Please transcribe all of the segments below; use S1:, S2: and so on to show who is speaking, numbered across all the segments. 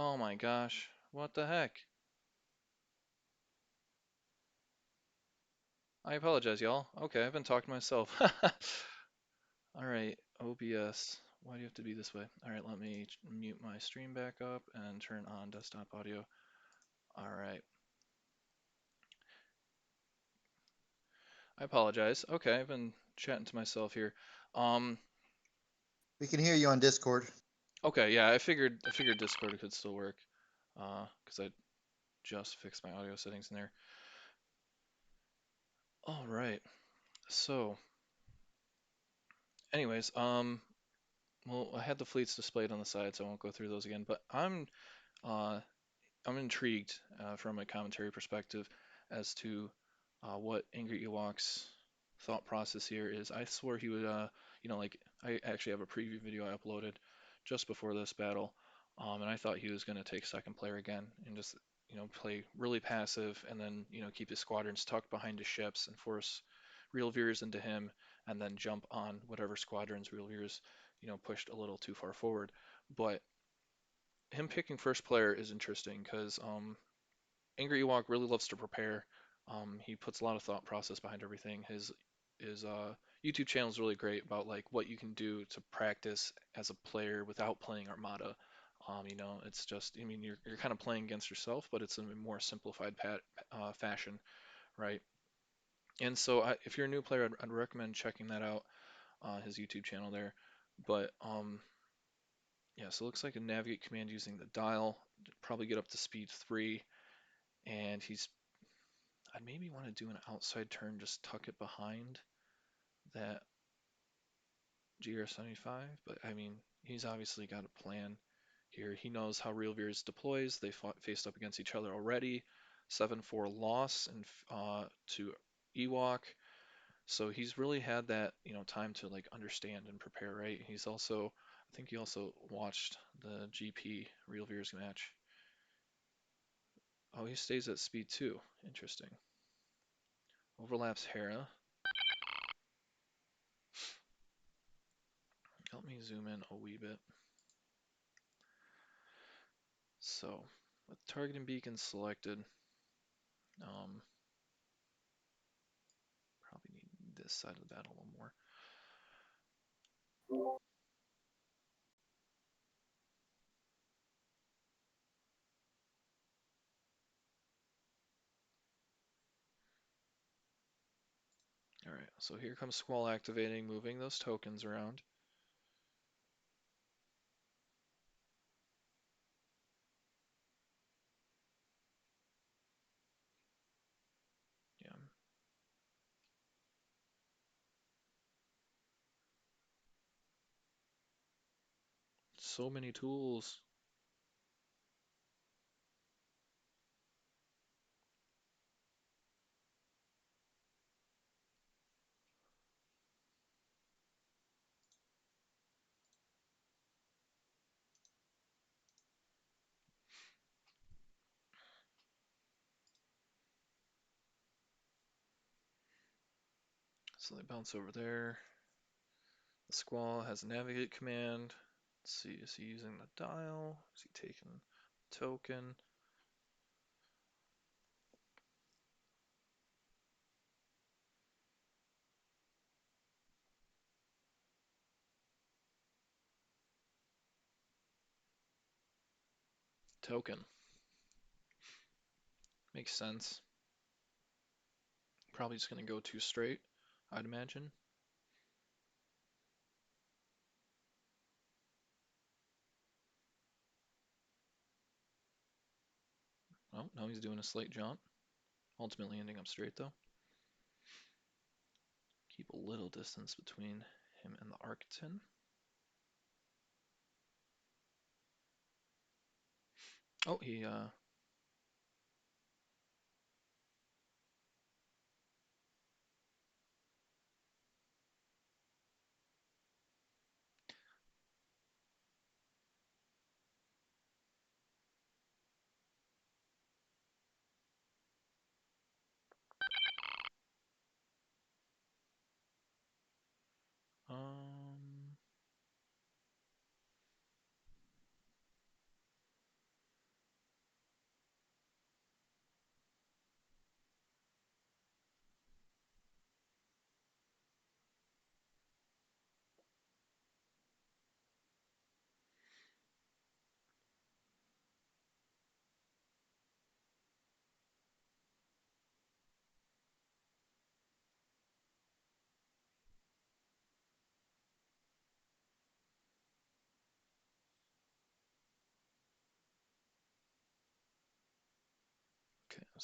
S1: Oh my gosh. What the heck? I apologize, y'all. Okay, I've been talking to myself. Alright, OBS. Why do you have to be this way? Alright, let me mute my stream back up and turn on desktop audio. Alright. I apologize. Okay, I've been chatting to myself here. Um,
S2: We can hear you on Discord.
S1: okay, yeah, I figured Discord could still work. 'Cause I just fixed my audio settings in there. Alright. So, anyways, well, I had the fleets displayed on the side, so I won't go through those again, but uh I'm intrigued from a commentary perspective as to what AngryEwok's thought process here is. I swore he would, like I actually have a preview video I uploaded just before this battle, and I thought he was going to take second player again and just, play really passive and then, keep his squadrons tucked behind his ships and force RealVeers into him and then jump on whatever squadrons RealVeers, pushed a little too far forward. But him picking first player is interesting because Angry Ewok really loves to prepare. He puts a lot of thought process behind everything. His YouTube channel is really great about like what you can do to practice as a player without playing Armada. It's just, I mean, you're kind of playing against yourself, but it's in a more simplified fashion, right? And so, if you're a new player, I'd recommend checking that out, his YouTube channel there. But yeah, so it looks like a navigate command using the dial, probably get up to speed 3, and I'd maybe want to do an outside turn, just tuck it behind that GR75, but I mean, he's obviously got a plan here. He knows how RealVeers deploys. They faced up against each other already. 7-4 loss and to Ewok. So he's really had that, time to like understand and prepare, right? I think he also watched the GP RealVeers match. Oh, he stays at speed 2. Interesting. Overlaps Hera. Help me zoom in a wee bit. So, with targeting beacon selected, um, probably need this side of the battle a little more. Alright, so here comes Squall activating, moving those tokens around. Yeah. So many tools. So they bounce over there. The Squall has a navigate command. Let's see, is he using the dial? Is he taking token? Token. Makes sense. Probably just gonna go 2 straight, I'd imagine. Oh, now he's doing a slight jaunt. Ultimately ending up straight though. Keep a little distance between him and the Arcton. Oh, he um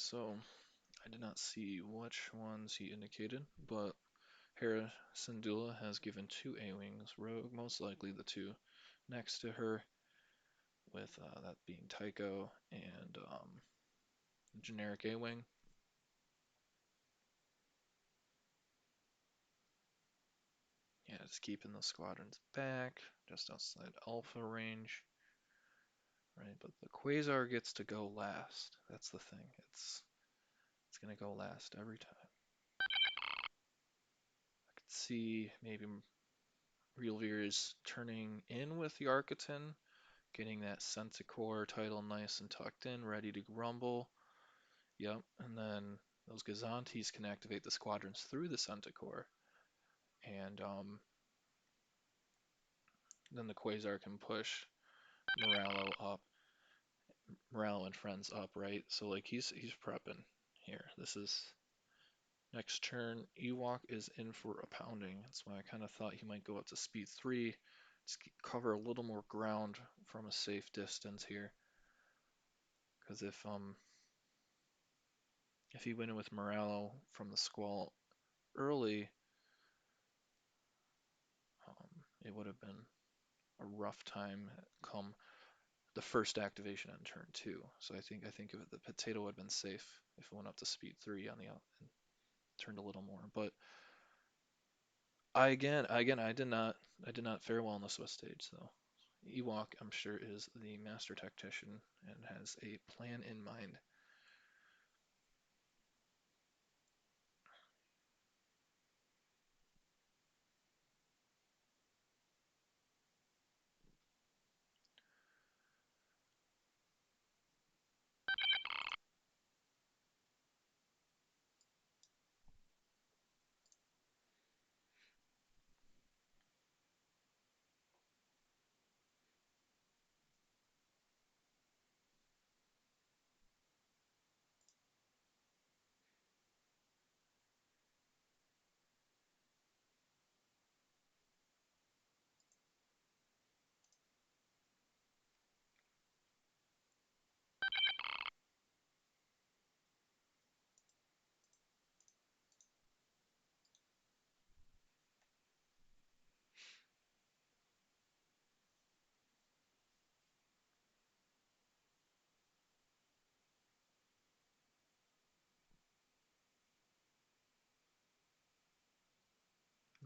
S1: So I did not see which ones he indicated, but Hera Syndulla has given two A-wings, Rogue most likely the two next to her, with that being Tycho and generic A-wing. Yeah, just keeping those squadrons back, just outside Alpha range, right? But the Quasar gets to go last. That's the thing. It's gonna go last every time. I could see maybe RealVeers turning in with the Architon, getting that Centaur title nice and tucked in, ready to rumble. Yep, and then those Gazantes can activate the squadrons through the Centaur, and then the Quasar can push Morello up, Morello and friends up, right? So like he's prepping here. This is next turn. Ewok is in for a pounding. That's why I kind of thought he might go up to speed 3, just cover a little more ground from a safe distance here. Because if he went in with Morello from the Squall early, it would have been a rough time come the first activation on turn 2. So I think if the potato would have been safe if it went up to speed 3 on the out and turned a little more. But I did not fare well on the Swiss stage. So Ewok, I'm sure, is the master tactician and has a plan in mind.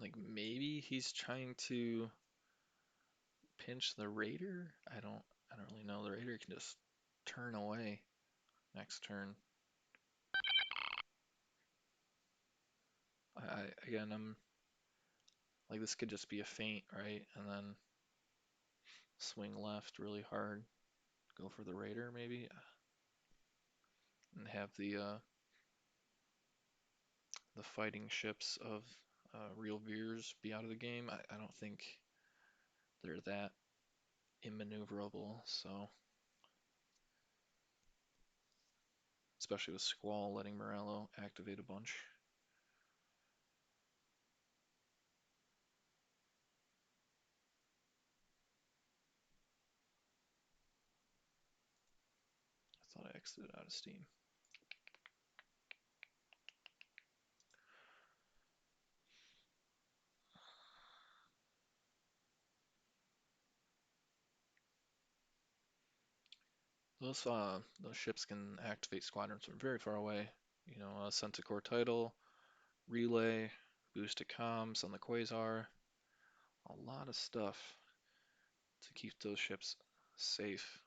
S1: Like maybe he's trying to pinch the Raider. I don't really know. The Raider can just turn away next turn. Again, I'm like this could just be a feint, right? And then swing left really hard, go for the Raider maybe, and have the fighting ships of RealVeers be out of the game. I don't think they're that immaneuverable. So especially with Squall letting Morello activate a bunch. I thought I exited out of Steam. Those ships can activate squadrons from very far away. You know, Centaur title, relay, boosted comms on the Quasar, a lot of stuff to keep those ships safe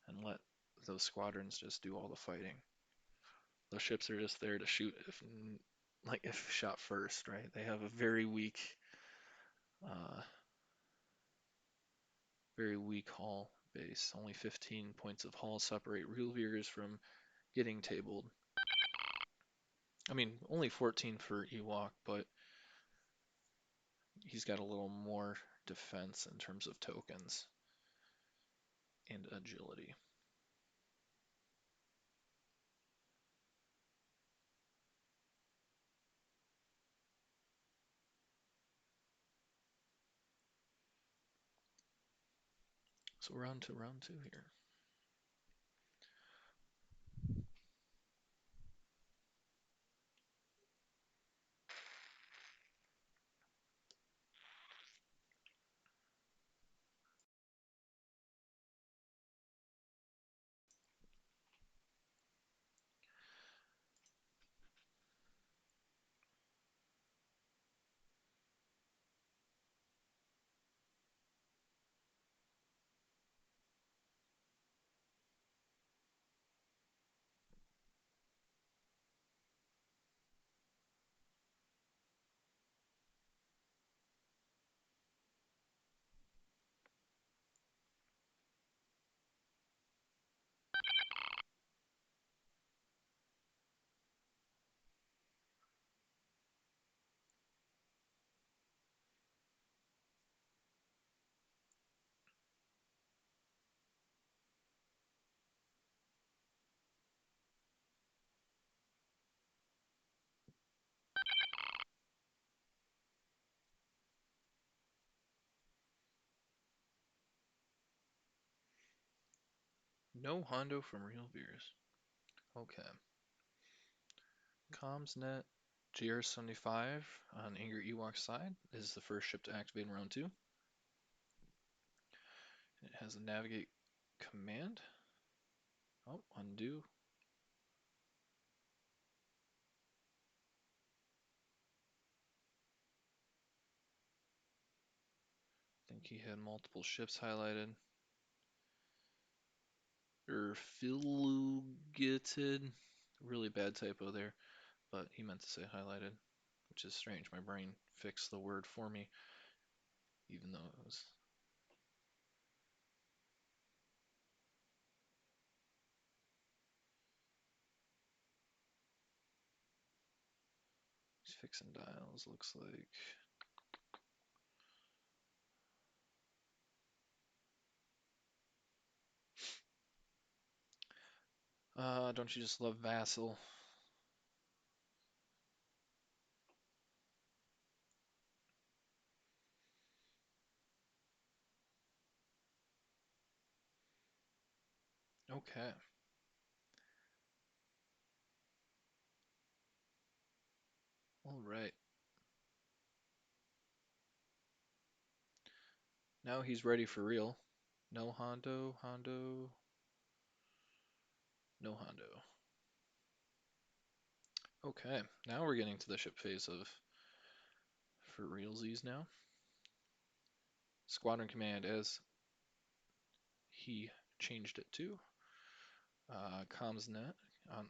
S1: and let those squadrons just do all the fighting. Those ships are just there to shoot if shot first, right? They have a uh, very weak hull base. Only 15 points of hull separate RealVeers from getting tabled. I mean, only 14 for Ewok, but he's got a little more defense in terms of tokens and agility. So we're on to round 2 here. No Hondo from RealVeers. Okay. Comsnet GR75 on AngryEwok's side is the first ship to activate in round 2. It has a navigate command. Oh, undo. I think he had multiple ships highlighted. Or filugated. Really bad typo there, but he meant to say highlighted, which is strange. My brain fixed the word for me, even though it was. He's fixing dials, looks like. Don't you just love Vassal? Okay. All right. Now he's ready for real. No Hondo, Hondo, no Hondo. Okay, now we're getting to the ship phase of for realsies now. Squadron command as he changed it to. Comsnet.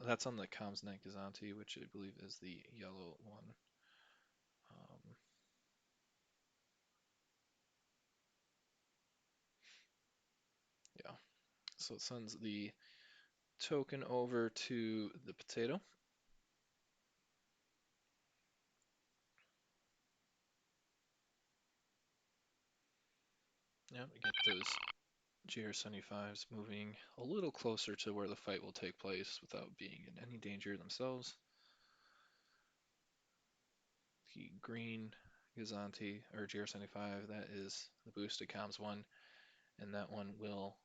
S1: That's on the Comsnet Gazanti, which I believe is the yellow one. Um, yeah, so it sends the token over to the potato. Yeah, we get those GR75s moving a little closer to where the fight will take place without being in any danger themselves. The green Gazanti or GR75, that is the boosted comms one, and that one will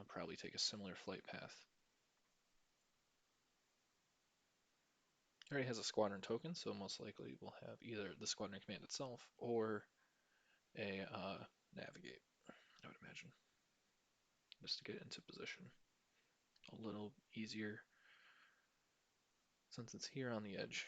S1: probably take a similar flight path. It already has a squadron token, so most likely we'll have either the squadron command itself or a navigate, I would imagine, just to get into position. A little easier since it's here on the edge.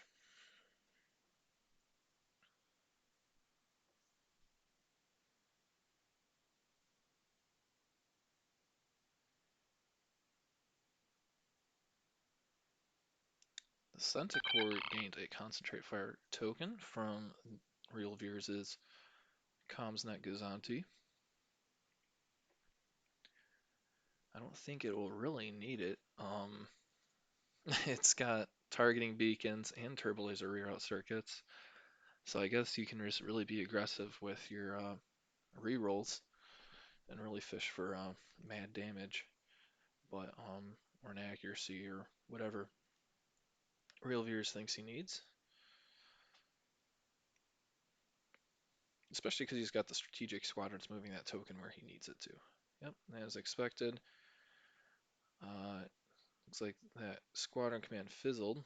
S1: The Centaur gained a concentrate fire token from RealVeers' Comsnet Gazanti. I don't think it will really need it. It's got targeting beacons and turbo laser reroute circuits, so I guess you can just really be aggressive with your rerolls and really fish for mad damage, but or an accuracy or whatever RealVeers thinks he needs. Especially because he's got the strategic squadrons moving that token where he needs it to. Yep, as expected. Uh, Looks like that squadron command fizzled.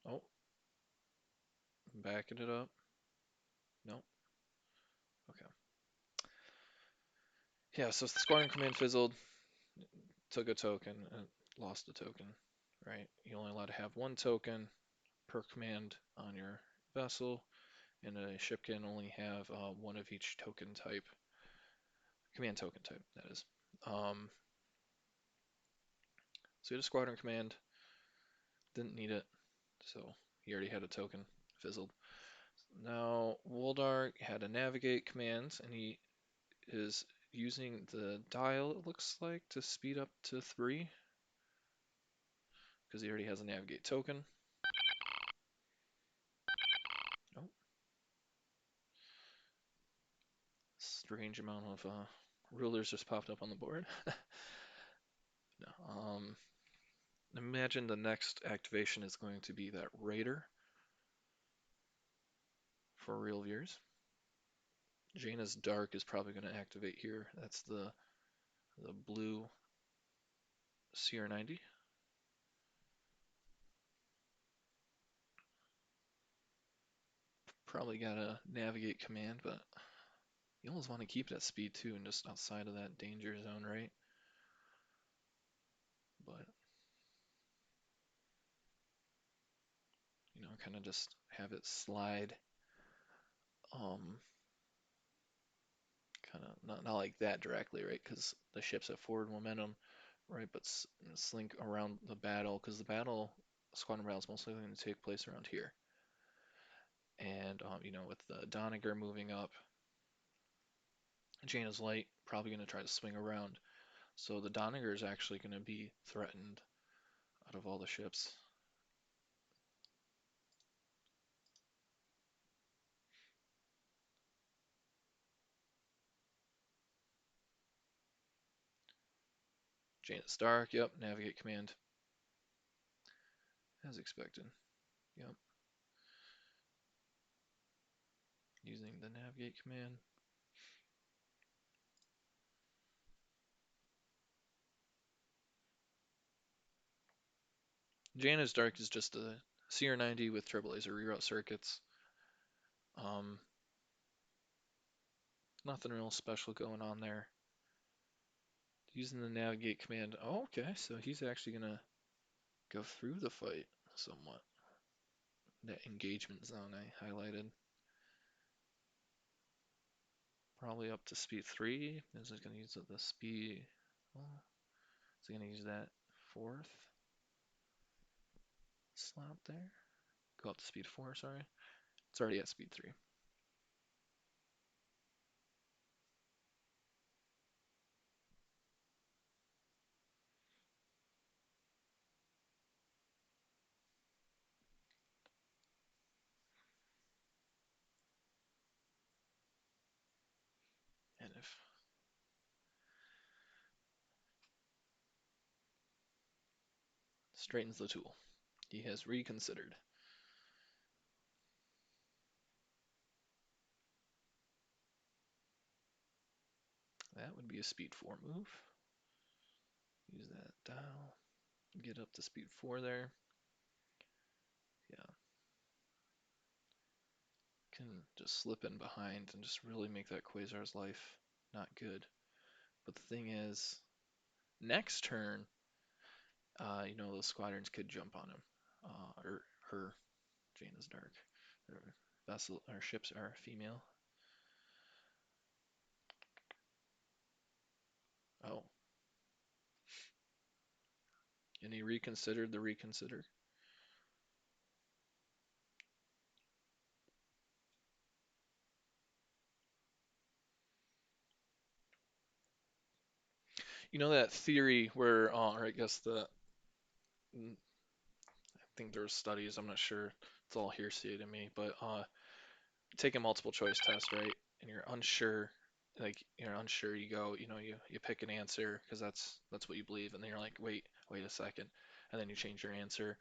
S1: Oh, backing it up. No. Okay. Yeah, so the squadron command fizzled, took a token, and lost a token. Right? You're only allowed to have one token per command on your vessel, and a ship can only have one of each token type. Command token type, that is. So you had a squadron command, didn't need it, so he already had a token, fizzled. Now, Woldar had a navigate command, and he is using the dial, it looks like, to speed up to 3, because he already has a navigate token. Oh, strange amount of rulers just popped up on the board. No, imagine the next activation is going to be that Raider for RealVeers. Jaina's Dark is probably going to activate here. That's the blue CR90. Probably got a navigate command, but you always want to keep it at speed 2 and just outside of that danger zone, right? But, kind of just have it slide, um, kind of not like that directly, right? Because the ship's at forward momentum, right? But slink around the battle, because the squadron battle is mostly going to take place around here. And, with the Doniger moving up, Jaina's Light probably going to try to swing around. So the Doniger is actually going to be threatened out of all the ships. Jaina's Dark, yep, navigate command, as expected. Yep, using the navigate command. Jaina's Dark is just a CR90 with triple laser reroute circuits. Um, Nothing real special going on there. Using the navigate command. Oh, okay, so he's actually gonna go through the fight somewhat. That engagement zone I highlighted. Probably up to speed 3. Is it gonna use the speed? Well, is he gonna use that fourth slot there? Go up to speed 4, sorry. It's already at speed 3. And if straightens the tool. He has reconsidered. That would be a speed 4 move. Use that dial. Get up to speed 4 there. Yeah. Can just slip in behind and just really make that Quasar's life not good. But the thing is, next turn, those squadrons could jump on him. Or her, Jaina's Dark. Our ships are female. Oh, and he reconsidered the reconsider. You know that theory where, or I guess I think there's studies, I'm not sure, it's all hearsay to me, but take a multiple choice test, right? And you're unsure, you go, you pick an answer because that's what you believe, and then you're like, wait a second, and then you change your answer.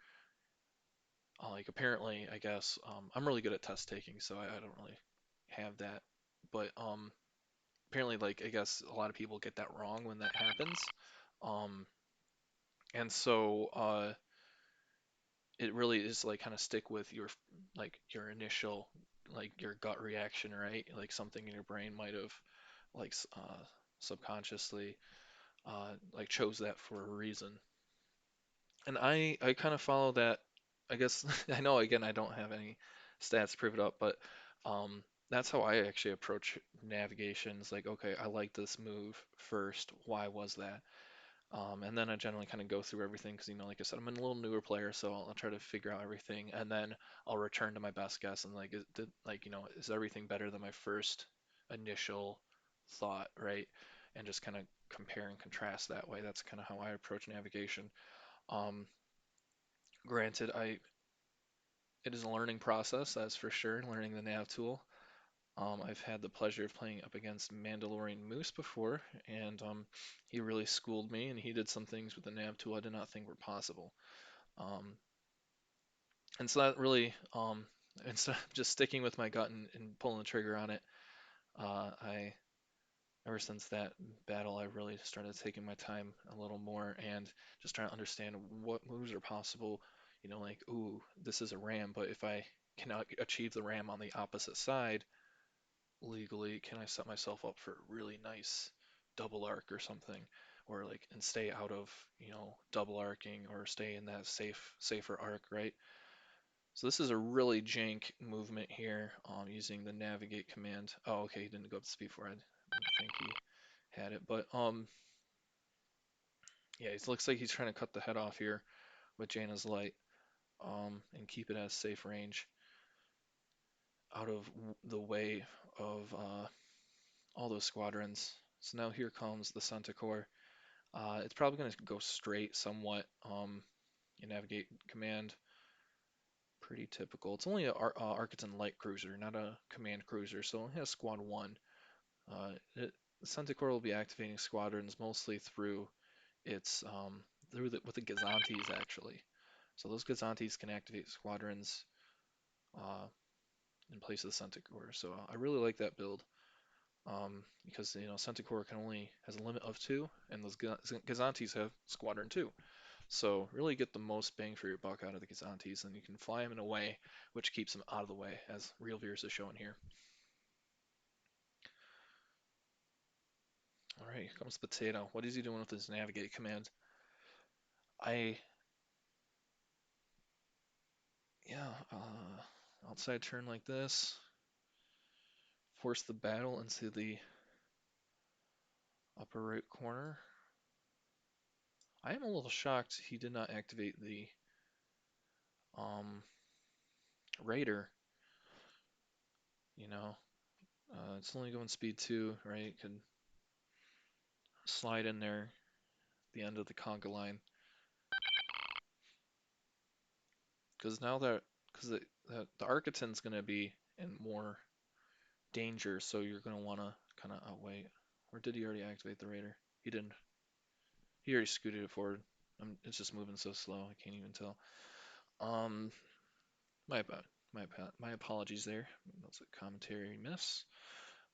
S1: Like apparently, I guess I'm really good at test taking, so I don't really have that, but apparently, like I guess a lot of people get that wrong when that happens, um, and so it really is like kind of stick with your initial your gut reaction, right? Like something in your brain might have like subconsciously like chose that for a reason. And I kind of follow that. I guess I know again I don't have any stats to prove it up, but um that's how I actually approach navigation. It's like, okay, I like this move first. Why was that? And then I generally kind of go through everything because, like I said, I'm a little newer player, so I'll try to figure out everything, and then I'll return to my best guess and is everything better than my first initial thought, right? And just kind of compare and contrast that way. That's kind of how I approach navigation. Um, Granted, it is a learning process, that's for sure, learning the nav tool. I've had the pleasure of playing up against Mandalorian Moose before, and he really schooled me, and he did some things with the nav tool I did not think were possible. Um, and so that really, instead of just sticking with my gut and pulling the trigger on it, I ever since that battle, I really started taking my time a little more and just trying to understand what moves are possible. Like, ooh, this is a ram, but if I cannot achieve the ram on the opposite side legally, can I set myself up for a really nice double arc or something? Or like, and stay out of, double arcing or stay in that safer arc, right? So this is a really jank movement here, using the navigate command. Oh, okay, he didn't go up to speed for it. I didn't think he had it, but yeah, it looks like he's trying to cut the head off here with Jaina's light, and keep it at safe range, out of the way of all those squadrons. So now here comes the Centaur. It's probably going to go straight somewhat. You navigate command, pretty typical. It's only a Architon light cruiser, not a command cruiser, so it has squad one. The Centaur will be activating squadrons mostly through its with the Gazantes actually. So those Gazantes can activate squadrons uh, in place of the Centaur. So I really like that build, because Centaur can only has a limit of two, and those Gazantes have squadron two. So really get the most bang for your buck out of the Gazantes, and you can fly them in a way which keeps them out of the way, as RealVeers is showing here. All right, here comes Potato. What is he doing with his navigate command? I Yeah, outside turn like this, force the battle into the upper right corner. I am a little shocked he did not activate the um, Raider. You know, it's only going speed 2, right? Could slide in there the end of the conga line. Because now that, because the Architon's going to be in more danger, so you're going to want to kind of outweigh. Or did he already activate the Raider? He didn't. He already scooted it forward. It's just moving so slow, I can't even tell. Um, My bad. My apologies there. That's a commentary miss.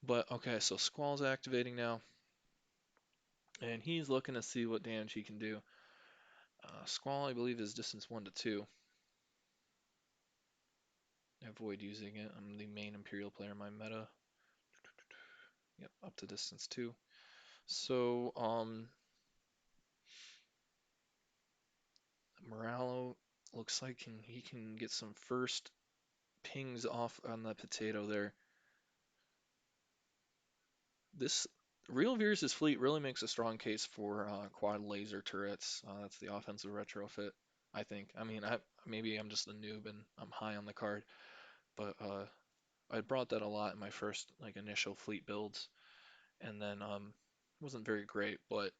S1: But okay, so Squall's activating now, and he's looking to see what damage he can do. Squall, I believe, is distance 1 to 2. I avoid using it. I'm the main Imperial player in my meta. Yep, up to distance 2. So, Moralo looks like he can get some first pings off on that potato there. This RealVeers' fleet really makes a strong case for quad laser turrets. That's the offensive retrofit, I think. I mean, maybe I'm just a noob and I'm high on the card, but I brought that a lot in my first like initial fleet builds, and then it wasn't very great. But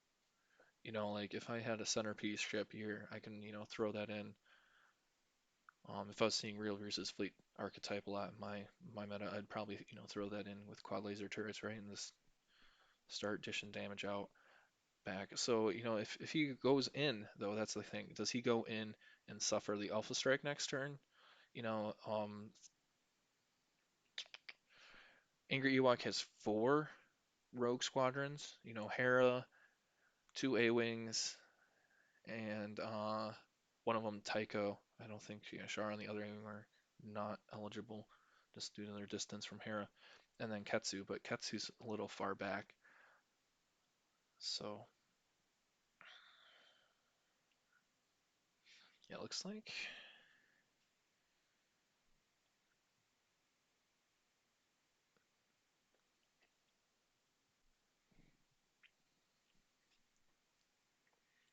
S1: like if I had a centerpiece ship here, I can throw that in. If I was seeing RealVeers' fleet archetype a lot in my meta, I'd probably throw that in with quad laser turrets, right, and just start dishing damage out back. So, if he goes in, though, that's the thing. Does he go in and suffer the Alpha Strike next turn? You know, um, AngryEwok has 4 Rogue Squadrons. Hera, 2 A-Wings, and one of them Tycho. I don't think Shara and the other A-Wing are not eligible just due to their distance from Hera. And then Ketsu, but Ketsu's a little far back. So, yeah, it looks like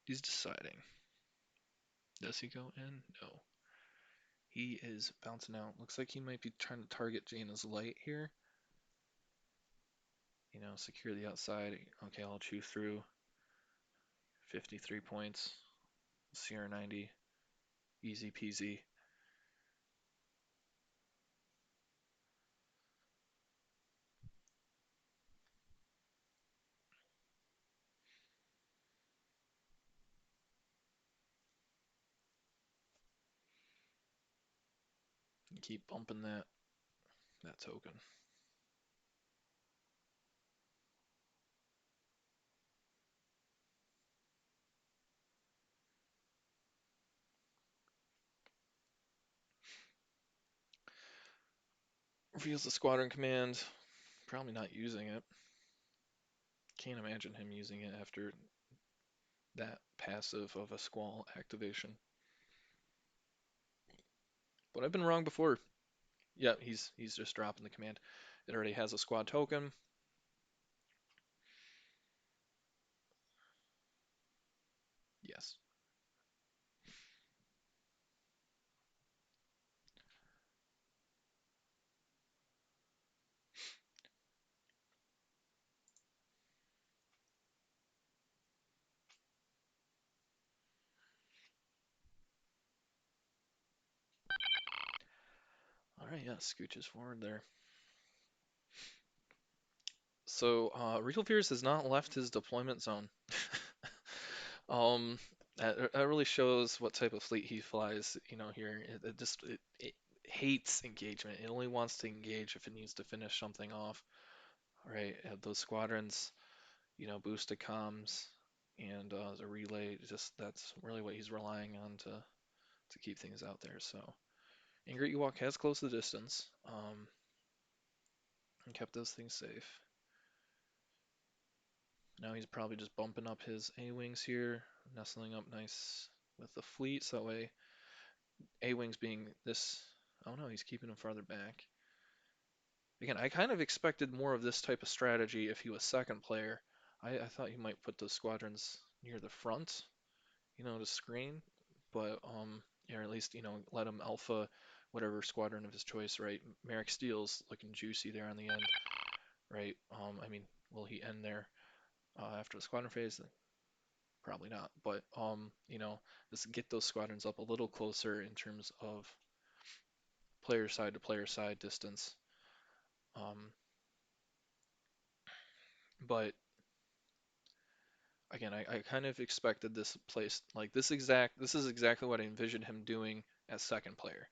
S1: he's deciding. Does he go in? No. He is bouncing out. Looks like he might be trying to target Jaina's light here. Secure the outside. Okay, I'll chew through. 53 points. CR90. Easy peasy. Keep bumping that token. Reveals the squadron command. Probably not using it. Can't imagine him using it after that passive of a squall activation. But I've been wrong before. Yeah, he's just dropping the command. It already has a squad token. Yes. All right, yeah, scooches forward there. So, RealVeers has not left his deployment zone. Um, that really shows what type of fleet he flies, here. It hates engagement. It only wants to engage if it needs to finish something off, right? Those squadrons, boosted comms and the relay, just that's really what he's relying on to keep things out there. So, AngryEwok has closed the distance, and kept those things safe. Now he's probably just bumping up his A-wings here, nestling up nice with the fleet, so that way A-wings being this. Oh no, he's keeping them farther back. Again, I kind of expected more of this type of strategy if he was second player. I thought he might put those squadrons near the front, to screen, but or at least let him alpha whatever squadron of his choice, right? Merrick Steele's looking juicy there on the end, right? I mean, will he end there after the squadron phase? Probably not, but just get those squadrons up a little closer in terms of player side to player side distance. Um, but again, I kind of expected this place like this is exactly what I envisioned him doing as second player.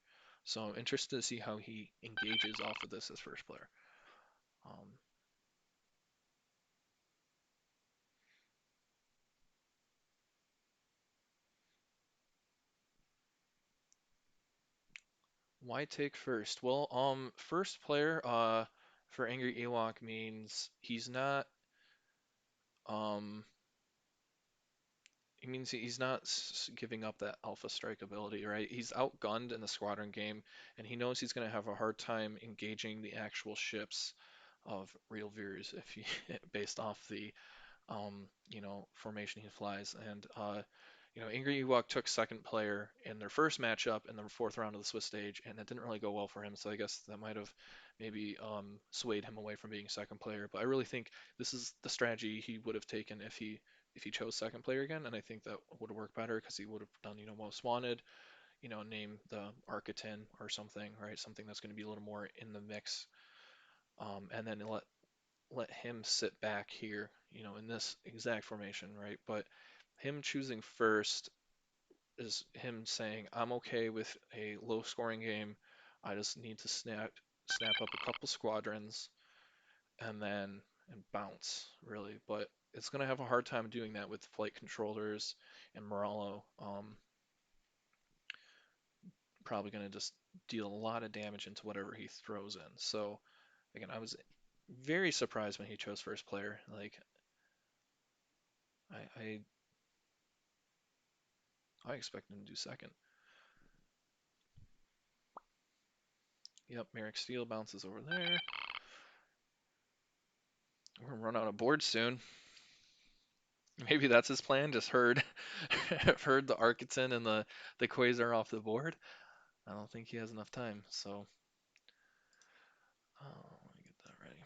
S1: So I'm interested to see how he engages off of this as first player. Um, why take first? Well, first player for Angry Ewok means um he's not giving up that alpha strike ability, right? He's outgunned in the squadron game, and he knows he's going to have a hard time engaging the actual ships of RealVeers if he based off the formation he flies. And Angry Ewok took second player in their first matchup in the fourth round of the Swiss stage, and that didn't really go well for him. So I guess that might have maybe swayed him away from being second player. But I really think this is the strategy he would have taken if he chose second player again, and I think that would have worked better because he would have done most wanted, name the Architin or something, right? Something that's going to be a little more in the mix, and then let him sit back here, in this exact formation, right? But him choosing first is him saying, I'm okay with a low scoring game. I just need to snap up a couple squadrons and bounce, really. But it's gonna have a hard time doing that with flight controllers and Morello. Probably gonna just deal a lot of damage into whatever he throws in. So again, I was very surprised when he chose first player. Like I, I I expect him to do second. Yep, Merrick Steele bounces over there. We're gonna run out of boards soon. Maybe that's his plan. Just heard the Architon and the Quasar off the board. I don't think he has enough time. So let me get that ready.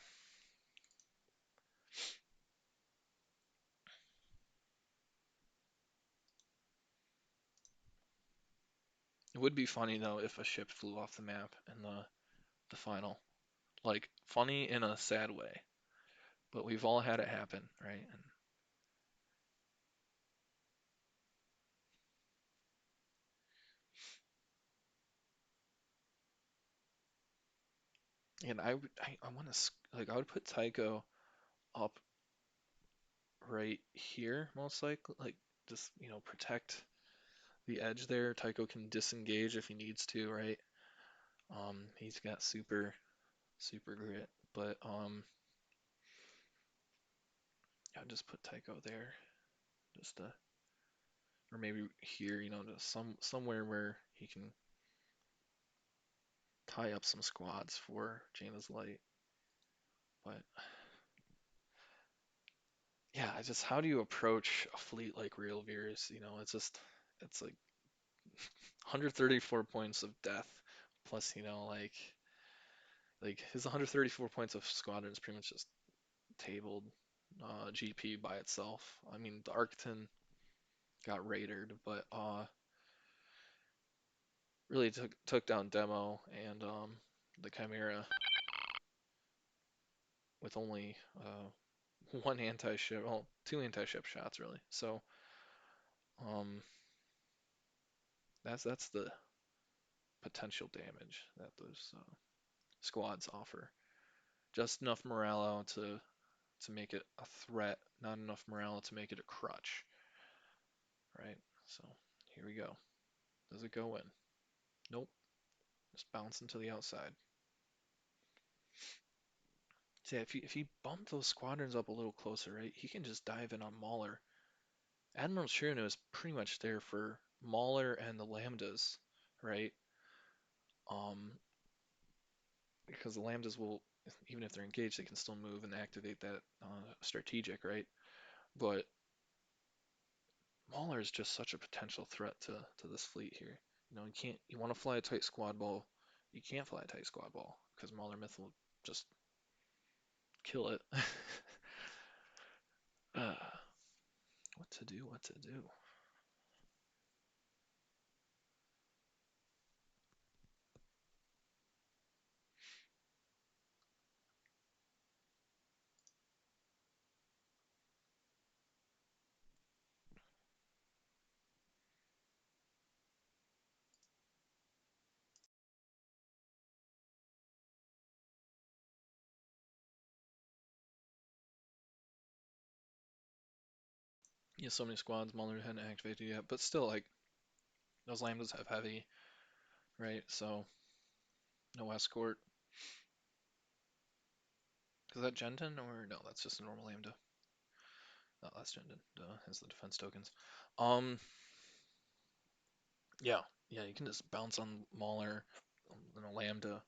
S1: It would be funny though if a ship flew off the map in the final. Like funny in a sad way. But we've all had it happen, right? And I want to I would put Tycho up right here most likely, like just protect the edge there. Tycho can disengage if he needs to, right? He's got super. super grit. But I'll just put Tycho there, just or maybe here, just somewhere where he can tie up some squads for Jaina's Light. But yeah, I just how do you approach a fleet like RealVeers? It's like 134 points of death plus, like his 134 points of squadron is pretty much just tabled GP by itself. I mean, the Arcton got raided, but really took down Demo and the Chimera with only one anti-ship, well, two anti-ship shots really. So um, that's the potential damage that those squads offer. Just enough morale to make it a threat, not enough morale to make it a crutch, right? So here we go. Does it go in? Nope. Just bouncing to the outside. So yeah, if you bump those squadrons up a little closer, right, he can just dive in on Mauler. Admiral Shirano is pretty much there for Mauler and the Lambdas, right? Um, because the Lambdas will, even if they're engaged, they can still move and activate that strategic, right? But Mauler is just such a potential threat to this fleet here. You want to fly a tight squad ball, you can't fly a tight squad ball because Mauler Myth will just kill it. uh, what to do? What to do? Yeah, so many squads Mauler hadn't activated yet, but still, like those Lambdas have heavy, right? So no escort. Is that Genton or no? That's just a normal Lambda. No, that's Genton. Has the defense tokens. Um, yeah, yeah, you can just bounce on Mauler and a Lambda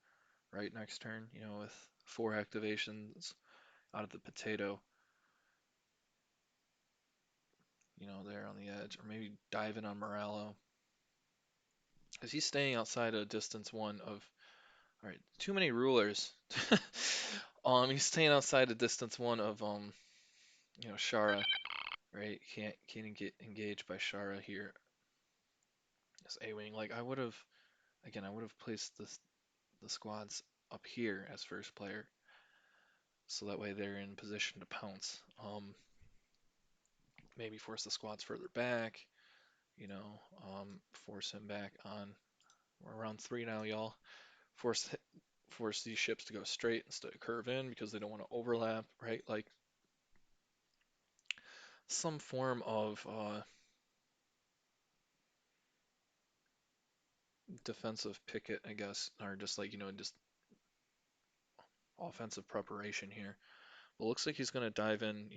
S1: right next turn. With four activations out of the potato. There on the edge, or maybe dive in on Morello. Because he's staying outside a distance one of. All right, too many rulers. He's staying outside a distance one of Shara, right? Can't get engaged by Shara here. This A-wing, like I would have placed the squads up here as first player, so that way they're in position to pounce. Maybe force the squads further back. Force him back on. We're around 3 now, y'all. Force force these ships to go straight instead of curve in because they don't want to overlap, right? Like some form of defensive picket, I guess, or just like just offensive preparation here. But looks like he's gonna dive in,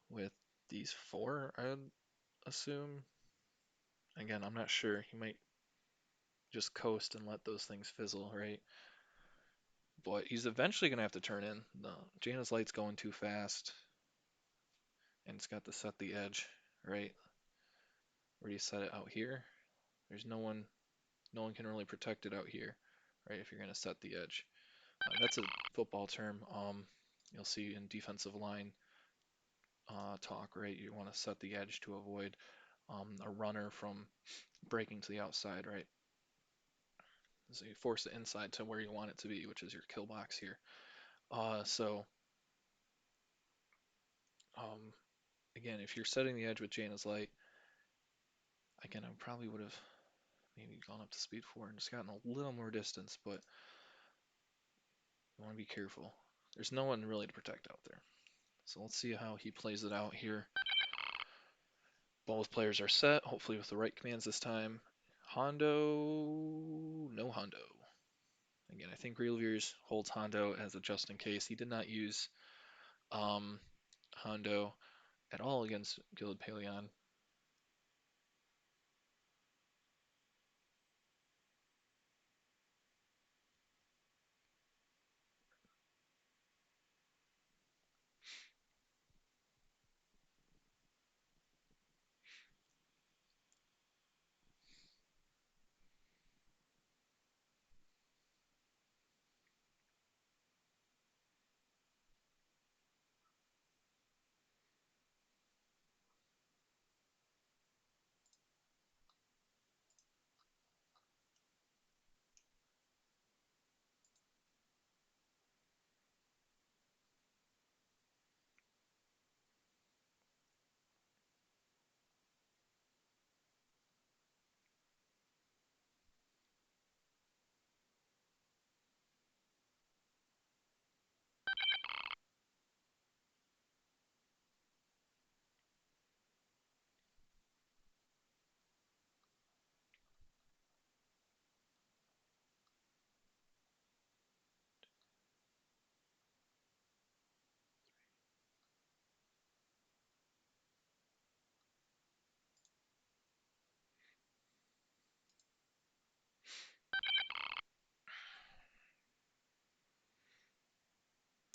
S1: with these four, I'd assume. Again, I'm not sure. He might just coast and let those things fizzle, right? But he's eventually gonna have to turn in. The Jaina's Light's going too fast, and it's got to set the edge, right? Where do you set it out here? There's no one can really protect it out here, right? If you're gonna set the edge, that's a football term. You'll see in defensive line talk, right? You want to set the edge to avoid a runner from breaking to the outside, right? So you force it inside to where you want it to be, which is your kill box here. So um, again, if you're setting the edge with Jaina's Light, again, I probably would have maybe gone up to speed 4 and just gotten a little more distance, but you want to be careful. There's no one really to protect out there. So let's see how he plays it out here. Both players are set, hopefully with the right commands this time. Hondo, no Hondo. Again, I think RealVeers holds Hondo as a just in case. He did not use um, Hondo at all against Guild Paleon.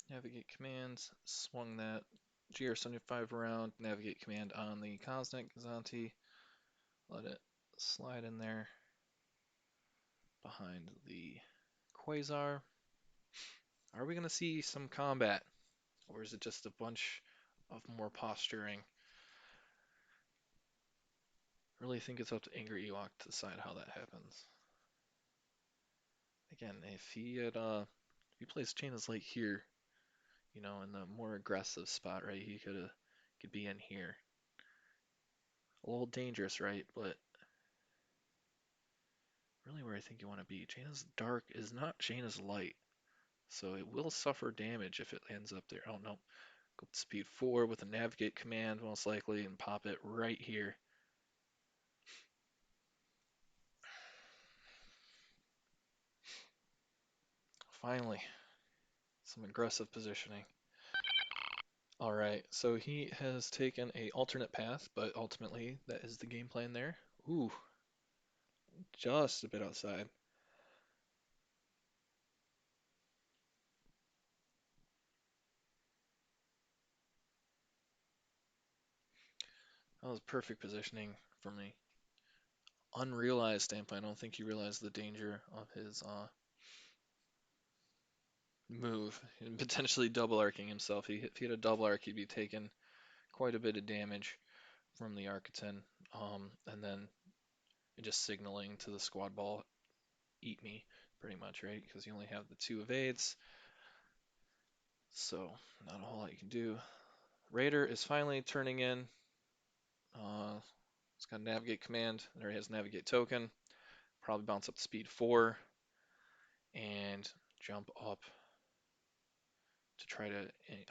S1: Navigate commands, swung that GR75 around, navigate command on the Cosnet Gazanti, let it slide in there behind the Quasar. Are we going to see some combat, or is it just a bunch of more posturing? Really think it's up to AngryEwok to decide how that happens. Again, if he plays Chaina's Light here, in the more aggressive spot, right, he could be in here. A little dangerous, right? But really where I think you want to be. Jaina's Dark is not Jaina's Light, so it will suffer damage if it ends up there. Oh no, go to speed 4 with a navigate command most likely and pop it right here. Finally, some aggressive positioning. All right, so he has taken a alternate path, but ultimately that is the game plan there. Ooh, just a bit outside. That was perfect positioning for me. Unrealized standpoint. I don't think he realized the danger of his move and potentially double arcing himself. If he had a double arc, he'd be taking quite a bit of damage from the Architon, and then just signaling to the squad ball, eat me, pretty much, right? Because you only have the 2 evades, so not a whole lot you can do. Raider is finally turning in. It's got a navigate command. There he has navigate token. Probably bounce up to speed 4 and jump up to try to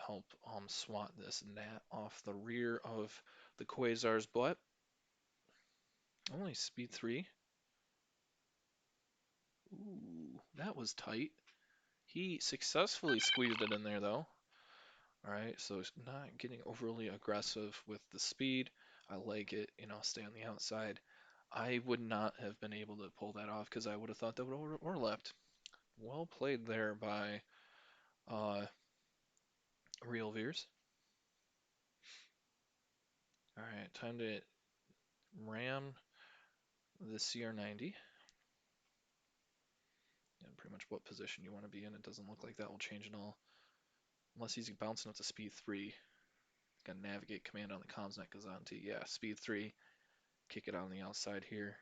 S1: help swat this gnat off the rear of the Quasar's butt. Only speed 3. Ooh, that was tight. He successfully squeezed it in there though. Alright, so not getting overly aggressive with the speed. I like it, stay on the outside. I would not have been able to pull that off because I would have thought that would have overlapped. Well played there by uh, RealVeers. Alright, time to ram the CR90. And pretty much what position you want to be in. It doesn't look like that will change at all. Unless he's bouncing up to speed 3. Got a navigate command on the comms net goes on to, yeah, speed 3. Kick it on the outside here.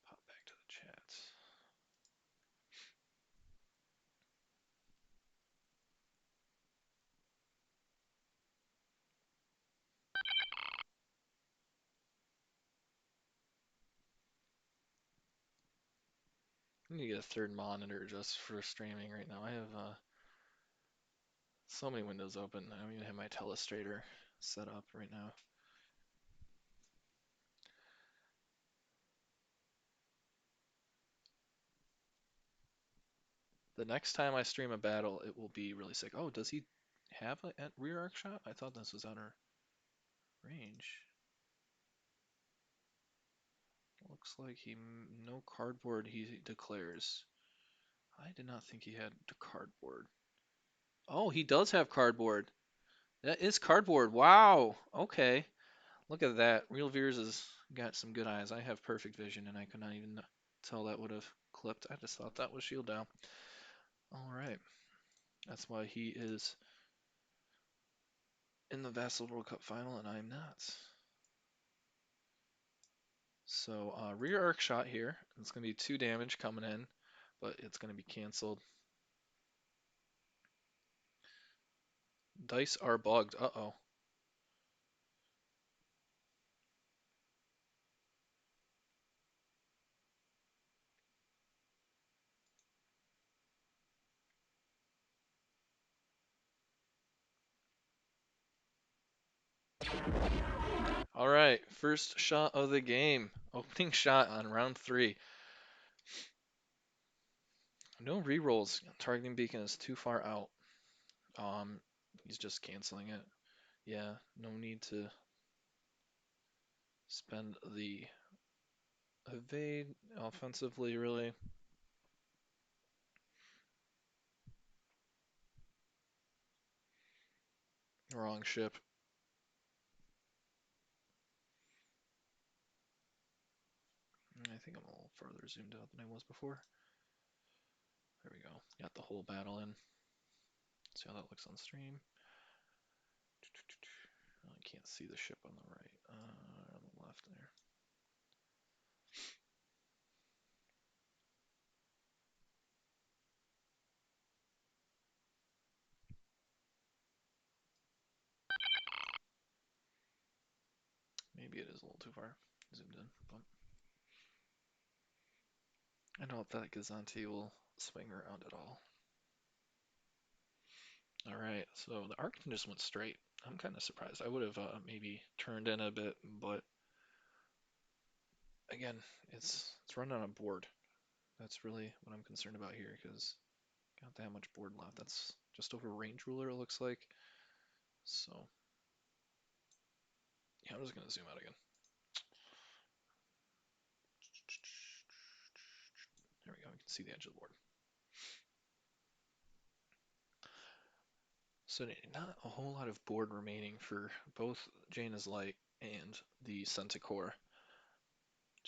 S1: Pop back to the chats. I need to get a third monitor just for streaming right now. I have so many windows open. I don't even have my telestrator set up right now. The next time I stream a battle, it will be really sick. Oh, does he have a at rear arc shot? I thought this was outer range. Looks like no cardboard he declares. I did not think he had the cardboard. Oh, he does have cardboard. That is cardboard. Wow. Okay. Look at that. RealVeers has got some good eyes. I have perfect vision, and I could not even tell that would have clipped. I just thought that was shield down. All right. That's why he is in the Vassal World Cup final, and I'm not. So rear arc shot here. It's going to be 2 damage coming in, but it's going to be canceled. Dice are bugged. Uh-oh. All right, first shot of the game. Opening shot on round 3. No rerolls. Targeting beacon is too far out. He's just canceling it. Yeah, no need to spend the evade offensively, really. Wrong ship. I think I'm a little further zoomed out than I was before. There we go. Got the whole battle in. See how that looks on stream. I can't see the ship on the right. On the left there. Maybe it is a little too far zoomed in, but I don't know if that Gazanti will swing around at all. All right, so the Arcton just went straight. I'm kind of surprised. I would have maybe turned in a bit, but again, it's running on a board. That's really what I'm concerned about here because got that much board left. That's just over range ruler, it looks like. So yeah, I'm just gonna zoom out again. There we go. You can see the edge of the board. So not a whole lot of board remaining for both Jaina's Light and the Centaur.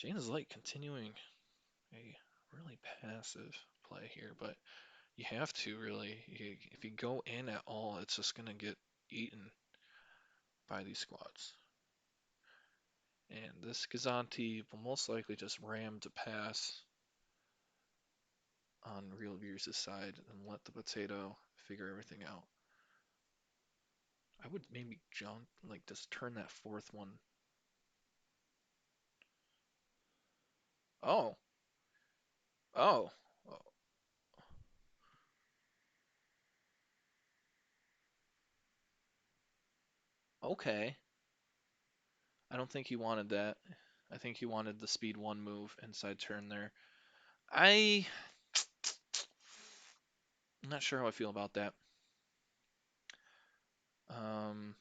S1: Jaina's Light continuing a really passive play here, but you have to really, if you go in at all, it's just going to get eaten by these squads. And this Gazanti will most likely just ram to pass on RealVeers' side and let the potato figure everything out. I would maybe jump, like just turn that fourth one. Oh, oh, oh, okay. I don't think he wanted that. I think he wanted the speed 1 move inside turn there. I'm not sure how I feel about that. Um,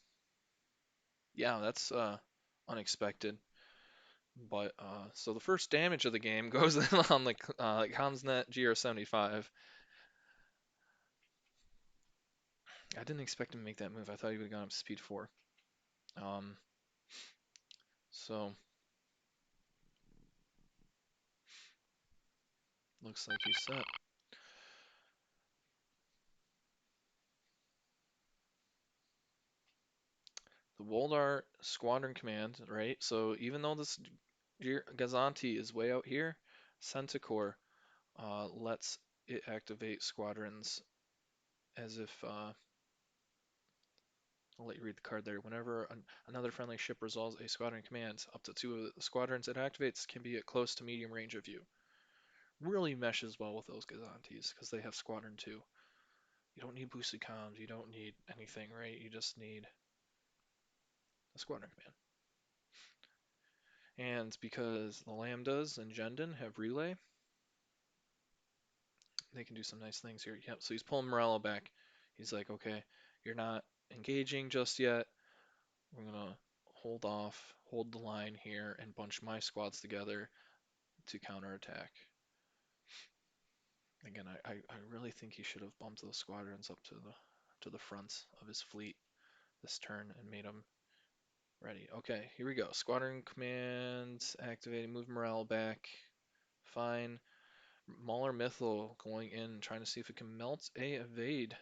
S1: yeah, that's unexpected. But so the first damage of the game goes in on the Comsnet GR75. I didn't expect him to make that move. I thought he would have gone up to speed 4. Um, so looks like he's set. The Woldar Squadron Command, right? So even though this Gazanti is way out here, Centaur lets it activate squadrons as if I'll let you read the card there. Whenever another friendly ship resolves a squadron command, up to 2 of the squadrons it activates can be at close to medium range of you. Really meshes well with those Gazantis because they have squadron 2. You don't need boosted comms, you don't need anything, right? You just need a squadron command. And because the Lambdas and Jendon have relay, they can do some nice things here. Yep. So he's pulling Morello back. He's like, okay, you're not engaging just yet. We're gonna hold off, hold the line here, and bunch my squads together to counterattack. Again, I really think he should have bumped those squadrons up to the front of his fleet this turn and made them ready. Okay, here we go. Squadron commands activating, move morale back. Fine. Mauler Mythal going in, trying to see if it can melt a evade.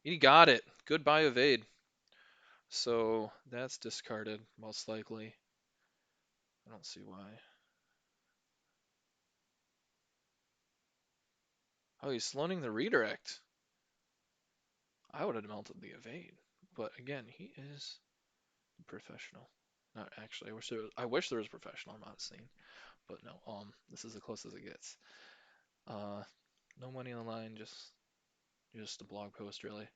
S1: He got it. Goodbye evade. So that's discarded, most likely. I don't see why. Oh, he's sloaning the redirect. I would have melted the evade. But again, he is professional. Not actually. I wish there was professional. I'm not seeing. But no. This is the closest it gets. Uh, no money on the line. Just a blog post, really.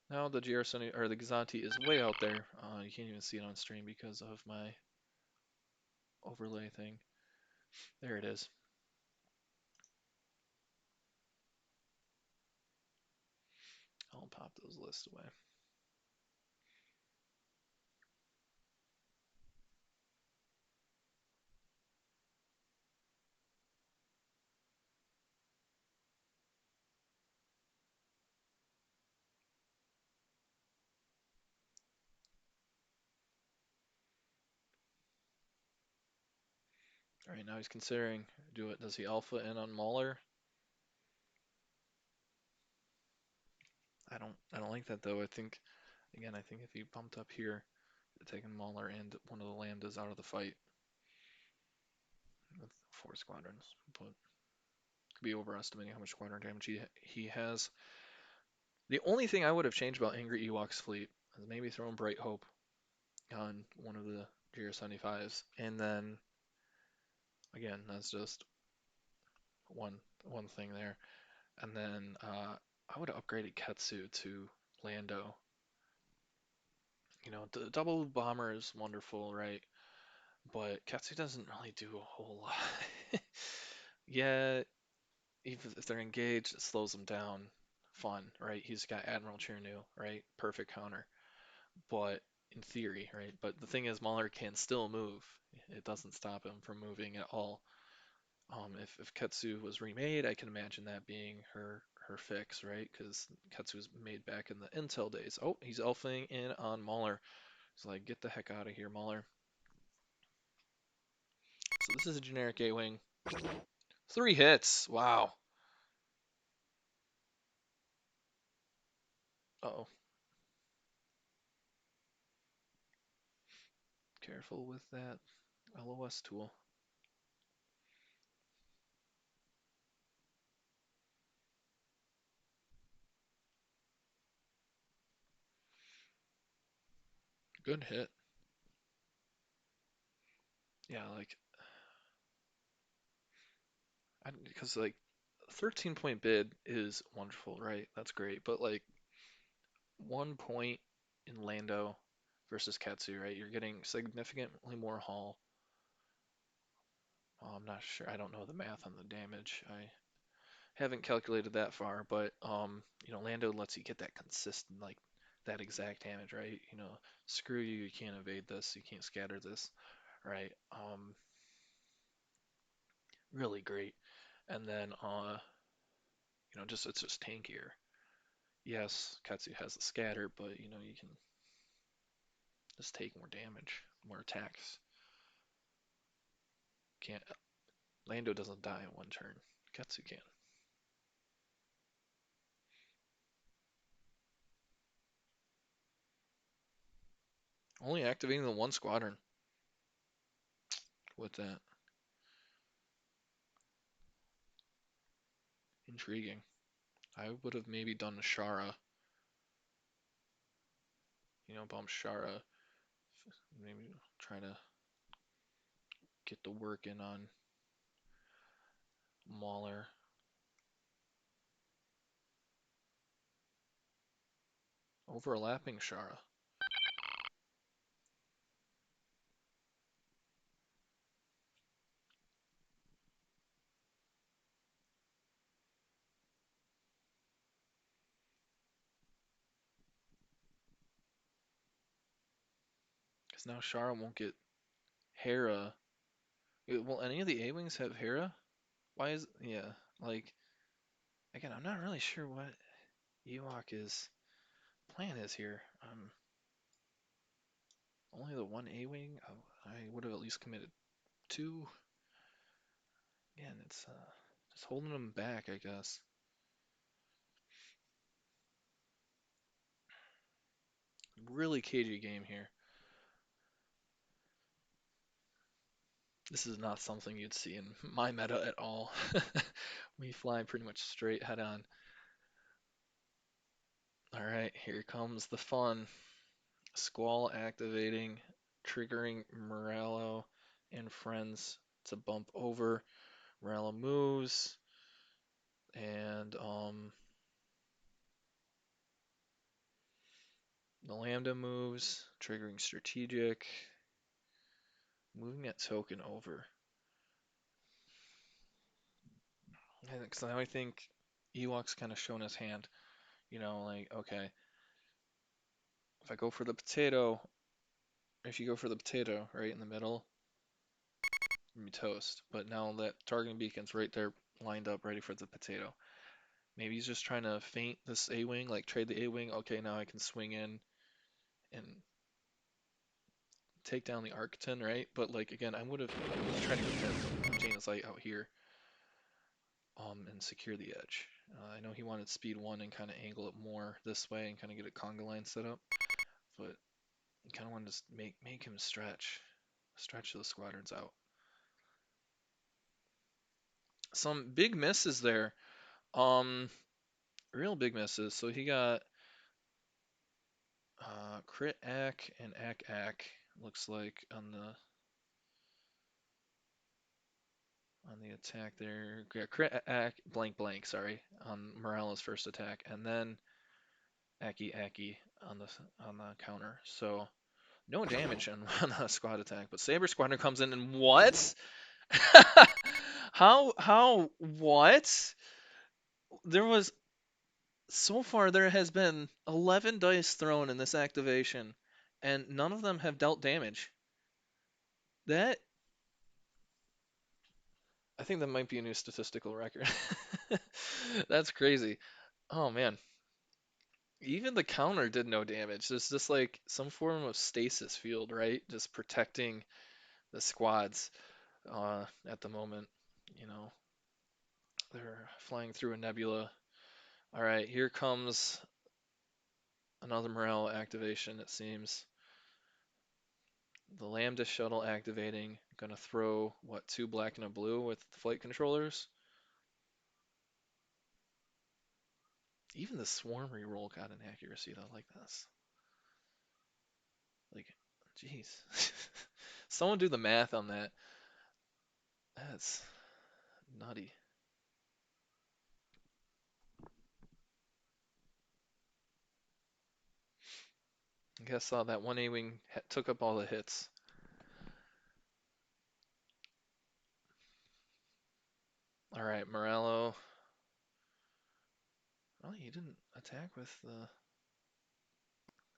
S1: Now the GR70 or the Gazanti is way out there. You can't even see it on stream because of my overlay thing. There it is. I'll pop those lists away. All right, now he's considering do it. Does he alpha in on Mauler? I don't like that though. I think again, I think if he bumped up here, taking Mauler and one of the lambdas out of the fight with 4 squadrons, but could be overestimating how much squadron damage he has. The only thing I would have changed about AngryEwok's fleet is maybe throwing Bright Hope on one of the GR75s, and then again, that's just one thing there. And then I would have upgraded Ketsu to Lando. You know, the double bomber is wonderful, right? But Ketsu doesn't really do a whole lot. Yeah, even if they're engaged, it slows them down. Fun, right? He's got Admiral Chernu, right? Perfect counter. But in theory, right? But the thing is, Mahler can still move. It doesn't stop him from moving at all. If Ketsu was remade, I can imagine that being her fix, right? Because Ketsu was made back in the Intel days. Oh, he's elfing in on Mahler. He's like, get the heck out of here, Mahler. So this is a generic A-wing. 3 hits. Wow. Uh-oh. Careful with that LOS tool. Good hit. Yeah, like, because like 13-point bid is wonderful, right? That's great. But like 1 point in Lando versus Ketsu, right? You're getting significantly more haul. I'm not sure. I don't know the math on the damage. I haven't calculated that far, but Lando lets you get that consistent, like that exact damage, right? Screw you, you can't evade this, you can't scatter this, right? Really great. And then just it's just tankier. Yes, Katsu has the scatter, but you can just take more damage, more attacks. Can't Lando doesn't die in 1 turn. Katsu can. Only activating the 1 squadron with that. Intriguing. I would have maybe done Shara. Bump Shara. Maybe try to get the work in on Mauler. Overlapping Shara. Because now Shara won't get Hera. Will any of the A-Wings have Hera? Why is... Yeah, like, again, I'm not really sure what Ewok is... plan is here. Only the one A-Wing? Oh, I would have at least committed two. Again, it's just holding them back, I guess. Really cagey game here. This is not something you'd see in my meta at all. We fly pretty much straight head on. Alright, here comes the fun. Squall activating, triggering Morello and friends to bump over. Morello moves, and the Lambda moves, triggering strategic, moving that token over. Because now I think Ewok's kind of shown his hand. You know, like, okay, if I go for the potato, if you go for the potato right in the middle, you toast. But now that targeting beacon's right there, lined up, ready for the potato. Maybe he's just trying to feint this A-wing, like trade the A-wing. Okay, now I can swing in and take down the Arcton, right? But like again, I would have tried to get Jaina's Light out here, and secure the edge. I know he wanted speed one and kind of angle it more this way and kind of get a conga line set up, but kind of wanted to make him stretch the squadrons out. Some big misses there. Um, Real big misses. So he got crit ack and ack looks like on the attack there. Yeah, crit ack blank blank, sorry, on Morales' first attack, and then Aki on the counter. So no damage on the squad attack, but Saber Squadron comes in and what? What? There was so far there has been 11 dice thrown in this activation, and none of them have dealt damage. That I think that might be a new statistical record. That's crazy. Oh man. Even the counter did no damage. There's just like some form of stasis field, right? Just protecting the squads at the moment. You know, they're flying through a nebula. All right, here comes another morale activation, it seems. The Lambda shuttle activating. Gonna throw, what, two black and a blue with the flight controllers? Even the swarm reroll got an accuracy though, like this. Like, jeez. Someone do the math on that. That's nutty. I guess that one A-wing took up all the hits. All right, Morello. Well, he didn't attack with the.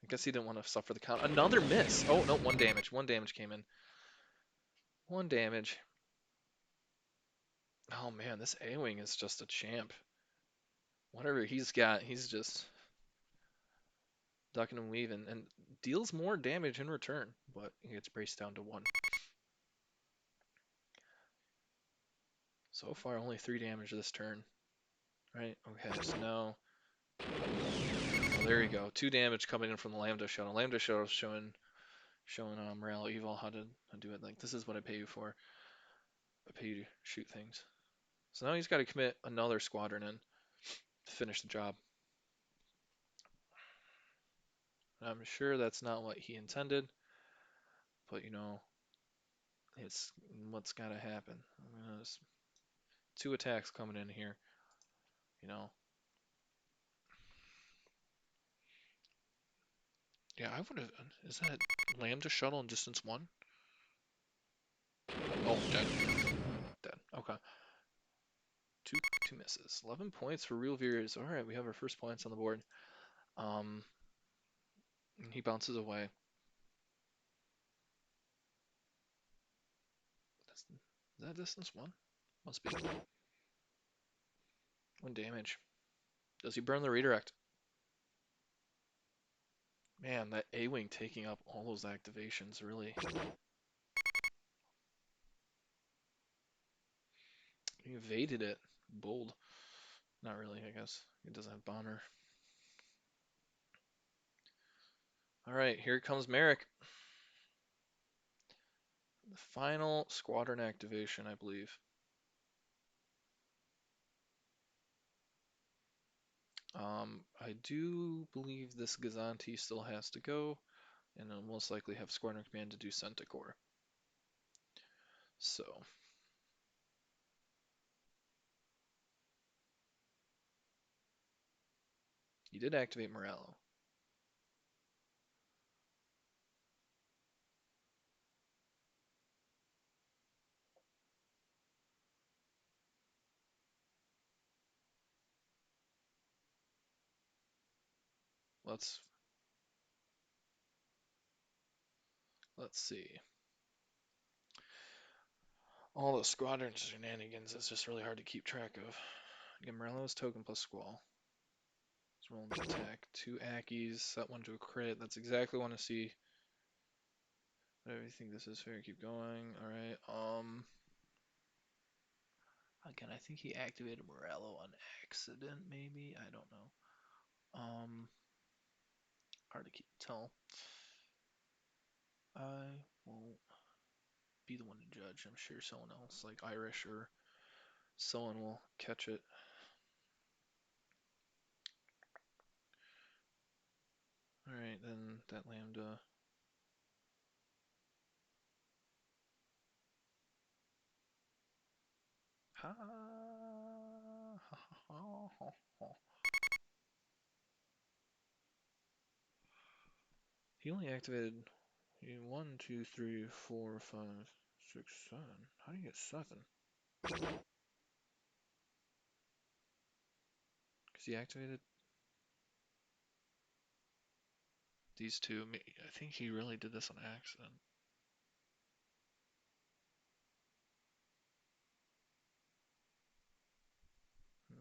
S1: I guess he didn't want to suffer the count. Another miss. Oh no, one damage. One damage came in. One damage. Oh man, this A-wing is just a champ. Whatever he's got, he's just ducking and weaving and deals more damage in return, but he gets braced down to one. So far, only 3 damage this turn. Right? Okay, so now. Oh, there you go. 2 damage coming in from the Lambda shuttle. Lambda shuttle showing Morale Evil how to do it. Like, this is what I pay you for. I pay you to shoot things. So now he's got to commit another squadron in to finish the job. I'm sure that's not what he intended, but you know, it's what's got to happen. There's 2 attacks coming in here, you know. Yeah, I would have. Is that Lambda shuttle in distance 1? Oh, dead. Dead. Okay. Two misses. 11 points for RealVeers. All right, we have our first points on the board. Um, he bounces away. Is that distance one? Must be. One damage. Does he burn the redirect? Man, that A-Wing taking up all those activations really. He evaded it. Bold. Not really, I guess. He doesn't have bomber. Alright, here comes Merrick. The final squadron activation, I believe. I do believe this Gazanti still has to go, and it'll most likely have Squadron Command to do Centaur. So, he did activate Morello. Let's let's see. All the squadron shenanigans, it's just really hard to keep track of. Again, Morello's token plus Squall. Let's roll the attack. 2 Ackies, set one to a crit. That's exactly what I want to see. Whatever you think this is fair, keep going. Alright, again, I think he activated Morello on accident, maybe? I don't know. Hard to keep tell. I won't be the one to judge. I'm sure someone else, like Irish or someone, will catch it. Alright, then that Lambda. Ha ha ha ha ha. He only activated 1, 2, 3, 4, 5, 6, 7. How do you get 7? Because he activated these two. I think he really did this on accident.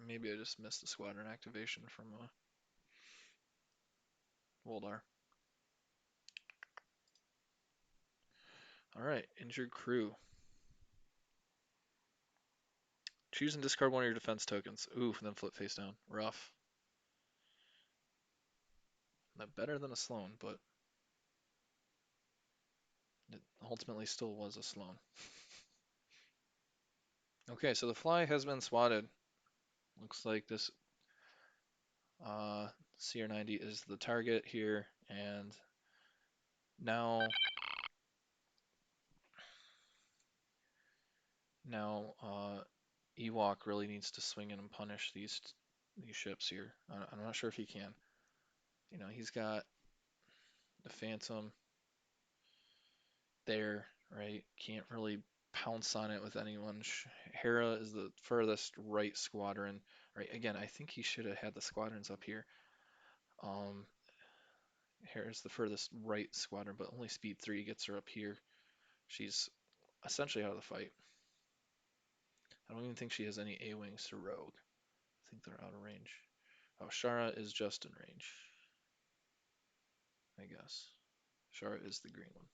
S1: Maybe I just missed the squadron activation from Woldar. Alright, injured crew. Choose and discard one of your defense tokens. Ooh, and then flip face down. Rough. Not better than a Sloan, but it ultimately still was a Sloan. Okay, so the fly has been swatted. Looks like this CR90 is the target here, and now Ewok really needs to swing in and punish these ships here. I'm not sure if he can. You know, he's got the Phantom there, right? Can't really pounce on it with anyone. Hera is the furthest right squadron, right? Again, I think he should have had the squadrons up here. Um, Hera's the furthest right squadron, but only speed 3 gets her up here. She's essentially out of the fight. I don't even think she has any A-wings to Rogue. I think they're out of range. Oh, Shara is just in range, I guess. Shara is the green one.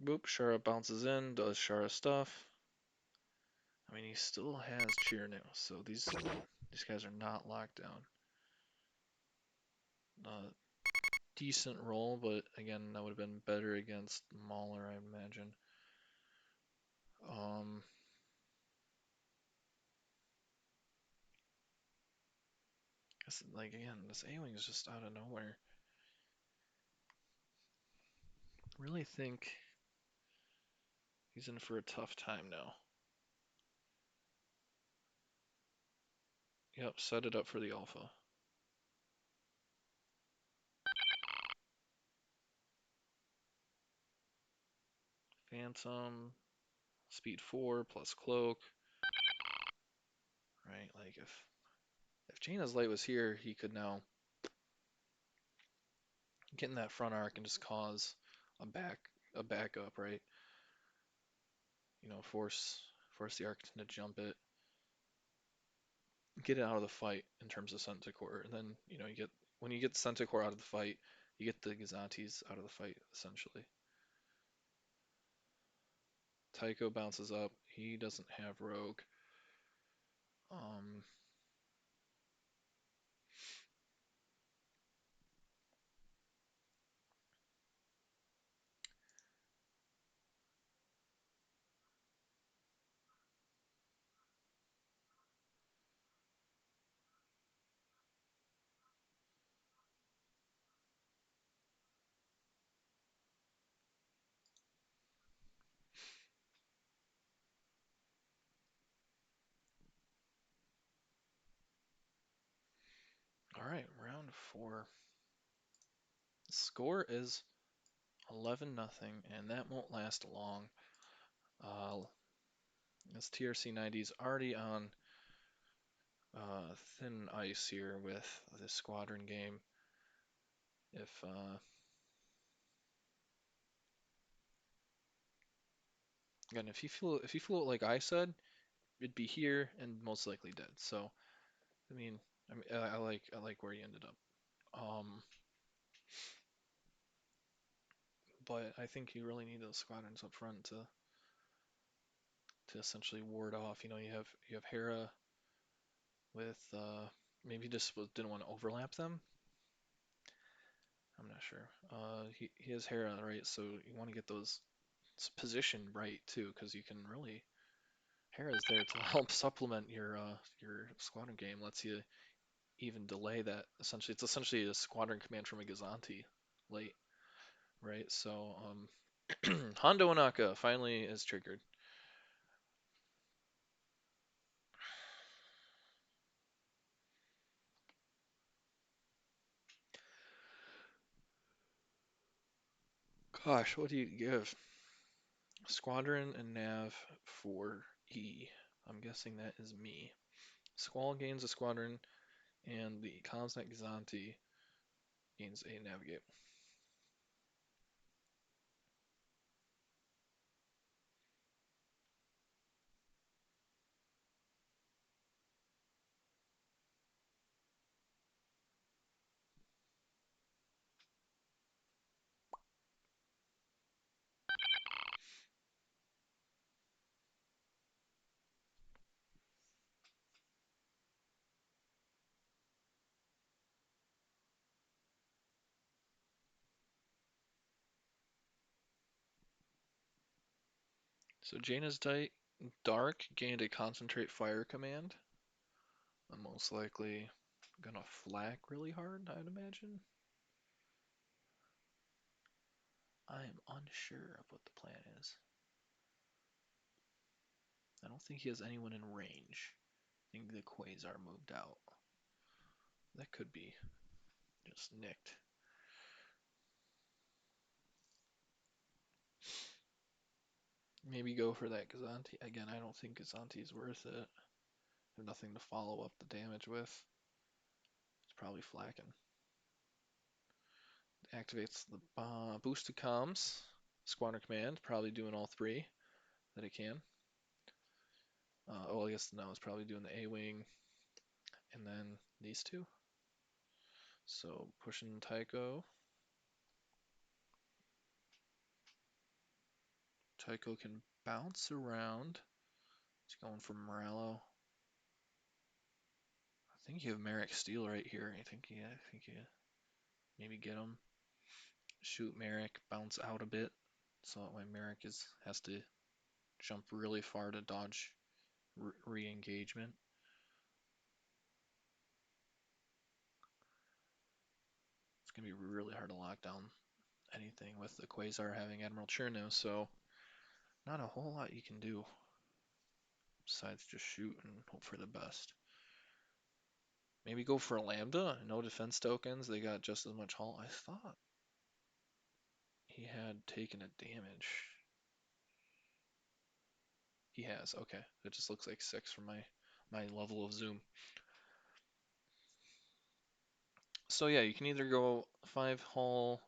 S1: Boop, Shara bounces in, does Shara stuff. I mean, he still has cheer now, so these guys are not locked down. Decent roll, but again, that would have been better against Mauler, I imagine. Like again, this A-wing is just out of nowhere. Really think He's in for a tough time now. Yep, set it up for the alpha. Phantom, speed 4 plus cloak. Right, like if Jaina's Light was here, he could now get in that front arc and just cause a back a backup, right? You know, force the arc to jump it, get it out of the fight in terms of Centaur, and then you know you get when you get Centaur out of the fight, you get the Gazantes out of the fight essentially. Tycho bounces up. He doesn't have Rogue. Um, all right, round 4. The score is 11-0, and that won't last long. Uh, this TRC 90 is already on thin ice here with this squadron game. If again, if you feel like I said, it'd be here and most likely dead. So I like where you ended up. Um, but I think you really need those squadrons up front to essentially ward off. You know, you have Hera with maybe just didn't want to overlap them. I'm not sure. He has Hera, right? So you want to get those positioned right too, because you can really Hera's there to help supplement your squadron game. Lets you even delay that. Essentially, it's essentially a squadron command from a Gazanti late, right? So Hondo Inaka finally is triggered. Gosh, what do you give? Squadron and Nav for E. I'm guessing that is me. Squall gains a squadron, and the Comsnet Gazanti gains a navigate. So Jaina's Dark gained a concentrate fire command. I'm most likely gonna flak really hard, I'd imagine. I am unsure of what the plan is. I don't think he has anyone in range. I think the Quasar moved out. That could be just nicked. Maybe go for that Gazanti. Again, I don't think Gazanti's worth it. Have nothing to follow up the damage with. It's probably flacking. Activates the boosted comms. Squadron command, probably doing all three that it can. Oh, I guess no, it's probably doing the A-wing and then these two. So pushing Tycho. Tycho can bounce around. He's going for Morello. I think you have Merrick Steele right here. I think you maybe get him. Shoot Merrick, bounce out a bit. So that way Merrick has to jump really far to dodge re-engagement. It's gonna be really hard to lock down anything with the Quasar having Admiral Cherno, so not a whole lot you can do besides just shoot and hope for the best. Maybe go for a Lambda, no defense tokens, they got just as much hull. I thought he had taken a damage. He has, okay. It just looks like 6 from my level of zoom. So yeah, you can either go 5 hull,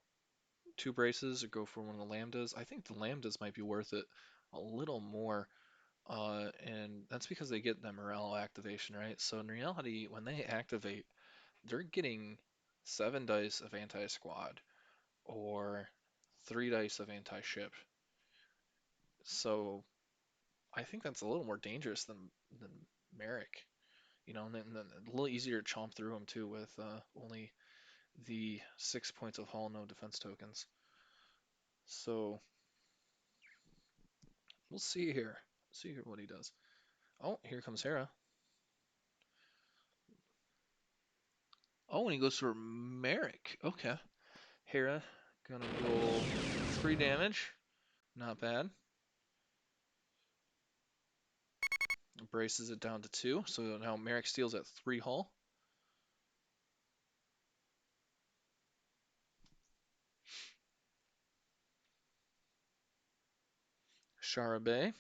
S1: 2 braces, or go for one of the Lambdas. I think the Lambdas might be worth it a little more. And that's because they get that morale activation, right? So in reality, when they activate, they're getting 7 dice of anti-squad or 3 dice of anti-ship. So I think that's a little more dangerous than Merrick, and then a little easier to chomp through him too with only the 6 points of hull, no defense tokens. So we'll see here. See here what he does. Oh, here comes Hera. Oh, and he goes for Merrick. Okay. Hera gonna roll 3 damage. Not bad. Braces it down to 2. So now Merrick steals at 3 hull. Sharabe.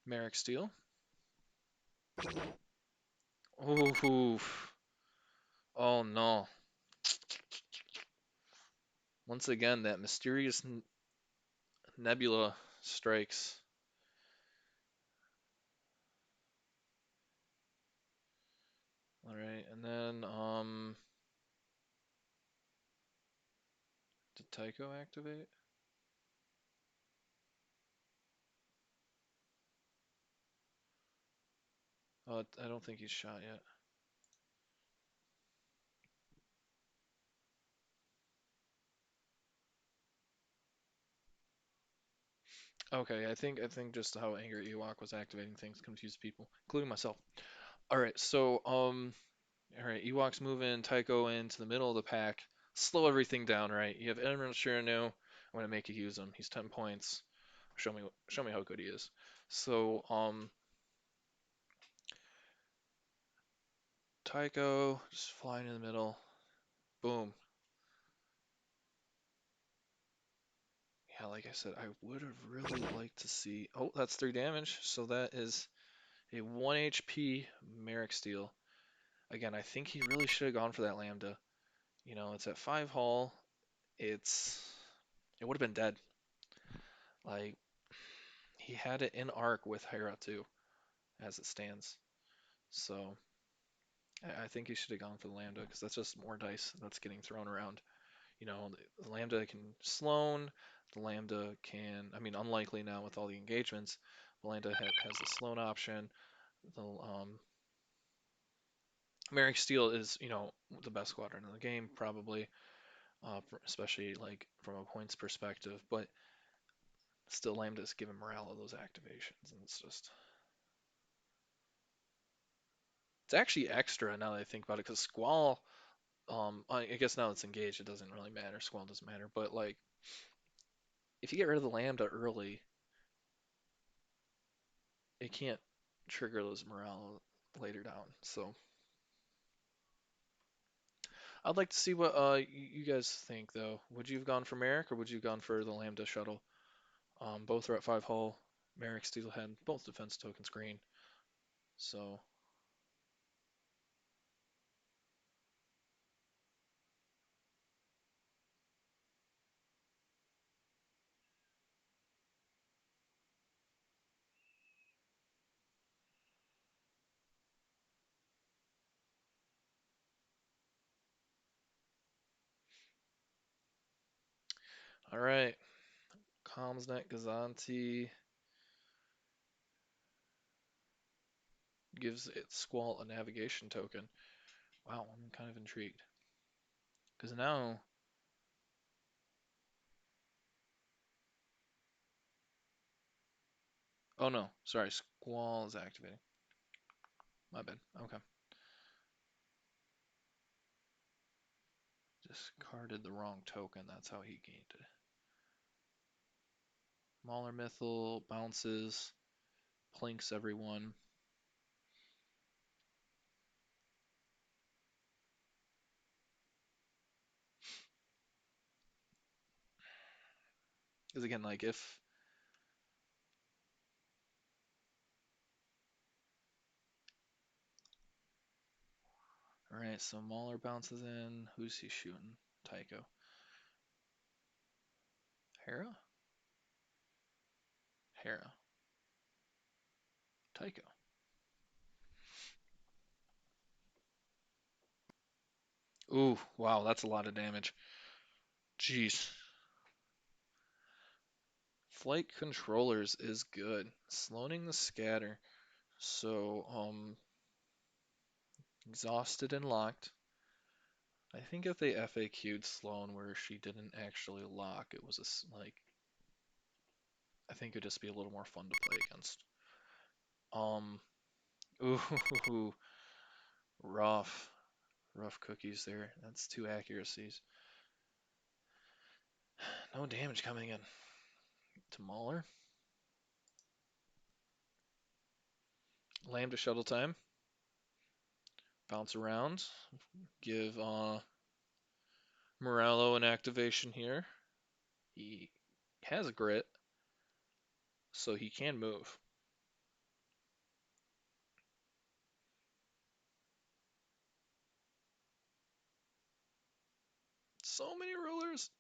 S1: Merrick steal. Oof. Oh no. Once again, that mysterious nebula strikes. All right, and then did Tycho activate? Oh, I don't think he's shot yet. Okay, I think just how AngryEwok was activating things confused people, including myself. All right, so all right, Ewok's moving Tycho into the middle of the pack, slow everything down. Right, you have Emerald Shiranu. I'm gonna make you use him. He's 10 points. Show me how good he is. So Tycho just flying in the middle. Boom. Yeah, like I said, I would have really liked to see. Oh, that's 3 damage. So that is a 1 HP Merrick Steel. Again, I think he really should have gone for that Lambda. It's at 5 hull. It would have been dead. Like, he had it in arc with Hera too, as it stands. So I think he should have gone for the Lambda because that's just more dice that's getting thrown around. The Lambda can Sloan. The Lambda can, I mean, unlikely now with all the engagements. The Lambda has the Sloan option. The Merrick Steel is, the best squadron in the game, probably, especially like from a points perspective. But still, Lambda's given morale of those activations, and it's actually extra now that I think about it, because Squall, I guess now it's engaged, it doesn't really matter. Squall doesn't matter, but like if you get rid of the Lambda early, it can't trigger those morale later down. So I'd like to see what you guys think though. Would you have gone for Merrick or would you have gone for the Lambda shuttle? Both are at 5 hull. Merrick Steelhead, both defense tokens green. So all right, Comsnet Gazanti gives it Squall a navigation token. Wow, I'm kind of intrigued because now. Oh no, sorry, Squall is activating. My bad. Okay. Discarded the wrong token. That's how he gained it. Mauler Mythal bounces, plinks everyone. Because again, like if all right, so Mauler bounces in. Who's he shooting? Tycho. Hera? Hera. Tycho. Ooh, wow, that's a lot of damage. Jeez. Flight controllers is good. Slowing the scatter. So, exhausted and locked. I think if they FAQ'd Sloan where she didn't actually lock, it was like I think it'd just be a little more fun to play against. Um, ooh, rough, rough cookies there. That's two accuracies. No damage coming in to Mauler. Lambda shuttle time. Bounce around. Give Morello an activation here. He has a grit, so he can move. So many rulers.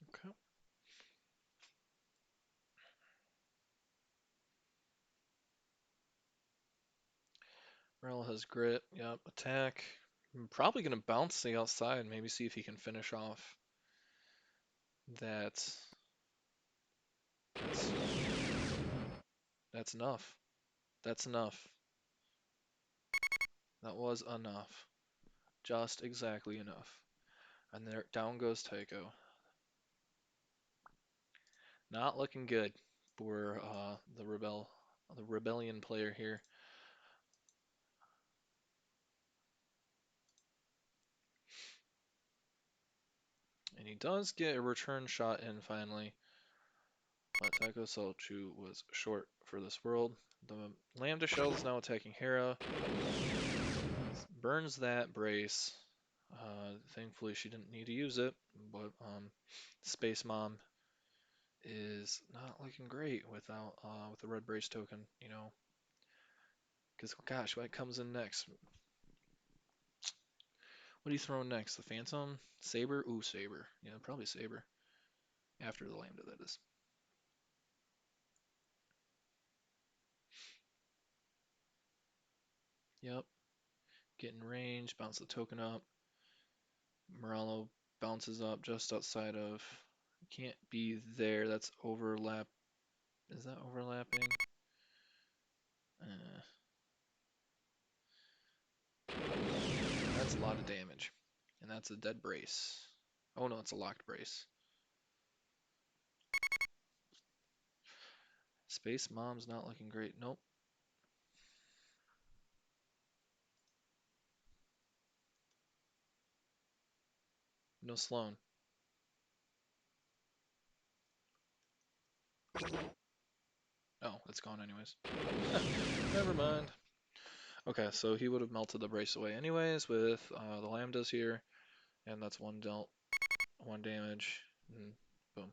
S1: Okay. Morello has grit. Yep. Attack. I'm probably gonna bounce the outside. Maybe see if he can finish off that. That's that's enough. That's enough. That was enough. Just exactly enough. And there down goes Tycho. Not looking good for the rebellion player here. And he does get a return shot in finally. But Tycho Selchu was short for this world. The Lambda Shell is now attacking Hera. Burns that brace. Thankfully she didn't need to use it, but Space Mom is not looking great without with the red brace token, you know. Because gosh, what comes in next? What are you throwing next? The Phantom? Saber? Ooh, Saber. Yeah, probably Saber. After the Lambda, that is. Yep. Get in range, bounce the token up. Morello bounces up just outside of. Can't be there. That's overlap. Is that overlapping? Uh, that's a lot of damage. And that's a dead brace. Oh no, it's a locked brace. Space Mom's not looking great. Nope. No Sloan. Oh, it's gone anyways. Never mind. Okay, so he would have melted the brace away anyways with the lambdas here, and that's one dealt, one damage, and boom.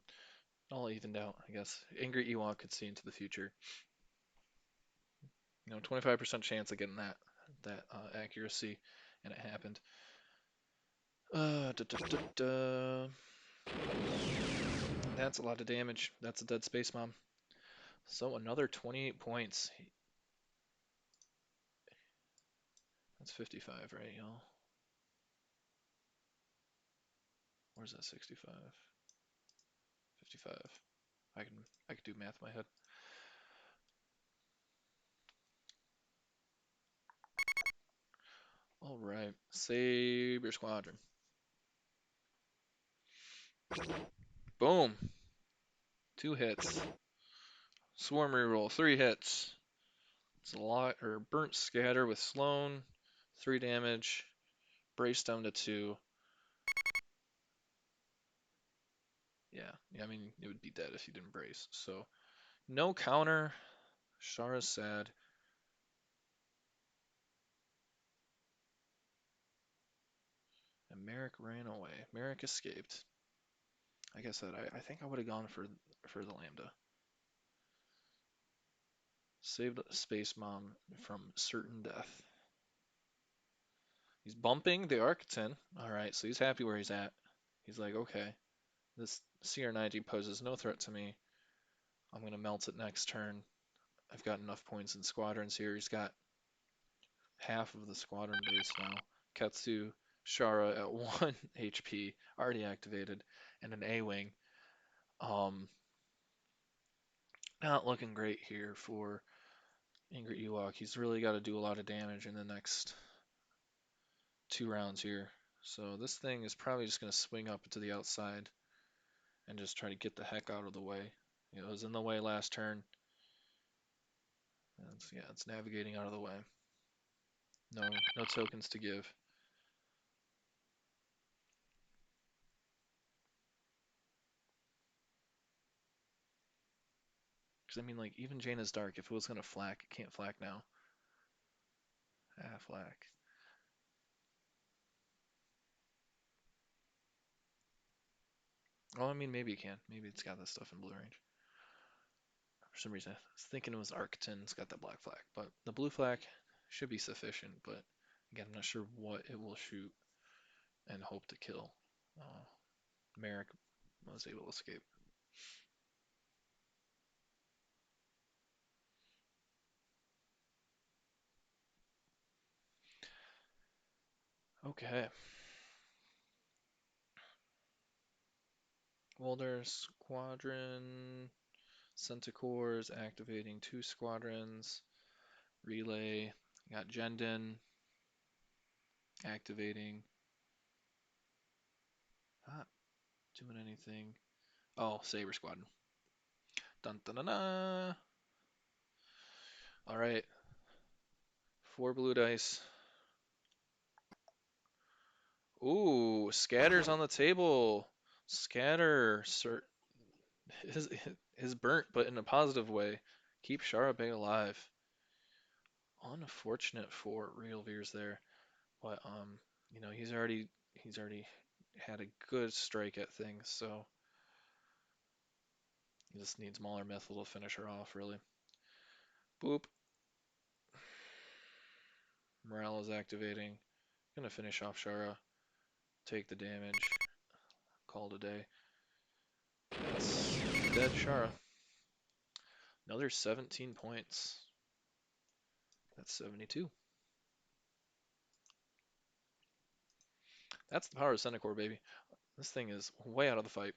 S1: All evened out, I guess. AngryEwok could see into the future. 25% chance of getting that accuracy, and it happened. Da, da, da, da. That's a lot of damage. That's a dead Space Mom. So another 28 points. That's 55, right, y'all? Where's that 65? 55. I can do math in my head. All right, save your squadron. Boom, 2 hits. Swarm reroll, 3 hits. It's a lot, or burnt scatter with Sloan, 3 damage. Brace down to 2. Yeah, I mean, it would be dead if you didn't brace. So, no counter. Shara's sad. And Merrick ran away. Merrick escaped. Like I said, I think I would have gone for the Lambda. Saved Space Mom from certain death. He's bumping the Arcton. Alright, so he's happy where he's at. He's like, okay, this CR90 poses no threat to me. I'm going to melt it next turn. I've got enough points in squadrons here. He's got half of the squadron base now. Ketsu, Shara at 1 HP, already activated, and an A-Wing. Um, Not looking great here for AngryEwok. He's really got to do a lot of damage in the next 2 rounds here. So this thing is probably just going to swing up to the outside and just try to get the heck out of the way. It was in the way last turn. And it's navigating out of the way. No tokens to give. Because I mean, like even Jaina's Dark, if it was gonna flak, it can't flak now. Ah, flak. Oh, I mean, maybe it can. Maybe it's got this stuff in blue range. For some reason, I was thinking it was Arcton. It's got that black flak, but the blue flak should be sufficient. But again, I'm not sure what it will shoot and hope to kill. Uh, Merrick was able to escape. Okay. Walder Squadron. Centaurs activating 2 squadrons. Relay. Got Jendon activating. Not doing anything. Oh, Saber Squadron. Dun dun dun dun. All right. 4 blue dice. Ooh, Scatter's on the table. Scatter, sir. His, his burnt, but in a positive way. Keep Shara Bay alive. Unfortunate for RealVeers there, but he's already had a good strike at things, so he just needs Mauler Mythil to finish her off, really. Boop. Morale is activating. Gonna finish off Shara. Take the damage. Call it a day. That's dead Shara. Another 17 points. That's 72. That's the power of Centaur, baby. This thing is way out of the fight.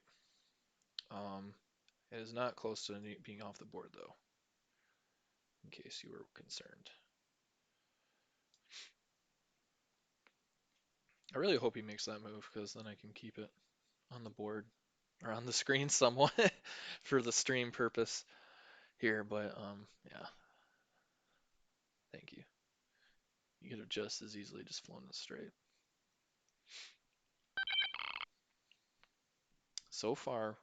S1: Um, it is not close to being off the board, though, in case you were concerned. I really hope he makes that move, because then I can keep it on the board, or on the screen somewhat, for the stream purpose here, but, yeah, thank you. You could have just as easily just flown this straight. So far,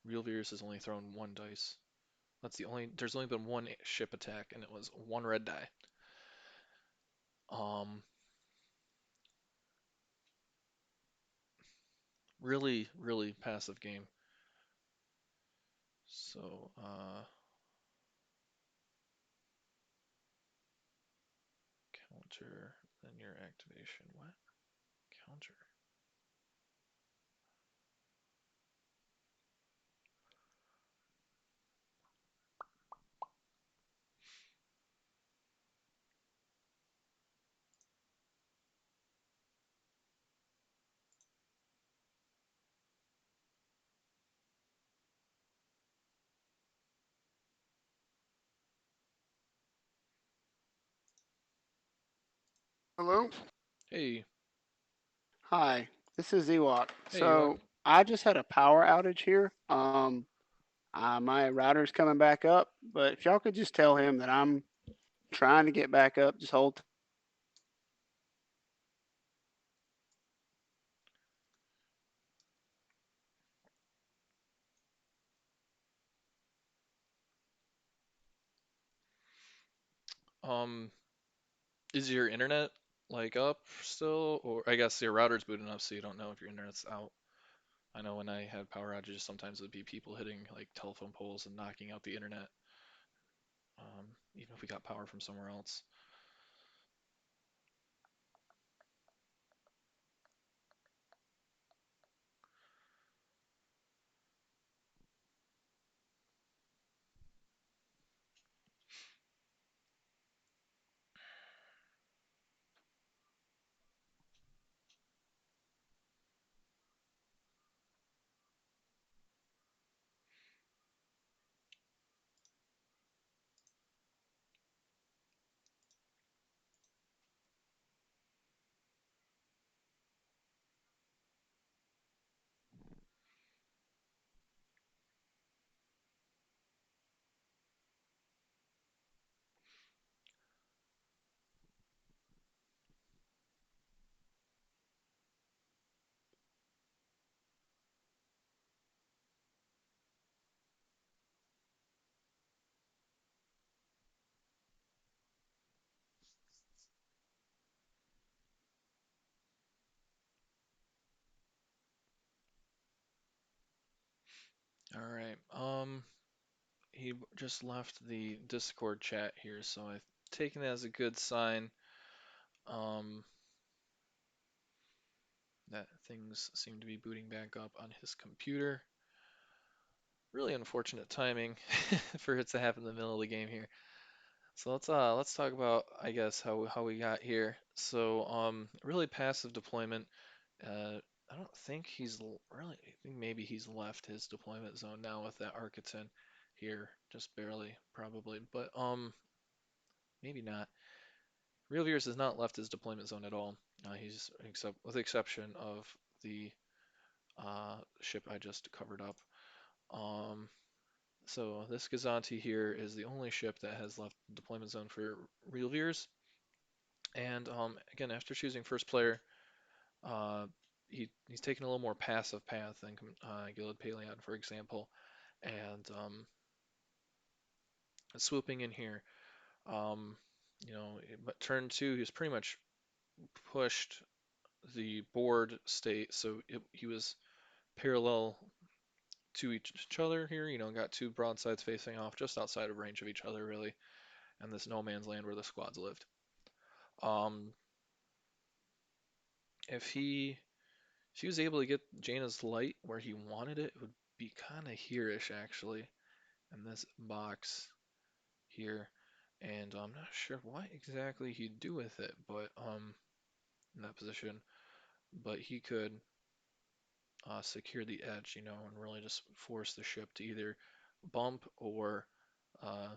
S1: RealVeers has only thrown 1 dice. There's only been 1 ship attack, and it was 1 red die. Um, really, really passive game. So, counter, then your activation. What? Counter.
S3: Hello?
S1: Hey,
S3: Hi, this is Ewok.
S1: hey, Ewok.
S3: So I just had a power outage here. My router's coming back up, but if y'all could just tell him that I'm trying to get back up, just hold.
S1: Um, is your internet like up still, or I guess your router's booting up, so you don't know if your internet's out. I know when I had power outages, sometimes it would be people hitting like telephone poles and knocking out the internet, even if we got power from somewhere else. All right. He just left the Discord chat here, so I've taken it as a good sign. Um, that things seem to be booting back up on his computer. Really unfortunate timing for it to happen in the middle of the game here. So let's talk about I guess how we got here. So really passive deployment. I don't think really. I think maybe he's left his deployment zone now with that Architon here, just barely probably, but maybe not. RealVeers has not left his deployment zone at all. He's except with the exception of the ship I just covered up. Um, so this Gazanti here is the only ship that has left the deployment zone for RealVeers. And again, after choosing first player, uh, he's taken a little more passive path than Gilad Paleon, for example, and swooping in here. Um, but turn two, he was pretty much pushed the board state, so he was parallel to each other here. Got two broadsides facing off just outside of range of each other, really, and this no man's land where the squads lived. Um, if he if he was able to get Jaina's light where he wanted it, it would be kind of here-ish actually, in this box here. And I'm not sure what exactly he'd do with it, but in that position, but he could secure the edge, and really just force the ship to either bump or uh,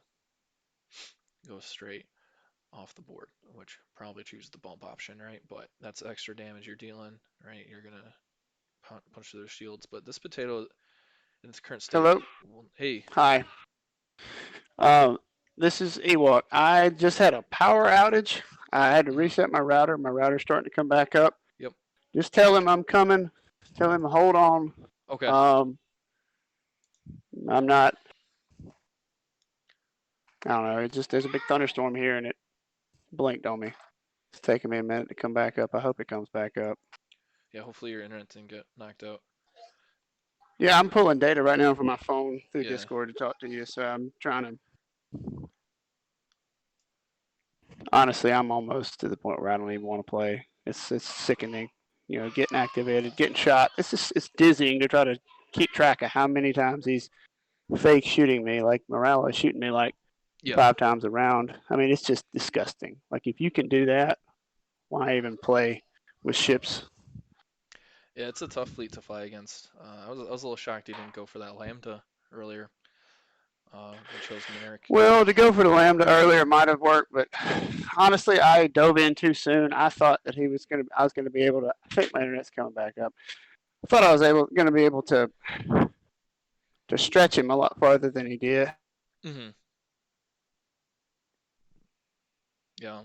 S1: go straight off the board, which probably choose the bump option, right? But that's extra damage you're dealing, right? You're gonna punch through their shields. But this potato in its current state,
S3: Hello.
S1: hey,
S3: Hi. Um, this is Ewok. I just had a power outage. I had to
S1: mhm,
S3: reset my router. My router's starting to come back up.
S1: yep,
S3: Just tell him I'm coming. Tell him to hold on.
S1: okay,
S3: Um, I'm not. I don't know. It just there's a big thunderstorm here and it blinked on me. It's taking me a minute to come back up. I hope it comes back up.
S1: yeah. Hopefully your internet didn't get knocked out.
S3: Yeah, I'm pulling data right now from my phone through
S1: Yeah,
S3: Discord to talk to you. So I'm trying to. Honestly, I'm almost to the point where I don't even want to play. It's sickening. Getting activated, getting shot. It's dizzying to try to keep track of how many times he's fake shooting me. Like Morales is shooting me like
S1: yeah,
S3: 5 times around. I mean, it's just disgusting. Like if you can do that, why even play with ships?
S1: yeah. It's a tough fleet to fly against. I was a little shocked he didn't go for that lambda earlier. and chose Merrick.
S3: Well, to go for the Lambda earlier might have worked, but honestly, I dove in too soon. I thought that I was gonna be able to. I think my internet's coming back up. I thought I was gonna be able to stretch him a lot farther than he did.
S1: Mm-hmm. Yeah.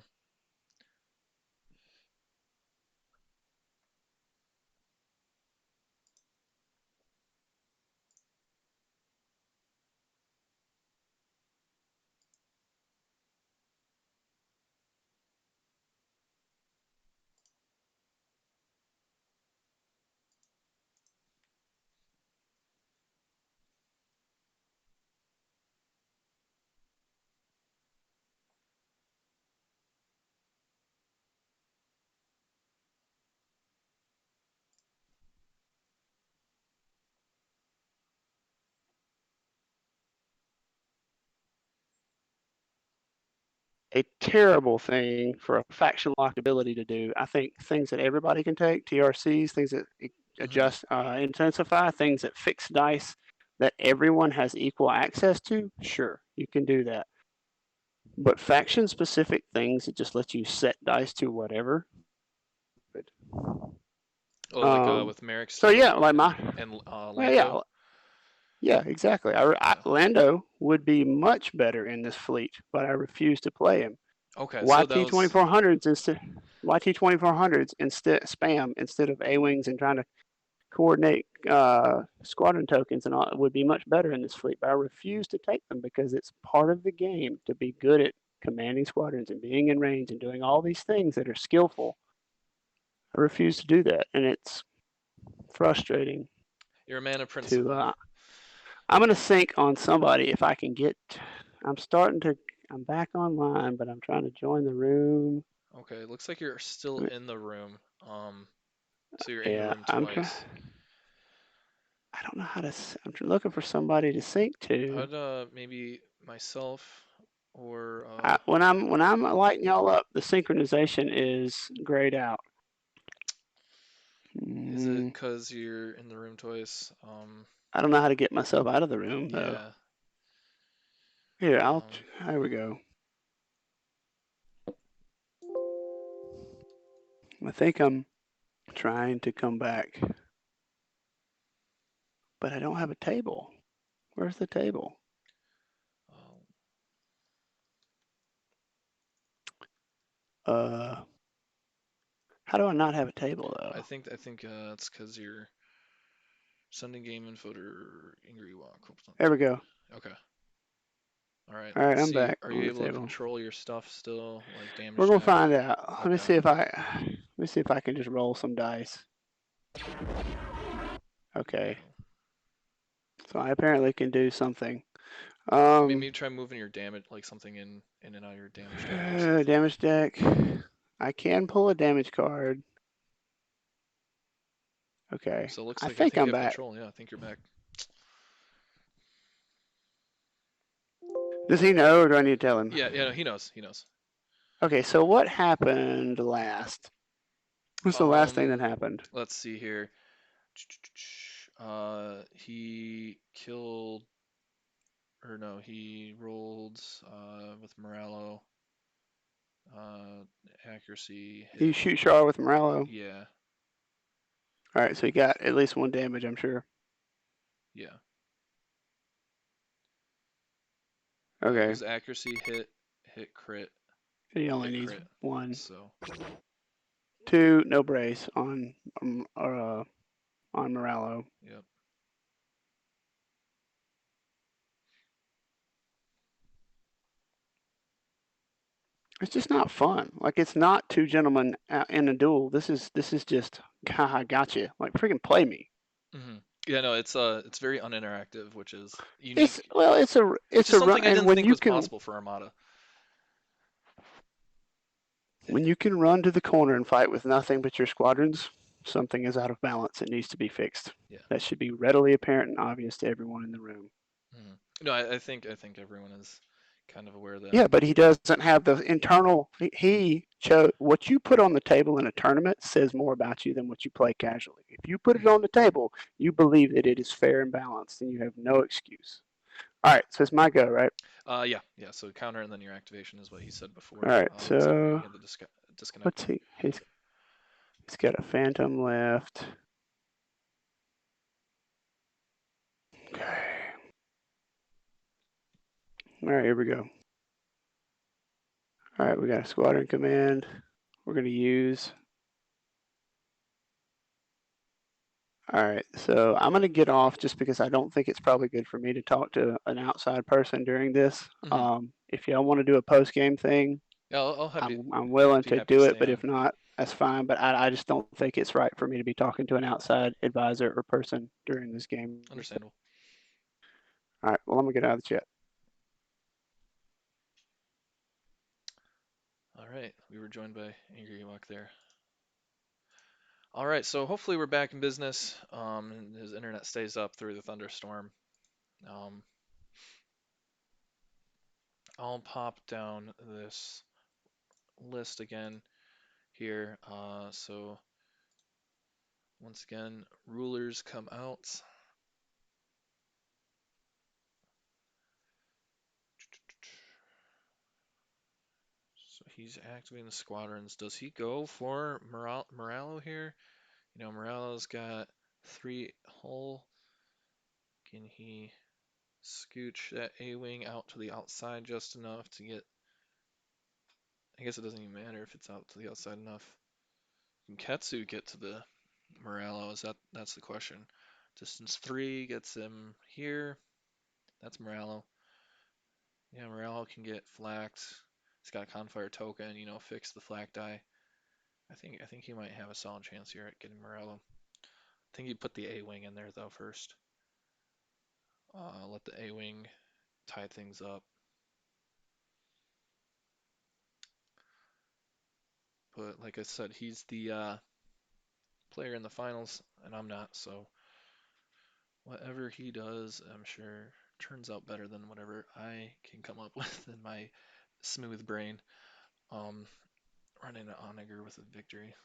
S3: A terrible thing for a faction locked ability to do. I think things that everybody can take, TRCs, things that
S1: Mm-hmm.
S3: adjust, intensify, things that fix dice that everyone has equal access to, sure, you can do that. But faction specific things that just let you set dice to whatever.
S1: Oh, like
S3: Um,
S1: with Merrick
S3: so
S1: still
S3: yeah, like my,
S1: and
S3: well,
S1: Lando.
S3: yeah, exactly.
S1: Yeah.
S3: Lando would be much better in this fleet, but I refuse to play him.
S1: Okay, so that
S3: YT
S1: was
S3: 2400s instead YT 2400s instead spam instead of A wings and trying to coordinate squadron tokens and all would be much better in this fleet. But I refuse to take them because it's part of the game to be good at commanding squadrons and being in range and doing all these things that are skillful. I refuse to do that, and it's frustrating.
S1: your man of
S3: To
S1: principle.
S3: I'm gonna sync on somebody if I can get. I'm starting to. I'm back online, but I'm trying to join the room.
S1: Okay, looks like you're still in the room. So you're in the
S3: Yeah,
S1: room
S3: I'm trying.
S1: twice.
S3: I don't know how to. I'm looking for somebody to sync to.
S1: I'd maybe myself or
S3: When I'm lighting y'all up, the synchronization is grayed out.
S1: is it
S3: Mm,
S1: 'cause you're in the room twice?
S3: I don't know how to get myself out of the room though.
S1: Yeah.
S3: Here, I'll.
S1: Um,
S3: Here we go. I think I'm trying to come back, but I don't have a table. Where's the table?
S1: uh,
S3: Uh, how do I not have a table though?
S1: I think it's 'cause you're sending game info to AngryEwok.
S3: There we go.
S1: Okay. All right.
S3: All right, I'm
S1: See,
S3: back
S1: are you
S3: on the
S1: able to
S3: table.
S1: control your stuff still, like
S3: We're
S1: damage
S3: gonna
S1: deck?
S3: find out. Let me
S1: Okay.
S3: see if I. Let me see if I can just roll some dice. Okay.
S1: Well,
S3: So I apparently can do something.
S1: maybe try moving your damage, like something in and out of your damage deck or something.
S3: Damage deck. I can pull a damage card. Okay.
S1: So it looks
S3: I
S1: like I
S3: think
S1: think you
S3: I'm
S1: have
S3: back.
S1: control. Yeah, I think you're back.
S3: Does he know, or do I need to tell him?
S1: Yeah, yeah, no, he knows. He knows.
S3: Okay. So what happened last? What's the last thing that happened?
S1: Let's see here. He killed, or no, he rolled with Morello. Uh, accuracy
S3: You
S1: hit.
S3: shoot Char with Morello.
S1: Yeah,
S3: All right. So he got at least one damage, I'm sure.
S1: yeah. It
S3: Okay.
S1: was accuracy hit crit,
S3: He only
S1: hit
S3: needs
S1: crit.
S3: one.
S1: So
S3: Two. No brace on Morello.
S1: yep.
S3: It's just not fun. Like it's not two gentlemen in a duel. This is just haha gotcha. Like freaking play me.
S1: Yeah, no, it's very uninteractive, which is
S3: It's
S1: unique,
S3: well,
S1: which
S3: it's
S1: is
S3: a run,
S1: something I
S3: and
S1: didn't think was possible for Armada.
S3: when you can run to the corner and fight with nothing but your squadrons, something is out of balance. It needs to be fixed.
S1: Yeah.
S3: That should be readily apparent and obvious to everyone in the room.
S1: No, I think everyone is kind of aware of that.
S3: Yeah, but he doesn't have the internal. He chose what you put on the table in a tournament says more about you than what you play casually. If you put it on the table, you believe that it is fair and balanced, and you have no excuse. All right, so it's my go, right?
S1: Yeah. So counter and then your activation is what he said
S3: All
S1: before.
S3: right,
S1: That's where we
S3: so
S1: had the disconnect.
S3: what's he? He's got a phantom left. Okay. All right, here we go. All right, we got a squadron command. We're going to use. All right, so I'm going to get off just because I don't think it's probably good for me to talk to an outside person during this.
S1: Hmm.
S3: If y'all want to do a post game thing,
S1: Yeah, I'll
S3: I'm willing to
S1: happy to
S3: do it,
S1: stay
S3: but
S1: on.
S3: if not, that's fine. But I just don't think it's right for me to be talking to an outside advisor or person during this game.
S1: Understandable.
S3: All right, well, I'm going to get out of the chat.
S1: All right, we were joined by AngryEwok there. All right, so hopefully we're back in business. And his internet stays up through the thunderstorm. Um, I'll pop down this list again here. So once again, rulers come out. So he's activating the squadrons. Does he go for Moralo here? You know, Moralo's got 3 hull. Can he scooch that A-wing out to the outside just enough to get... I guess it doesn't even matter if it's out to the outside enough. Can Ketsu get to the Moralo? That's the question. Distance 3 gets him here. That's Moralo. Yeah, Moralo can get flaked. He's got a Confire token, you know, fix the flak die. I think he might have a solid chance here at getting Morello. I think he put the A-wing in there though first. Let the A-wing tie things up. But like I said, he's the player in the finals, and I'm not. So whatever he does, I'm sure turns out better than whatever I can come up with in my smooth brain. Um, Running an Onager with a victory.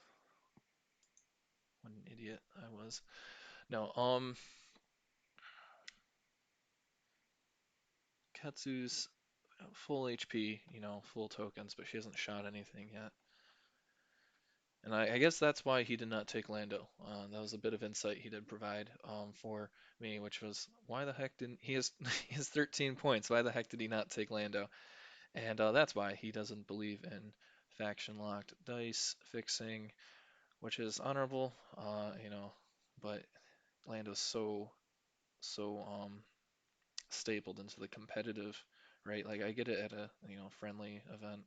S1: What an idiot I was. No, Katsu's full HP, you know, full tokens, but she hasn't shot anything yet. And I guess that's why he did not take Lando. That was a bit of insight he did provide for me, which was why the heck didn't he has he has 13 points? Why the heck did he not take Lando? And that's why he doesn't believe in faction locked dice fixing, which is honorable, you know, but Lando's so stapled into the competitive, right? Like I get it at a friendly event.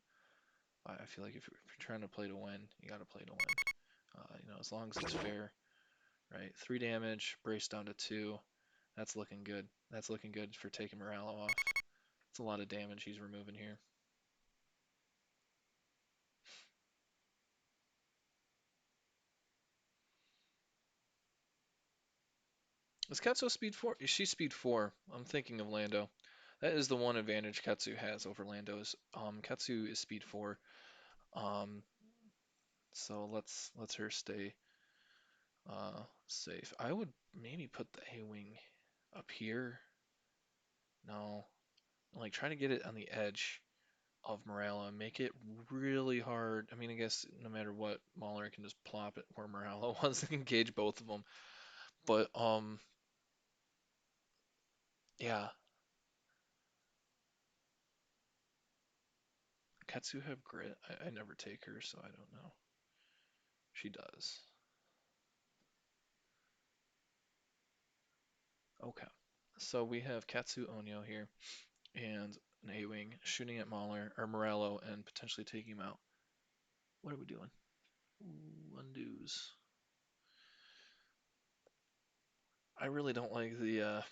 S1: I feel like if you're trying to play to win, you got to play to win. You know, as long as it's fair, right? 3 damage, brace down to 2. That's looking good. That's looking good for taking Moralo off. It's a lot of damage he's removing here. Is Katsu speed 4? Is she speed 4? I'm thinking of Lando. That is the one advantage Katsu has over Lando's. Katsu is speed 4. Um, so let's her stay safe. I would maybe put the A-wing up here. No, like try to get it on the edge of Moralo and make it really hard. I mean, I guess no matter what, Mahler can just plop it where Moralo wants to engage both of them. But yeah, Katsu have grit. I never take her, so I don't know. She does. Okay, so we have Katsu Onyo here and an A-wing shooting at Mahler or Moralo and potentially taking him out. What are we doing? Ooh, undos. I really don't like the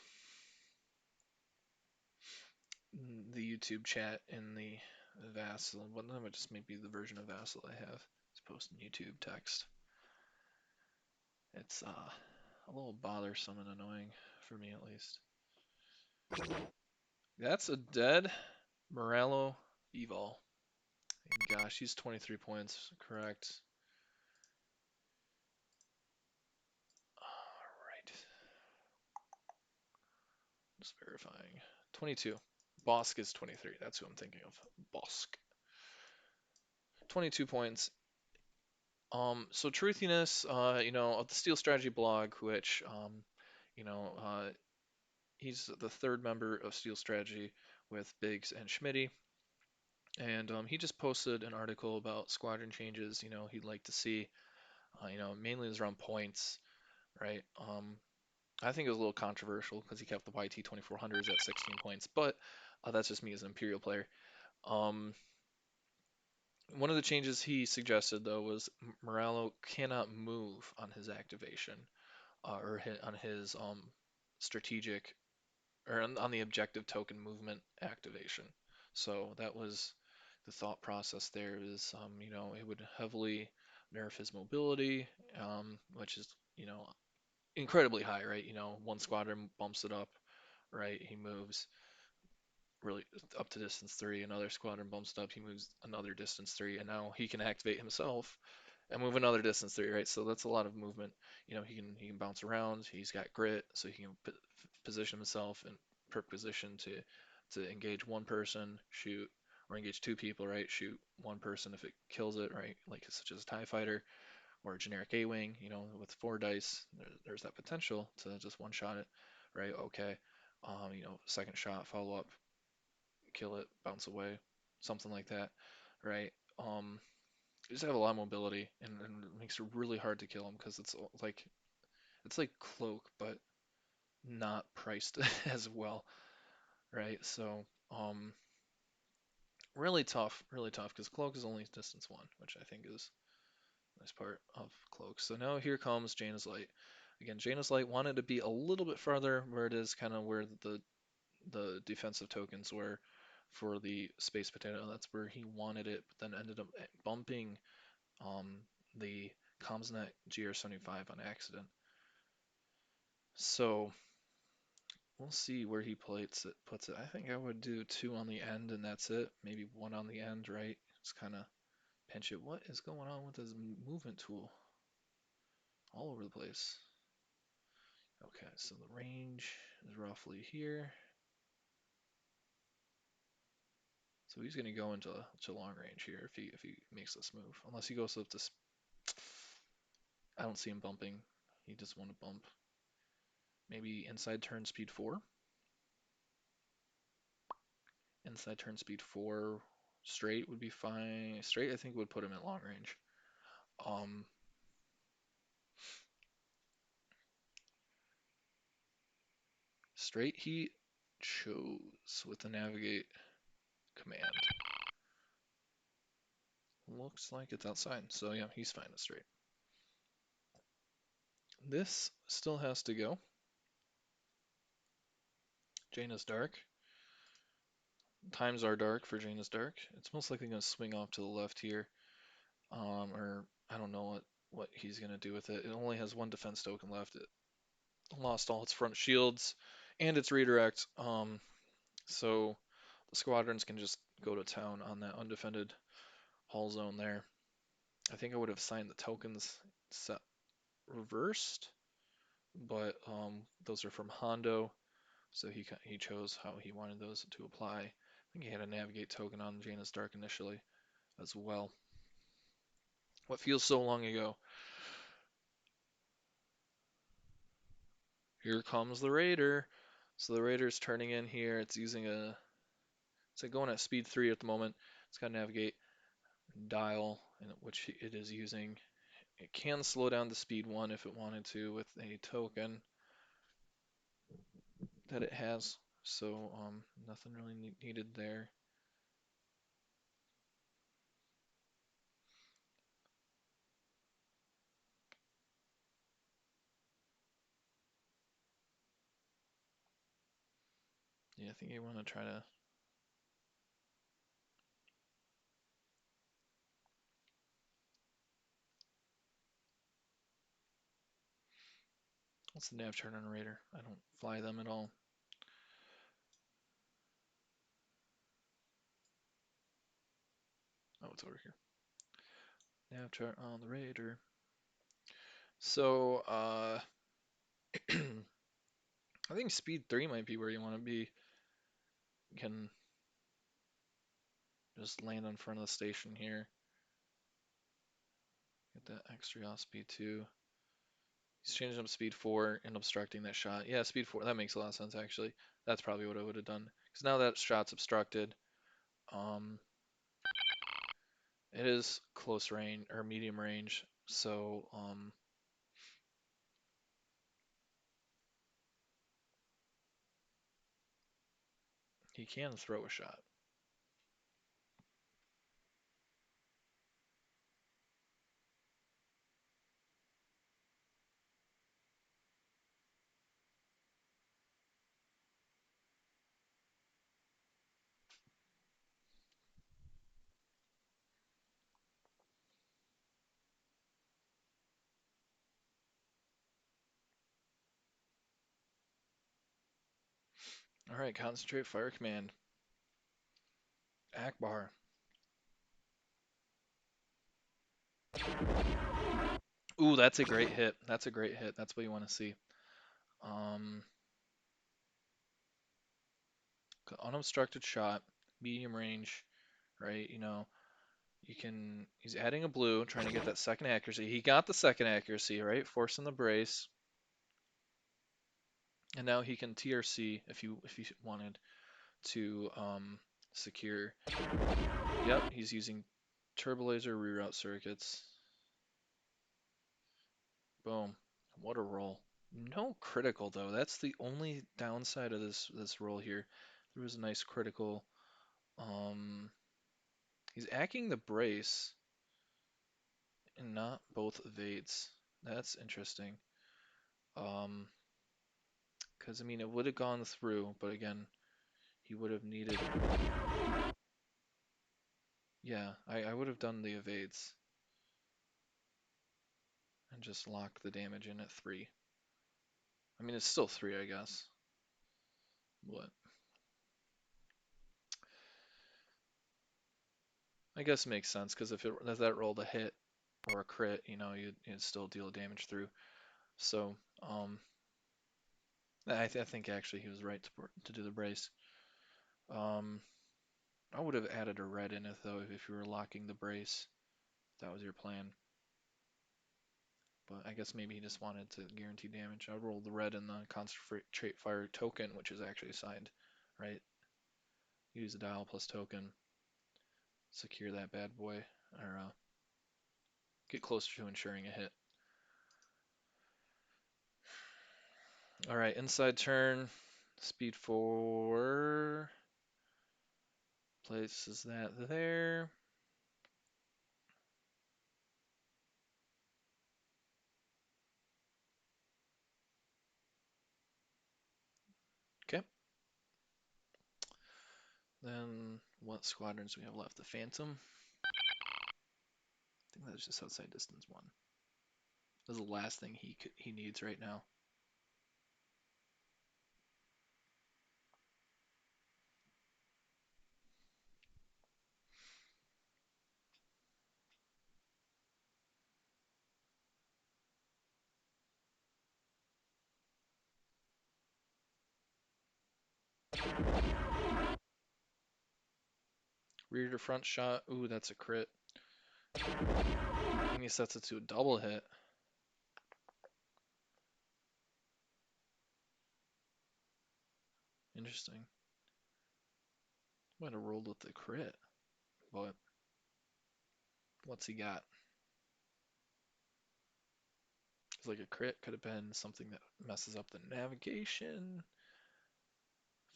S1: YouTube chat in the Vassal. Well, that would just maybe the version of Vassal I have. It's posting YouTube text. It's a little bothersome and annoying for me at least. That's a dead Morello Evol. Gosh, he's 23 points, correct. All right. Just verifying. 22. Bosk is 23. That's who I'm thinking of. Bosk. 22 points. So truthiness, of the Steel Strategy blog, which, you know, he's the third member of Steel Strategy with Biggs and Schmitty, and he just posted an article about squadron changes. He'd like to see. Mainly it was around points, right? I think it was a little controversial because he kept the YT 2400s at 16 points, but that's just me as an Imperial player. Um, One of the changes he suggested though was Morello cannot move on his activation, or on his strategic, or on the objective token movement activation. So that was the thought process there is, it would heavily nerf his mobility, which is, incredibly high, right? One squadron bumps it up, right? He moves really up to distance 3. Another squadron bumps it up, he moves another distance 3, and now he can activate himself and move another distance 3, right? So that's a lot of movement. He can bounce around. He's got grit, so he can position himself in perfect position to engage one person, shoot, or engage two people, right? Shoot one person if it kills it, right? Like such as a TIE fighter or a generic A-wing, with 4 dice, there's that potential to just one shot it, right? Okay, second shot, follow up, kill it, bounce away, something like that, right? You just have a lot of mobility, and it makes it really hard to kill him because it's like cloak, but not priced as well, right? So, really tough because cloak is only distance 1, which I think is a nice part of cloak. So now here comes Jaina's Light. Again, Jaina's Light wanted to be a little bit farther where it is kind of where the defensive tokens were for the space potato. That's where he wanted it, but then ended up bumping um, the Comsnet GR75 on accident. So we'll see where he puts it. I think I would do 2 on the end and that's it. Maybe 1 on the end, right? Just kind of pinch it. What is going on with his movement tool? All over the place. Okay, so the range is roughly here. So he's going to go into long range here if he makes this move. Unless he goes up to... I don't see him bumping. He just want to bump. Maybe inside turn speed 4. Inside turn speed 4. Straight would be fine. Straight I think would put him at long range. Um, Straight he chose with the navigate command. Looks like it's outside. So yeah, he's fine at straight. This still has to go. Jaina's dark. Times are dark for Jaina's dark. It's most likely going to swing off to the left here. Or I don't know what he's going to do with it. It only has 1 defense token left. It lost all its front shields and its redirect. So the squadrons can just go to town on that undefended hull zone there. I think I would have signed the tokens set reversed, but those are from Hondo, so he chose how he wanted those to apply. I think he had a navigate token on Jaina's Dark initially as well. What feels so long ago. Here comes the Raider. So the Raider's turning in here. It's like going at speed 3 at the moment. It's got to navigate dial, which it is using. It can slow down to speed 1 if it wanted to with a token that it has. So nothing really needed there. Yeah, I think you want to try to... What's the nav chart on a Raider? I don't fly them at all. Oh, it's over here. Nav chart on the Raider. So, I think speed 3 might be where you want to be. can just land in front of the station here. Get that extra off speed 2. He's changing up speed 4 and obstructing that shot. Yeah, speed 4. That makes a lot of sense, actually. That's probably what I would have done. Because now that shot's obstructed, um, it is close range or medium range. So, he can throw a shot. All right, concentrate fire command. Akbar. Ooh, that's a great hit. That's a great hit. That's what you want to see. Um, unobstructed shot, medium range, right? You can. He's adding a blue, trying to get that second accuracy. He got the second accuracy, right? Forcing the brace, and now he can TRC if you wanted to secure. Yep, he's using turbo laser reroute circuits. Boom. What a roll. No critical though. That's the only downside of this roll here. There was a nice critical. Um, he's acting the brace and not both evades. That's interesting. Um, because I mean it would have gone through, but again, he would have needed. Yeah, I would have done the evades and just locked the damage in at 3. I mean it's still 3, I guess. What? I guess it makes sense because if that rolled a hit or a crit, you'd still deal damage through. So, I think actually he was right to do the brace. Um, I would have added a red in it though if you were locking the brace. If that was your plan. But I guess maybe he just wanted to guarantee damage. I rolled the red in the concentrate fire token, which is actually assigned, right? Use the dial plus token, secure that bad boy, or get closer to ensuring a hit. All right, inside turn, speed 4, places that there. Okay. Then what squadrons do we have left? The Phantom. I think that's just outside distance 1. That's the last thing he needs right now. Rear to front shot. Ooh, that's a crit. And he sets it to a double hit. Interesting. Might have rolled with the crit, but what's he got? It's like a crit could have been something that messes up the navigation,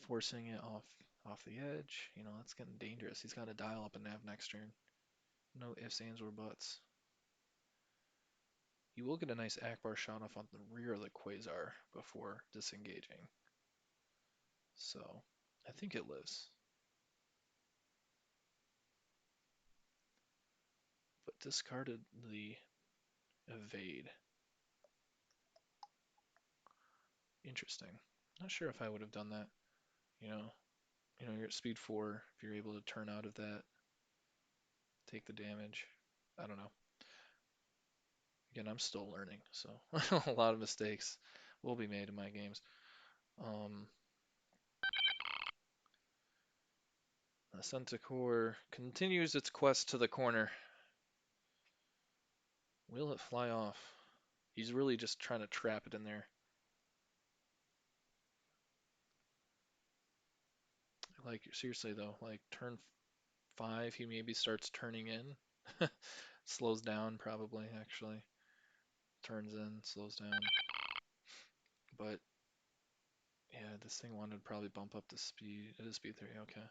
S1: forcing it off the edge. That's getting dangerous. He's got to dial up a nav next turn. No ifs, ands, or buts. You will get a nice Akbar shot off on the rear of the Quasar before disengaging. So, I think it lives. But discarded the evade. Interesting. Not sure if I would have done that. You know, you're at speed 4. If you're able to turn out of that, take the damage. I don't know. Again, I'm still learning, so a lot of mistakes will be made in my games. Um, The Centaur continues its quest to the corner. Will it fly off? He's really just trying to trap it in there. Like, seriously though, like turn 5, he maybe starts turning in. Slows down, probably, actually. Turns in, slows down. But, yeah, this thing wanted to probably bump up the speed. It is speed 3, okay.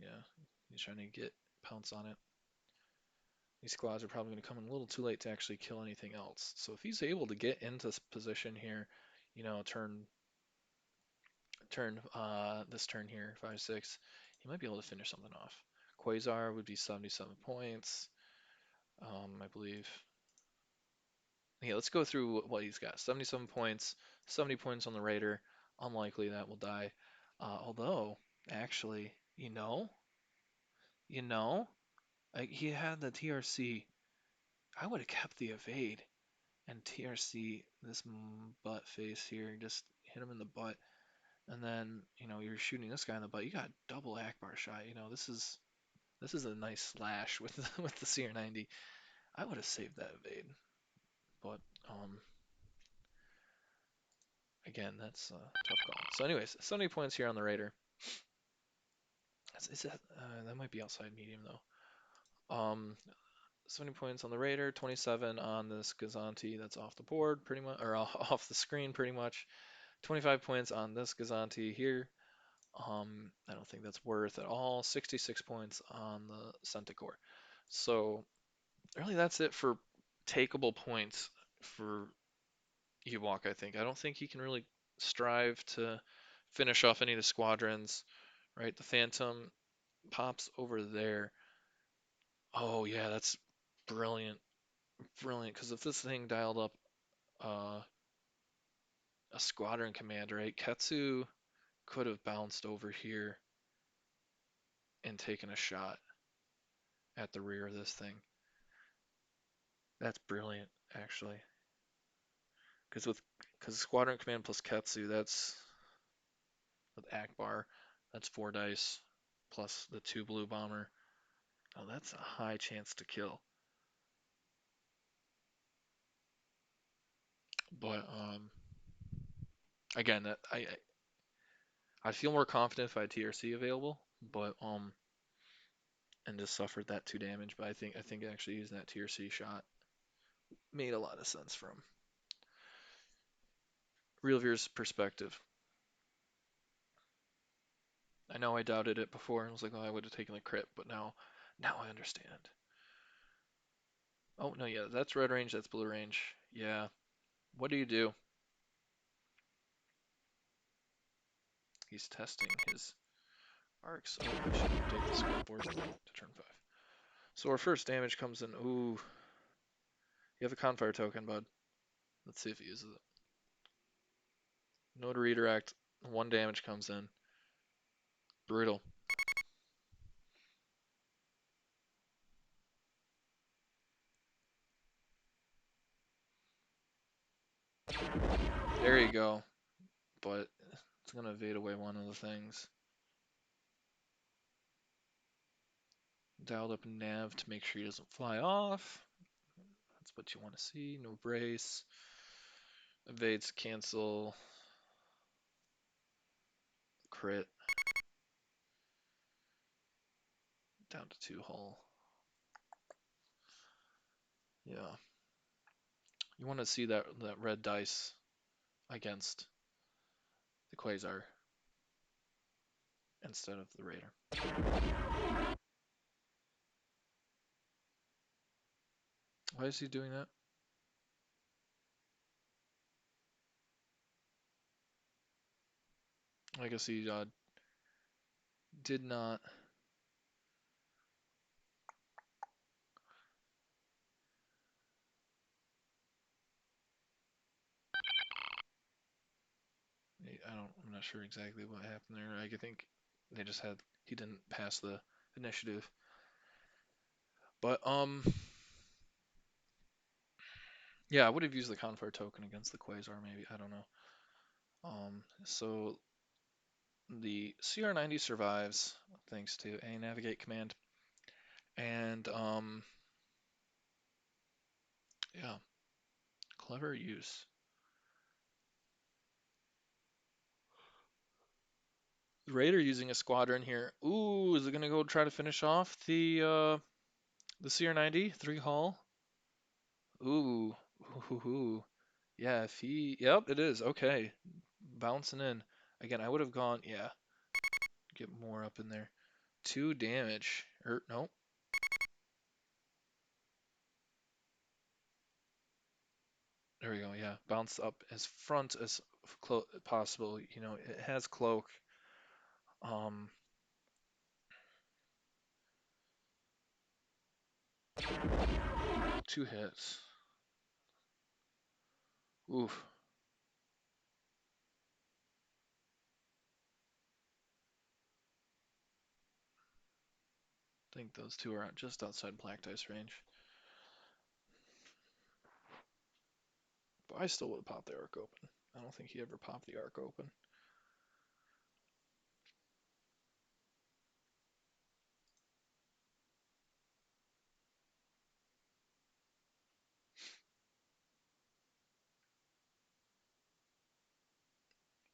S1: Yeah, he's trying to get pounce on it. These squads are probably going to come in a little too late to actually kill anything else. So if he's able to get into position here, you know, this turn here, 5-6, he might be able to finish something off. Quasar would be 77 points, I believe. Yeah, let's go through what he's got. 77 points, 70 points on the Raider. Unlikely that will die. Although, actually, you know, like he had the TRC. I would have kept the evade and TRC this butt face here. Just hit him in the butt, and then you're shooting this guy in the butt. You got double Akbar shot. This is a nice slash with with the CR90. I would have saved that evade, but again, that's a tough call. So, anyways, 70 points here on the Raider. That might be outside medium though. 70 points on the Raider, 27 on this Gazanti that's off the board pretty much, or off the screen pretty much. 25 points on this Gazanti here. I don't think that's worth at all. 66 points on the Centaur. So really that's it for takeable points for Ewok, I think. I don't think he can really strive to finish off any of the squadrons, right? The Phantom pops over there. Oh yeah, that's brilliant. Brilliant, because if this thing dialed up uh, a squadron command, right, Ketsu could have bounced over here and taken a shot at the rear of this thing. That's brilliant, actually. Because squadron command plus Ketsu, that's with Akbar, that's 4 dice plus the 2 blue bomber. Oh, that's a high chance to kill. But again, that I feel more confident if I had TRC available, but and just suffered that 2 damage. But I think actually using that TRC shot made a lot of sense from RealVeers' perspective. I know I doubted it before. I was like, oh, I would have taken the crit, but now I understand. Oh no, yeah, that's red range, that's blue range. Yeah. What do you do? He's testing his arcs. Oh, I should update the scoreboard to turn 5. So our first damage comes in. Ooh, you have a Confire token, bud. Let's see if he uses it. No to redirect. 1 damage comes in. Brutal. There you go. But it's gonna evade away one of the things. Dialed up nav to make sure he doesn't fly off. That's what you want to see. No brace. Evades, cancel. Crit. Down to 2 hull. Yeah. You want to see that red dice against the Quasar instead of the Raider. Why is he doing that? I guess he did not. I'm not sure exactly what happened there. I think they just had he didn't pass the initiative. But yeah, I would have used the Confire token against the Quasar maybe. I don't know. So the CR90 survives thanks to a navigate command. And yeah, clever use. The Raider using a squadron here. Ooh, is it gonna go try to finish off the CR90 3 hull? Ooh, ooh, yeah. If he, yep, it is. Okay, bouncing in again. I would have gone, yeah, get more up in there. 2 damage. Nope. There we go. Yeah, bounce up as front as possible. You know, it has cloak. Um, 2 hits. Oof. I think those two are just outside black dice range. But I still would have popped the arc open. I don't think he ever popped the arc open.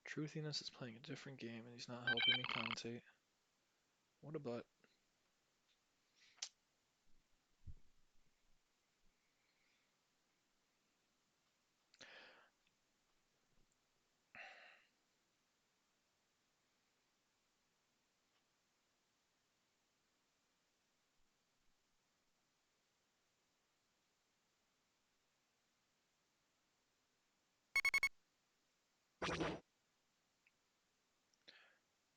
S1: Truthiness is playing a different game and he's not helping me commentate. What a butt.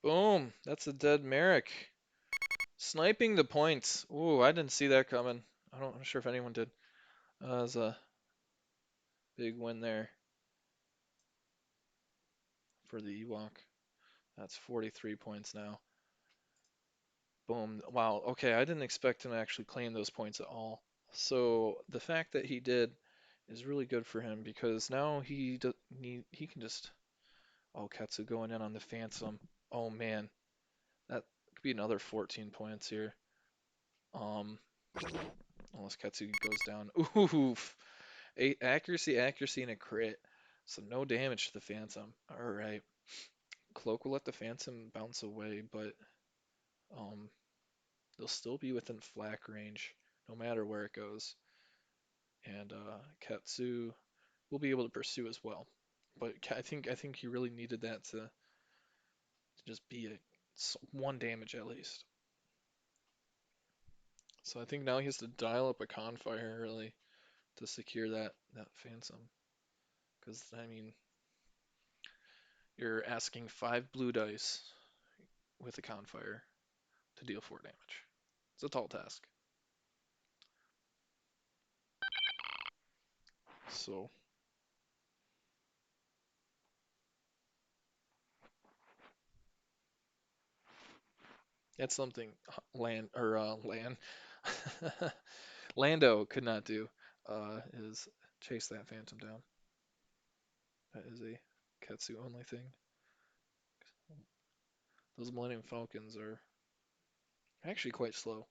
S1: Boom! That's a dead Merrick. Sniping the points. Ooh, I didn't see that coming. I'm not sure if anyone did. That was a big win there for the Ewok. That's 43 points now. Boom. Wow. Okay, I didn't expect him to actually claim those points at all. So the fact that he did is really good for him because now he can just. Oh, Ketsu going in on the Phantom. Oh man, that could be another 14 points here. Um, unless Ketsu goes down. Oof. Accuracy, accuracy, and a crit. So no damage to the Phantom. All right. Cloak will let the Phantom bounce away, but um, they'll still be within flak range no matter where it goes. And Ketsu will be able to pursue as well. But I think he really needed that to just be 1 damage at least. So I think now he has to dial up a Confire really to secure that Phantom. Because I mean, you're asking 5 blue dice with a Confire to deal 4 damage. It's a tall task. So that's something land Lando could not do. Is chase that Phantom down. That is a Ketsu only thing. Those Millennium Falcons are actually quite slow.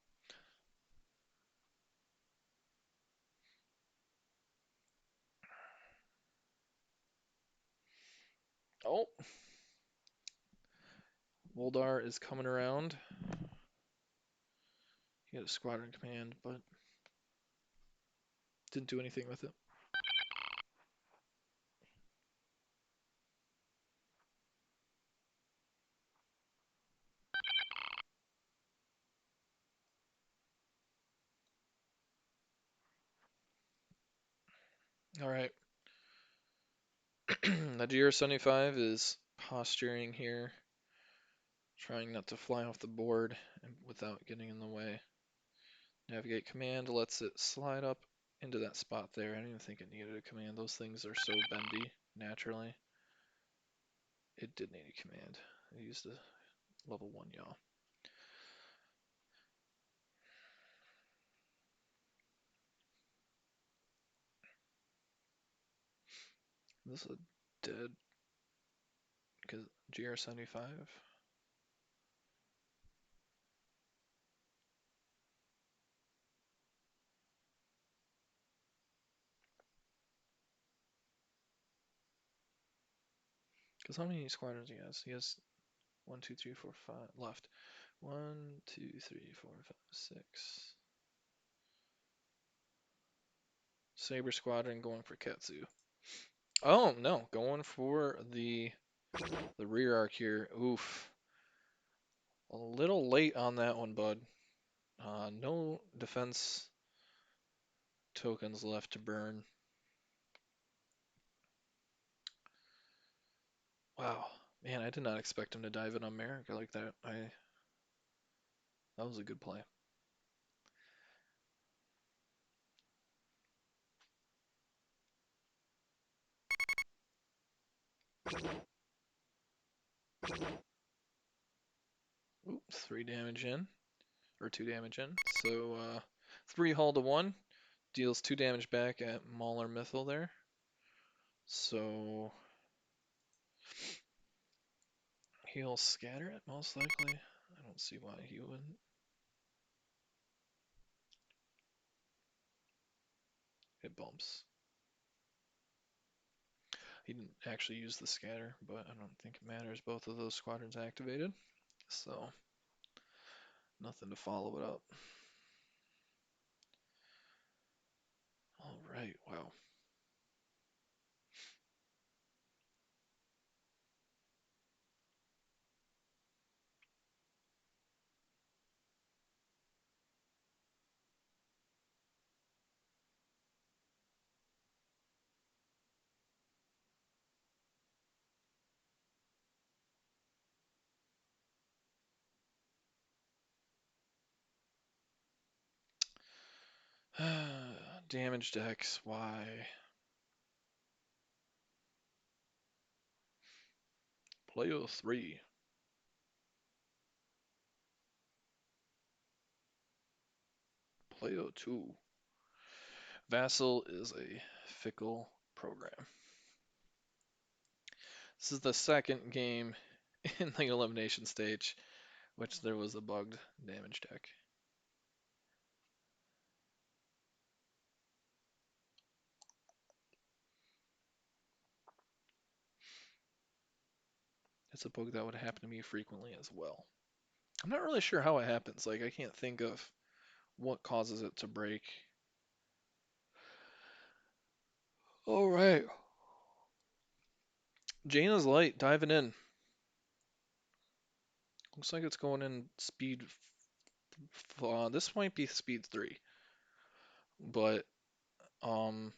S1: Oh, Voldar is coming around. He had a squadron command, but didn't do anything with it. All right. The GR75 is posturing here, trying not to fly off the board without getting in the way. Navigate command lets it slide up into that spot there. I didn't even think it needed a command. Those things are so bendy naturally. It did need a command. I used a level 1 yaw. This is a dead GR75. Because how many squadrons he has? He has 1, 2, 3, 4, 5 left. 1, 2, 3, 4, 5, 6. Saber Squadron going for Ketsu. Oh no, going for the rear arc here. Oof. A little late on that one, bud. No defense tokens left to burn. Wow. Man, I did not expect him to dive in on America like that. That was a good play. Ooh, 3 damage in. Or 2 damage in. So 3 hull to 1. Deals 2 damage back at Mauler Mythil there. So he'll scatter it most likely. I don't see why he wouldn't. It bumps. He didn't actually use the scatter, but I don't think it matters. Both of those squadrons activated. So nothing to follow it up. All right, wow. Damage decks, why? Playo 3. Playo 2. Vassal is a fickle program. This is the second game in the elimination stage, which there was a bugged damage deck. It's a bug that would happen to me frequently as well. I'm not really sure how it happens. Like, I can't think of what causes it to break. All right. Jaina's Light diving in. Looks like it's going in speed. This might be speed 3, but um,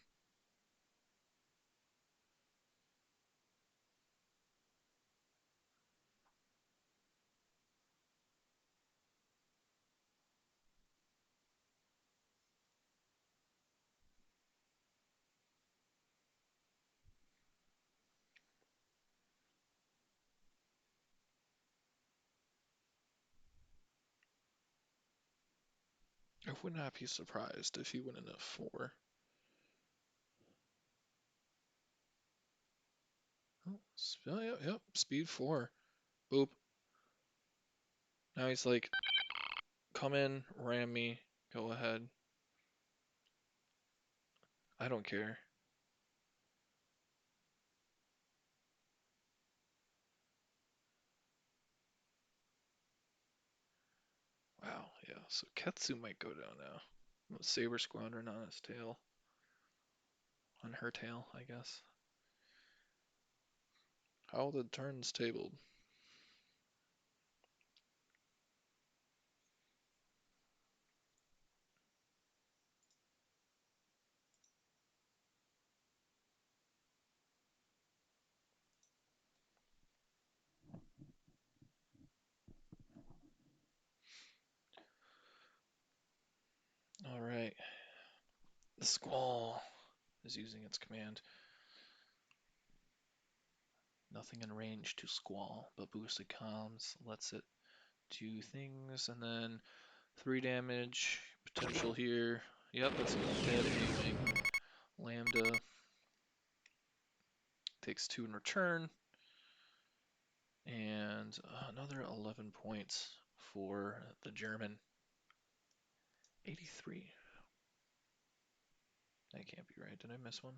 S1: I would not be surprised if he went in at 4. Oh, yep, speed 4. Boop. Now he's like, come in, ram me, go ahead. I don't care. Wow, yeah, so Ketsu might go down now. Saber Squadron on his tail. On her tail, I guess. How the turns tabled. All right. The Squall is using its command. Nothing in range to Squall, but boosted comms lets it do things, and then 3 damage potential here. Yep, it's dead aiming. Lambda takes 2 in return, and another 11 points for the German. 83. That can't be right. Did I miss one?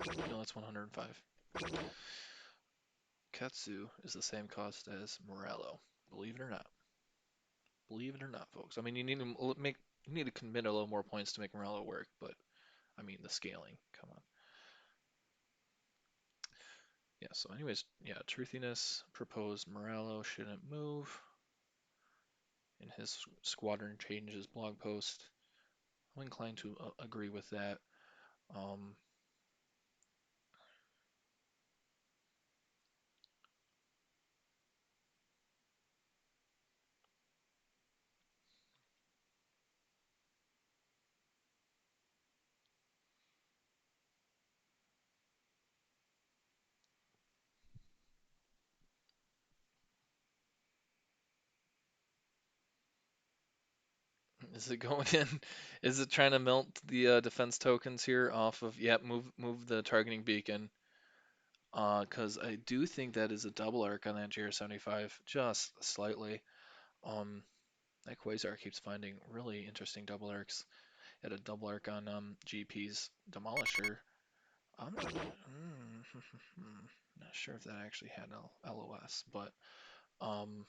S1: No, it's 105. Katsu is the same cost as Morello. Believe it or not. Believe it or not, folks. I mean, you need to commit a little more points to make Morello work, but I mean the scaling. Come on. Yeah. So, anyways, yeah. Truthiness proposed Morello shouldn't move in his squadron changes blog post. I'm inclined to agree with that. Um, is it going in? Is it trying to melt the defense tokens here off of? Yeah, move the targeting beacon. Because I do think that is a double arc on that GR75, just slightly. Um, that Quasar keeps finding really interesting double arcs. Had a double arc on GP's Demolisher. I'm not, not sure if that actually had LOS, but um,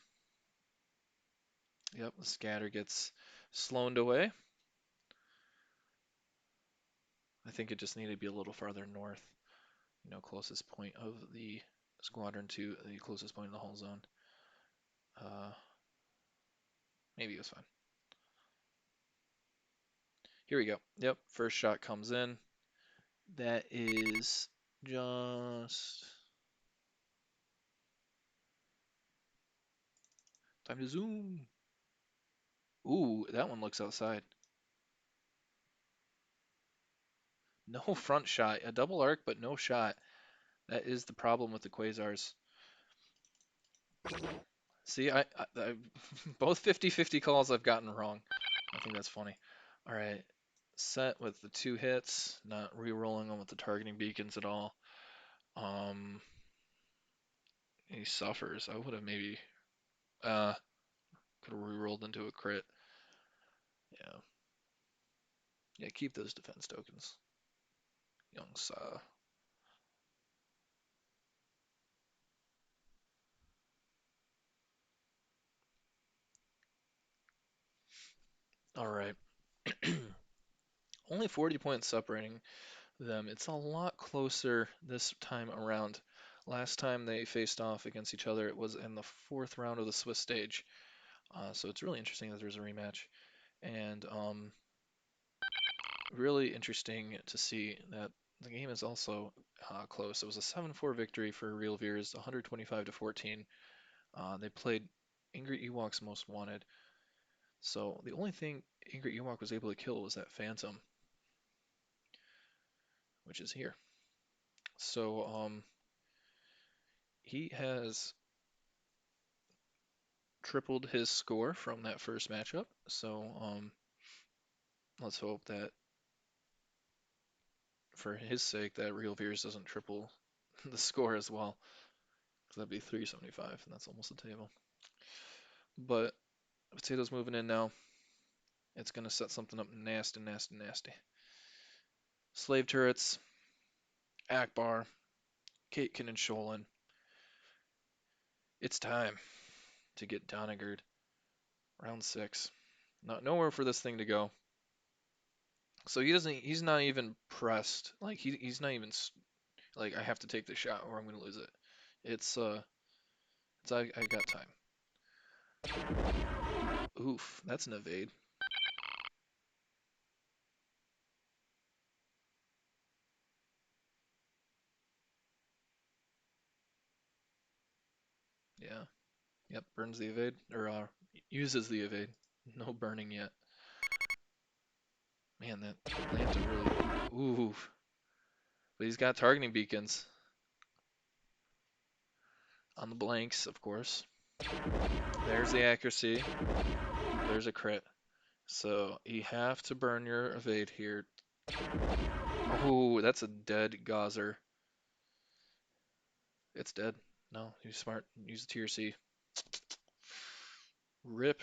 S1: yep, the scatter gets slowed away. I think it just needed to be a little farther north, closest point of the squadron to the closest point in the whole zone. Uh, maybe it was fine. Here we go. Yep, first shot comes in. That is just time to zoom. Ooh, that one looks outside. No front shot. A double arc, but no shot. That is the problem with the quasars. See, I both 50-50 calls I've gotten wrong. I think that's funny. All right, set with the 2 hits, not re-rolling them with the targeting beacons at all. Um, he suffers. I would have maybe could have re-rolled into a crit. Yeah, yeah. Keep those defense tokens, young Sa. All right. Only 40 points separating them. It's a lot closer this time around. Last time they faced off against each other, it was in the 4th round of the Swiss stage. So it's really interesting that there's a rematch. And really interesting to see that the game is also close. It was a 7-4 victory for RealVeers, 125 to 14. They played AngryEwok's Most Wanted. So the only thing AngryEwok was able to kill was that Phantom, which is here. So he has tripled his score from that first matchup. So let's hope that for his sake that RealVeers doesn't triple the score as well. Because that'd be 375, and that's almost a table. But Potato's moving in now. It's going to set something up nasty, nasty, nasty. Slave turrets, Akbar, Katekin, and Sholin. It's time to get Donagard. Round 6. Nowhere for this thing to go. So he's not even pressed. Like he's not even like I have to take the shot or I'm gonna lose it. I got time. Oof, that's an evade. Yeah. Yep, burns the evade or uses the evade. No burning yet. Man, that Lanta really. Ooh. But he's got targeting beacons on the blanks, of course. There's the accuracy. There's a crit. So you have to burn your evade here. Oh, that's a dead Gazer. It's dead. No, he's smart. Use the tier C. Rip.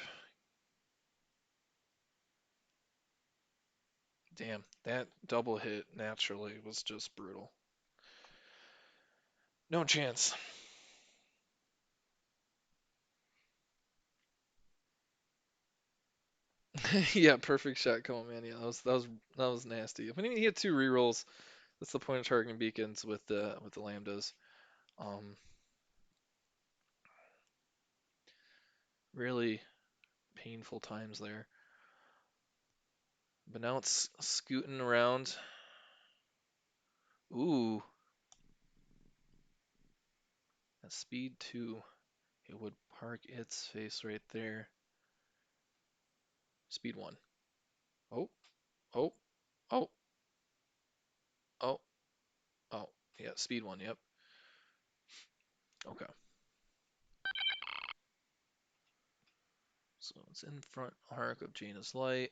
S1: Damn, that double hit naturally was just brutal. No chance. Yeah, perfect shot. Come on, man. Yeah, that was nasty. I mean, he had two rerolls. That's the point of targeting beacons with the lambdas. Um, really painful times there. But now it's scooting around. Ooh, at speed 2. It would park its face right there. Speed 1. Oh, oh, oh, oh, oh. Yeah, speed 1. Yep. Okay. So it's in front arc of Jaina's Light.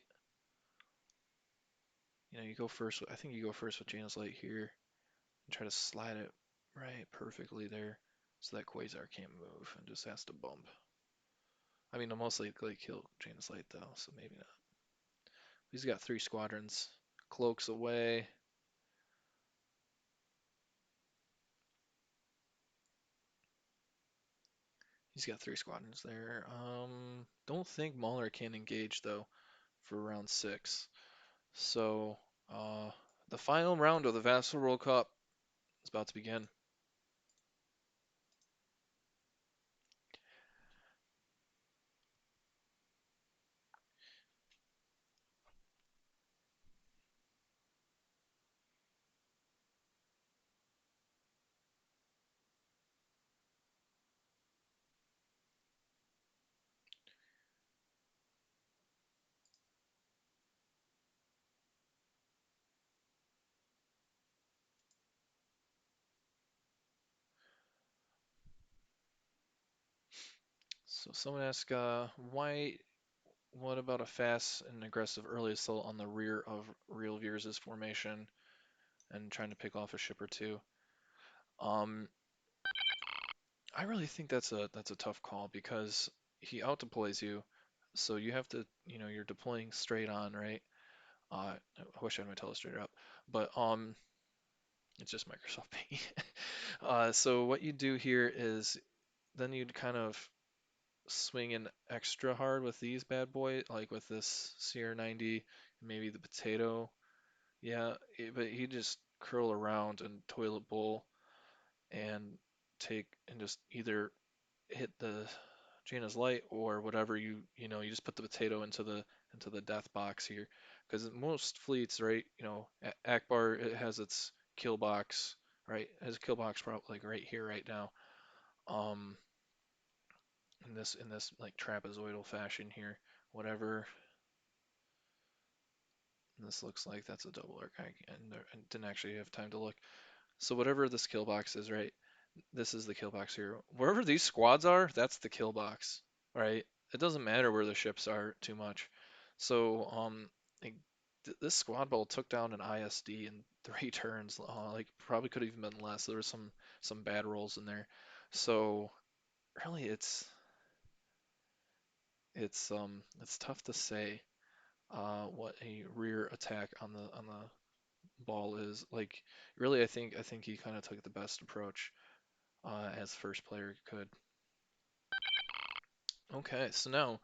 S1: You go first. I think you go first with Jaina's Light here and try to slide it right perfectly there so that Quasar can't move and just has to bump. I mean, I'll most likely kill Jaina's Light though, so maybe not. He's got 3 squadrons. Cloaks away. He's got 3 squadrons there. Don't think Mauler can engage though for round 6. So, uh, the final round of the Vassal World Cup is about to begin. So someone asked, what about a fast and aggressive early assault on the rear of RealVeers' formation and trying to pick off a ship or two? Um, I really think that's a tough call because he outdeploys you, so you have to, you're deploying straight on, right? I wish I had my telestrator up, but it's just Microsoft Paint. So what you do here is then you'd kind of swing in extra hard with these bad boy, like with this CR90, maybe the potato. Yeah, but he just curl around and toilet bowl and take and just either hit the Jaina's Light or whatever you just put the potato into the death box here, because most fleets, right, Akbar, it has its kill box, right? It has a kill box probably like right here right now. Um, in this like trapezoidal fashion here, whatever this looks like, that's a double arc. I didn't actually have time to look. So whatever this kill box is, right? This is the kill box here. Wherever these squads are, that's the kill box, right? It doesn't matter where the ships are too much. So, like, this squad ball took down an ISD in 3 turns. Like, probably could have even been less. There was some bad rolls in there. So, really, it's tough to say what a rear attack on the ball is. Like, really, I think he kind of took the best approach as first player could. Okay, so now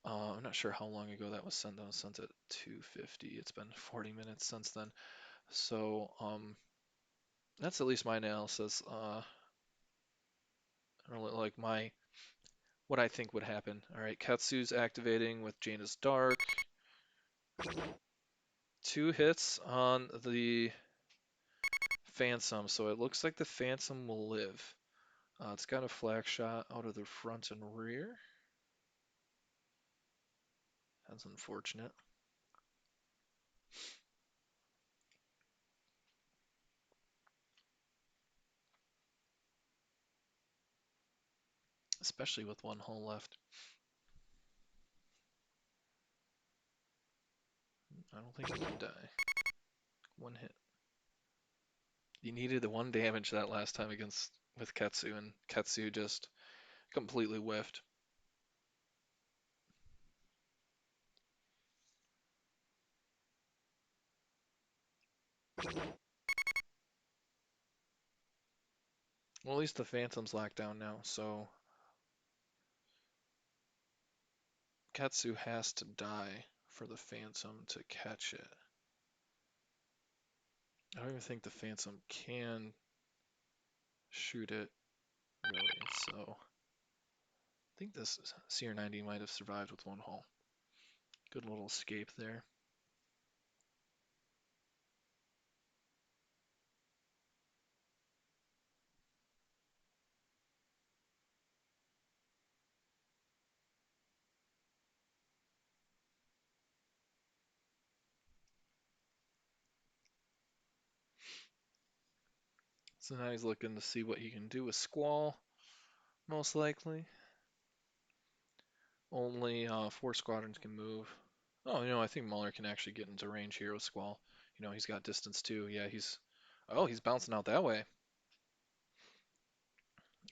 S1: I'm not sure how long ago that was sent. That was sent at 2:50. It's been 40 minutes since then. So that's at least my analysis. Or like my what I think would happen. All right, Katsu's activating with Jaina's Dark. 2 hits on the Phantom, so it looks like the Phantom will live. It's got a flag shot out of the front and rear. That's unfortunate. Especially with 1 hull left. I don't think he can die. 1 hit. You needed the 1 damage that last time against with Ketsu, and Ketsu just completely whiffed. Well, at least the Phantom's locked down now, so Ketsu has to die for the Phantom to catch it. I don't even think the Phantom can shoot it, really, so I think this CR90 might have survived with one hull. Good little escape there. So now he's looking to see what he can do with Squall, most likely. Only 4 squadrons can move. Oh, I think Muller can actually get into range here with Squall. He's got distance too. Yeah, he's bouncing out that way.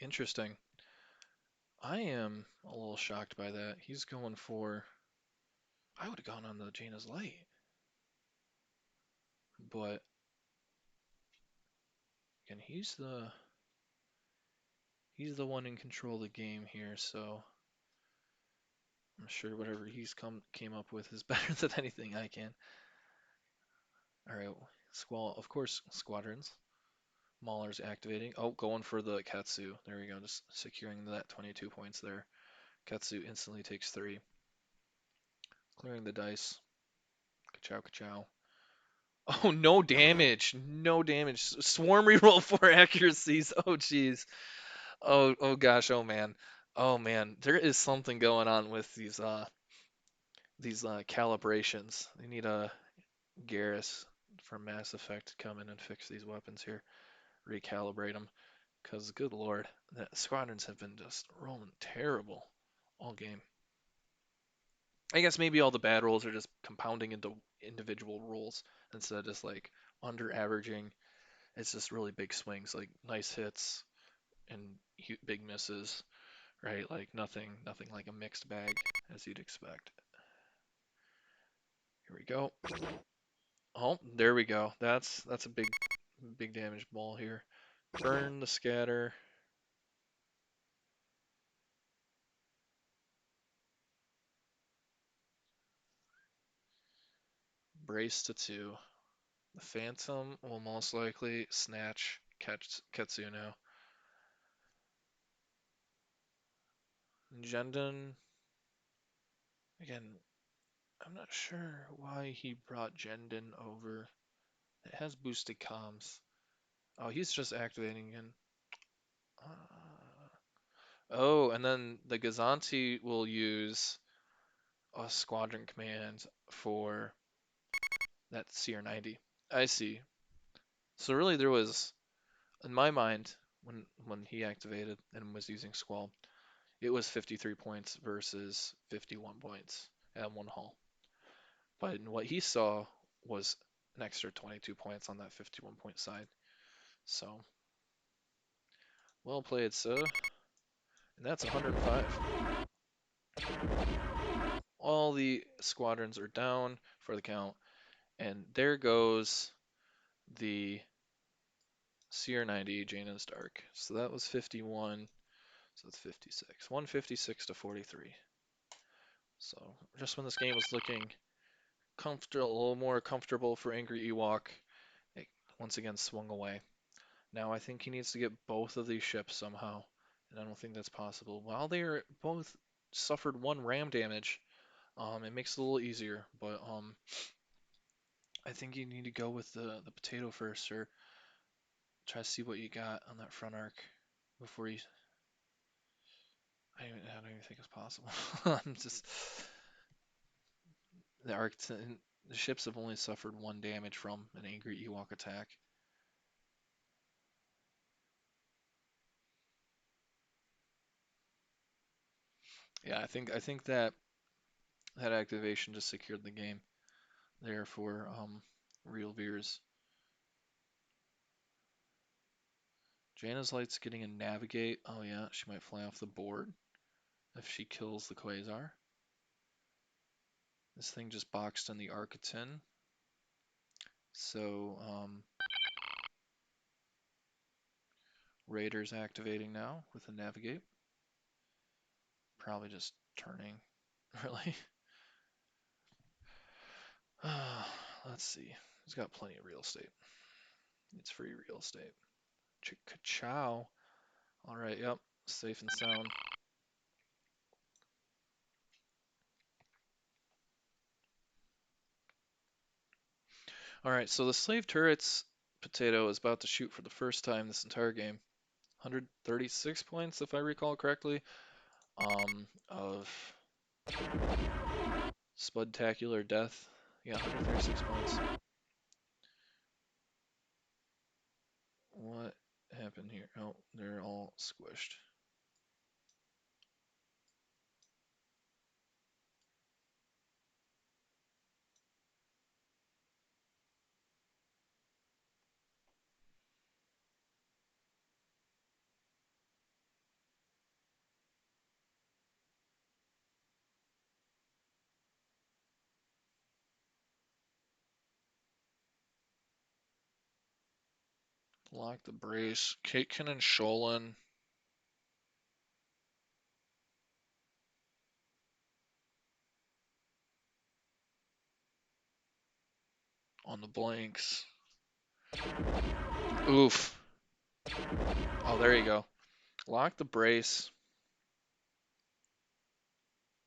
S1: Interesting. I am a little shocked by that. He's going for. I would have gone on the Jaina's Light, but again, he's the one in control of the game here, so I'm sure whatever he's came up with is better than anything I can. All right, Squall, of course, squadrons. Mauler's activating. Oh, going for the Katsu. There we go, just securing that 22 points there. Katsu instantly takes 3. Clearing the dice. Ka-chow, ka-chow. Oh, no damage. No damage. Swarm reroll 4 accuracies. Oh, jeez. Oh gosh. Oh, man. Oh, man. There is something going on with these calibrations. They need a Garrus from Mass Effect to come in and fix these weapons here. Recalibrate them. Because, good lord, the squadrons have been just rolling terrible all game. I guess maybe all the bad rolls are just compounding into individual rolls instead of just like under averaging. It's just really big swings, like nice hits and big misses, right? Like nothing like a mixed bag as you'd expect. Here we go. Oh, there we go. That's a big damage ball here. Burn the scatter. Brace to 2. The Phantom will most likely snatch Ketsu now. Jendon, again, I'm not sure why he brought Jendon over. It has boosted comms. Oh, he's just activating again. Oh, and then the Gazanti will use a squadron command for that CR90. I see. So really there was, in my mind, when he activated and was using Squall, it was 53 points versus 51 points at one hull. But what he saw was an extra 22 points on that 51 point side. So, well played, sir. And that's 105. All the squadrons are down for the count. And there goes the CR90 Jaina's Dark. So that was 51. So that's 56. 156 to 43. So just when this game was looking comfortable, a little more comfortable for AngryEwok, it once again swung away. Now I think he needs to get both of these ships somehow, and I don't think that's possible. While they are both suffered 1 ram damage, it makes it a little easier, but I think you need to go with the potato first, or try to see what you got on that front arc before you. I don't even think it's possible. I'm just the arc. The ships have only suffered 1 damage from an AngryEwok attack. Yeah, I think that activation just secured the game there for RealVeers. Jaina's Light's getting a navigate. Oh yeah, she might fly off the board if she kills the Quasar. This thing just boxed in the Architin. So Raiders activating now with the navigate. Probably just turning, really. Let's see. He's got plenty of real estate. It's free real estate. Chow. All right, yep. Safe and sound. All right, so the slave turret's potato is about to shoot for the first time this entire game. 136 points, if I recall correctly, of Spudtacular death. Yeah, 136 points. What happened here? Oh, they're all squished. Lock the brace. Caitkin and Sholin on the blanks. Oof. Oh, there you go. Lock the brace.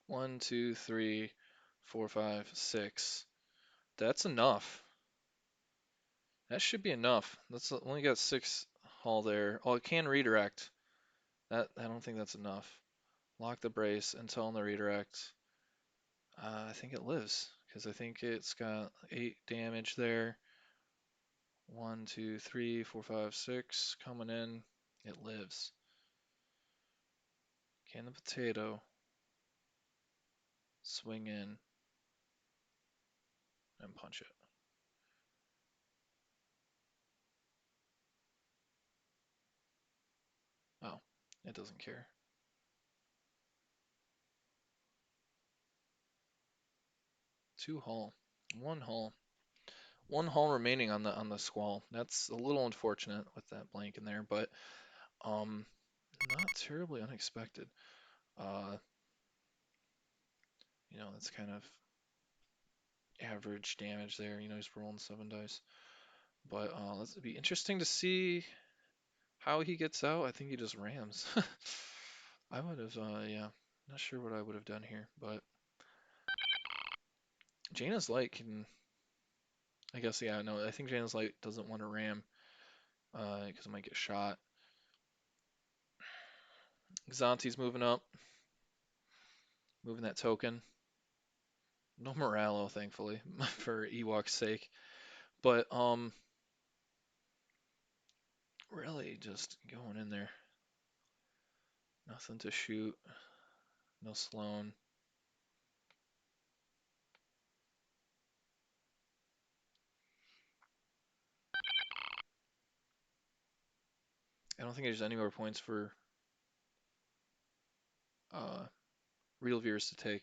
S1: 1, 2, 3, 4, 5, 6. That's enough. That should be enough. That's only got 6 hull there. Oh, it can redirect. That I don't think that's enough. Lock the brace and tell him to redirect. I think it lives because I think it's got 8 damage there. 1, 2, 3, 4, 5, 6 coming in. It lives. Can the potato swing in and punch it? Oh, it doesn't care. 2 hull. 1 hull. 1 hull remaining on the squall. That's a little unfortunate with that blank in there, but not terribly unexpected. Uh, that's kind of average damage there. He's rolling 7 dice. But it'll be interesting to see how he gets out. I think he just rams. I would have, yeah, not sure what I would have done here, but Jaina's Light can, I guess, yeah, no, I think Jaina's Light doesn't want to ram, because it might get shot. Xanti's moving up, moving that token. No Moralo, thankfully, for Ewok's sake. But, really just going in there. Nothing to shoot. No Sloan. I don't think there's any more points for uh, RealVeers to take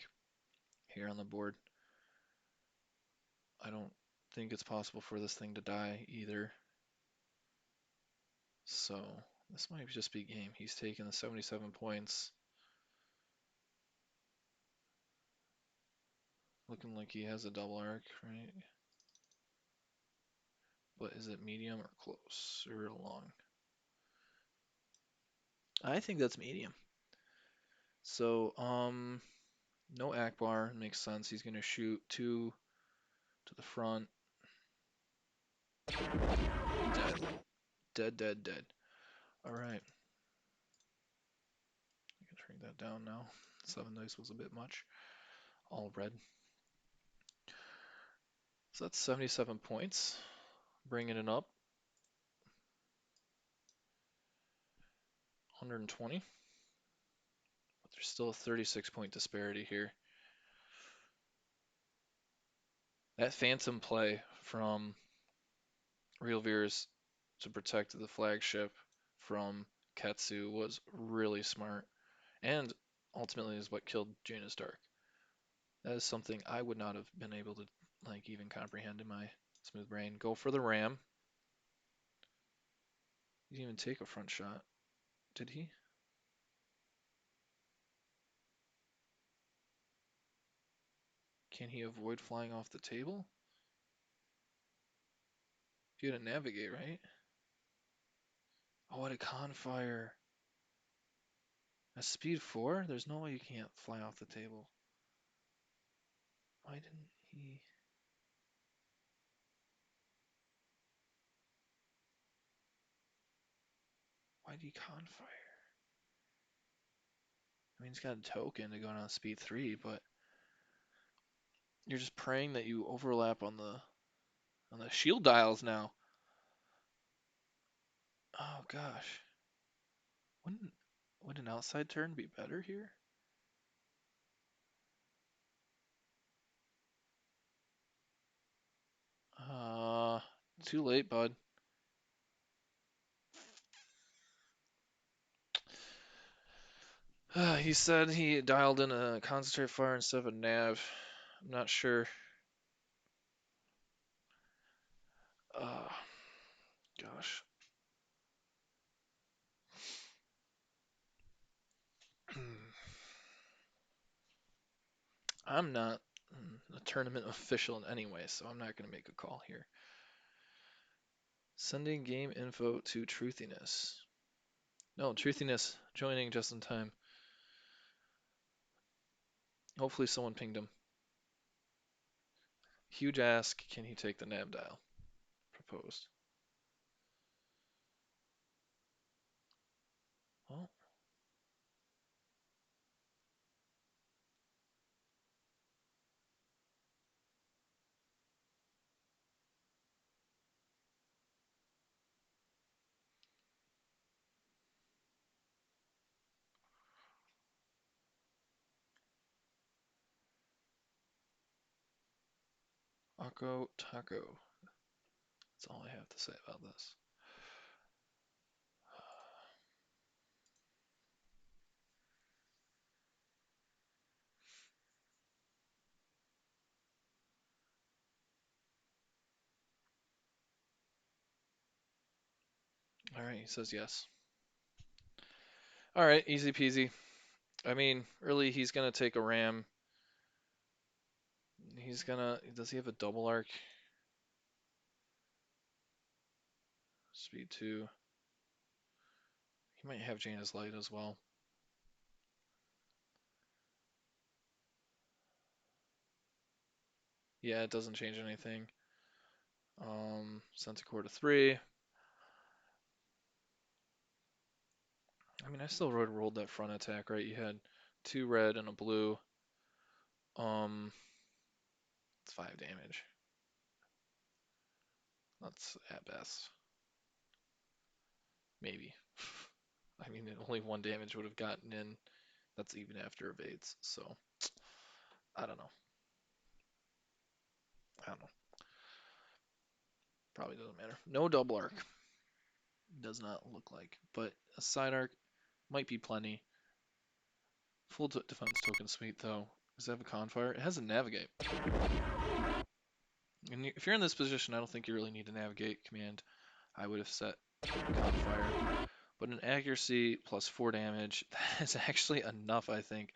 S1: here on the board. I don't think it's possible for this thing to die either. So this might just be game. He's taking the 77 points. Looking like he has a double arc, right? But is it medium or close or long? I think that's medium. So, no Akbar makes sense. He's gonna shoot 2 to the front. Dead. Dead, dead, dead. All right. I can shrink that down now. 7 dice was a bit much. All red. So that's 77 points. Bringing it up. 120. But there's still a 36-point disparity here. That phantom play from RealVeers to protect the flagship from Ketsu was really smart, and ultimately is what killed Jaina's Dark. That is something I would not have been able to even comprehend in my smooth brain. Go for the ram. He didn't even take a front shot, did he? Can he avoid flying off the table? He had to navigate, right? Oh, what a Confire. At speed 4? There's no way you can't fly off the table. Why didn't he? Why did he Confire? I mean, he's got a token to go down speed 3, but you're just praying that you overlap on the shield dials now. Oh gosh. Wouldn't would an outside turn be better here? Uh, Too late, bud. He said he dialed in a concentrate fire instead of a nav. I'm not sure. Uh, Gosh. I'm not a tournament official in any way, so I'm not going to make a call here. Sending game info to Truthiness. No, Truthiness joining just in time. Hopefully someone pinged him. Huge ask, can he take the nav dial? Proposed. Well, Akko Taco. That's all I have to say about this. Alright, he says yes. Alright, easy peasy. I mean, really, he's gonna take a ram. Does he have a double arc? Speed 2. He might have Jaina's Light as well. Yeah, it doesn't change anything. Centaur to 3. I mean, I still rolled that front attack, right? You had 2 red and a blue. It's 5 damage. That's at best. Maybe. I mean, only 1 damage would have gotten in. That's even after evades, so I don't know. I don't know. Probably doesn't matter. No double arc. Does not look like. But a side arc might be plenty. Full defense token suite, though. Does it have a Confire? It has a Navigate. And if you're in this position, I don't think you really need a Navigate command. I would have set Confire. But an accuracy plus 4 damage, that is actually enough, I think.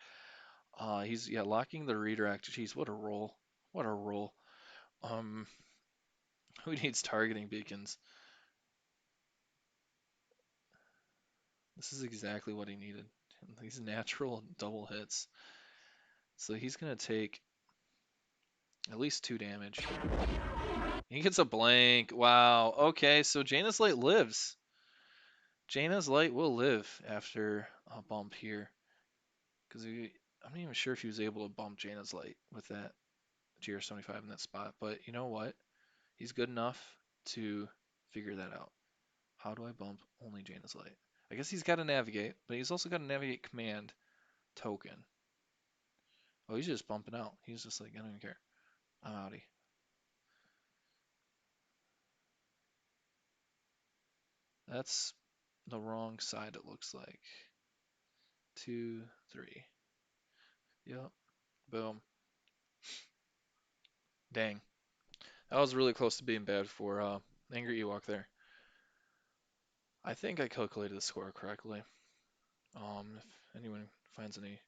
S1: He's locking the redirect. Jeez, what a roll. What a roll. Um, who needs targeting beacons? This is exactly what he needed. These natural double hits. So he's gonna take at least 2 damage. He gets a blank. Wow. Okay, so Jaina's Light lives. Jaina's Light will live after a bump here. Because I'm not even sure if he was able to bump Jaina's Light with that GR75 in that spot. But you know what? He's good enough to figure that out. How do I bump only Jaina's Light? I guess he's got to navigate, but he's also got to navigate command token. Oh, he's just bumping out. He's just like, I don't even care. I'm outie. That's the wrong side, it looks like. 2, 3. Yep. Boom. Dang. That was really close to being bad for AngryEwok there. I think I calculated the score correctly. If anyone finds any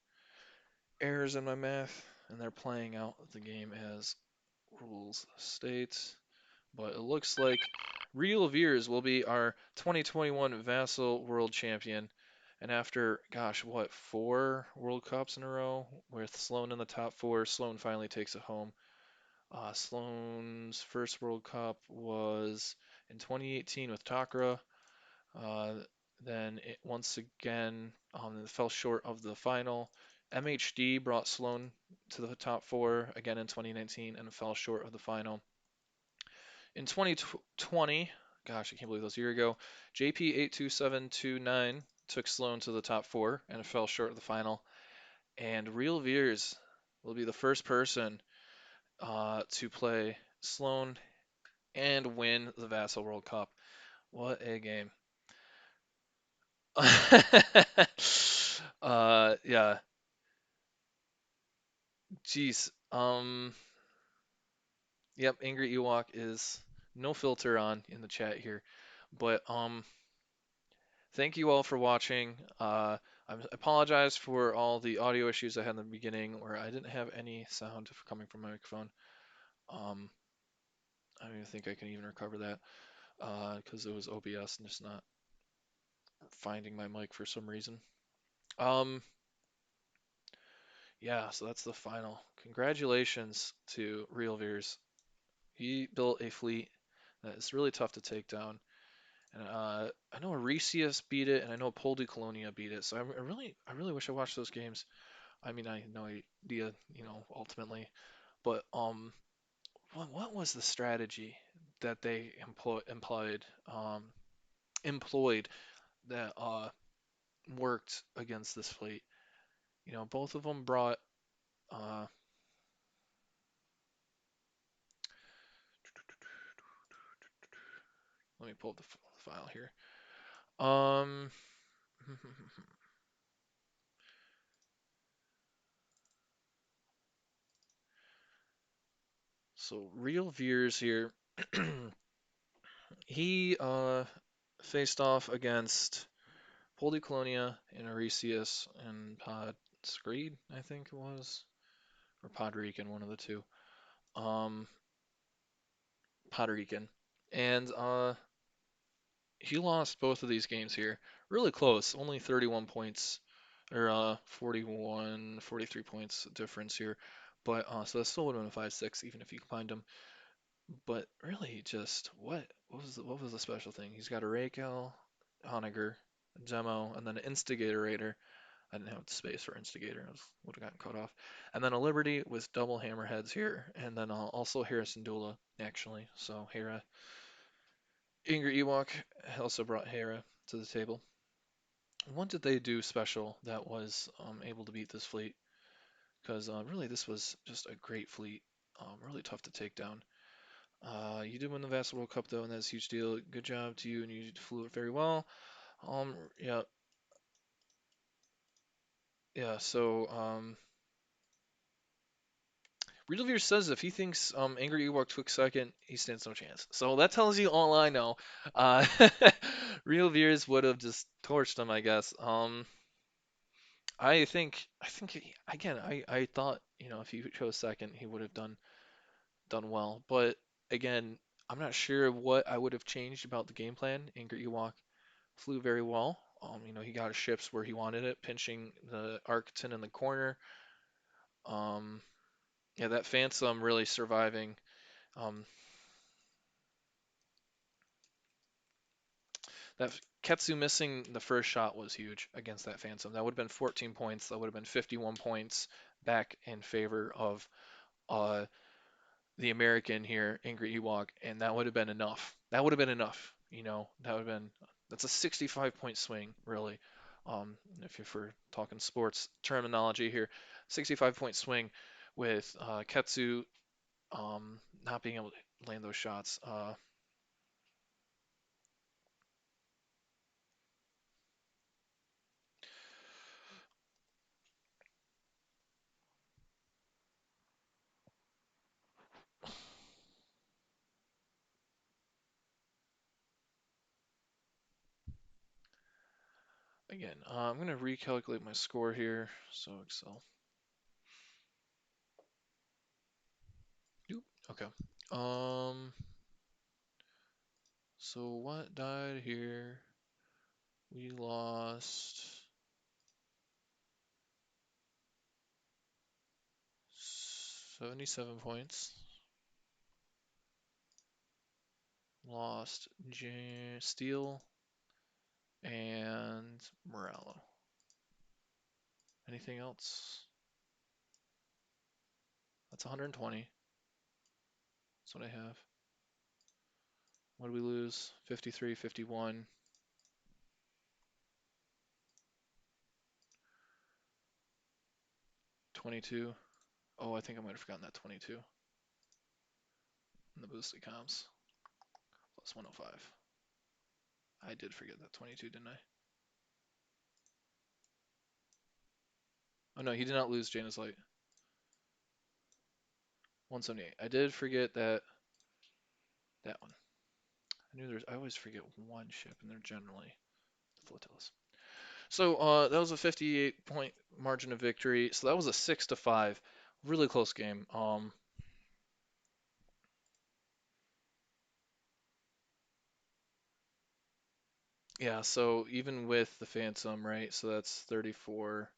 S1: errors in my math, and they're playing out the game as rules state, but it looks like RealVeers will be our 2021 Vassal World Champion. And after, gosh, what, 4 World Cups in a row with Sloan in the top 4, Sloan finally takes it home. Sloan's first World Cup was in 2018 with Takara. Uh, then it once again it fell short of the final. MHD brought Sloan to the top 4 again in 2019 and fell short of the final. In 2020, gosh, I can't believe that was a year ago, JP82729 took Sloan to the top 4 and fell short of the final. And RealVeers will be the first person to play Sloan and win the Vassal World Cup. What a game. Yeah. Jeez. Yep, AngryEwok is no filter on in the chat here. But thank you all for watching. I apologize for all the audio issues I had in the beginning where I didn't have any sound coming from my microphone. Um, I don't even think I can even recover that because it was OBS and just not finding my mic for some reason. Um, yeah, so that's the final. Congratulations to RealVeers. He built a fleet that is really tough to take down. And I know Arresius beat it, and I know Poldi Colonia beat it. So I really wish I watched those games. I mean, I had no idea, ultimately. But what was the strategy that they employed that worked against this fleet? Both of them brought. Uh, Let me pull up the file here. Um, so RealVeers here. He faced off against Poldi Colonia and Arresius and Pod Screed, I think it was, or Podrican, one of the two. Um, Podrican, and he lost both of these games here, really close, only 31 points, or 41, 43 points difference here. But so that still would have been a 5-6 even if you combined them. But really, just what was the special thing? He's got a Rakel, Honegger, Demo, and then an Instigator Raider. I didn't have the space for Instigator. I would have gotten cut off. And then a Liberty with double hammerheads here, and then also Harrison Dula actually. So Hera, AngryEwok also brought Hera to the table. What did they do special that was able to beat this fleet? Because really, this was just a great fleet. Really tough to take down. You did win the Vassal World Cup though, and that's a huge deal. Good job to you, and you flew it very well. Yeah, yeah. So, RealVeer says if he thinks AngryEwok took second, he stands no chance. So that tells you all I know. Uh, RealVeers would have just torched him, I guess. Again, I thought if he chose second, he would have done well. But again, I'm not sure what I would have changed about the game plan. AngryEwok flew very well. He got his ships where he wanted it, pinching the Arcton in the corner. Um, yeah, that Phantom really surviving. Um, that Ketsu missing the first shot was huge against that Phantom. That would have been 14 points. That would have been 51 points back in favor of uh, the American here, AngryEwok, and that would have been enough. That would have been enough. That would have been that's a 65-point swing, really. If you're talking sports terminology here, 65-point swing with Ketsu not being able to land those shots. again, I'm gonna recalculate my score here. So Excel. Doop. Okay. Um. So what died here? We lost 77 points. Lost Steel and Morello. Anything else? That's 120. That's what I have. What did we lose? 53, 51. 22. Oh, I think I might have forgotten that 22 in the boosted comms. Plus 105. I did forget that 22, didn't I? Oh no, he did not lose Jaina's Light. 178. I did forget that one. I always forget one ship, and they're generally the flotillas. So that was a 58-point margin of victory. So that was a 6-5, really close game. Yeah. So even with the Phantom, right? So that's 34.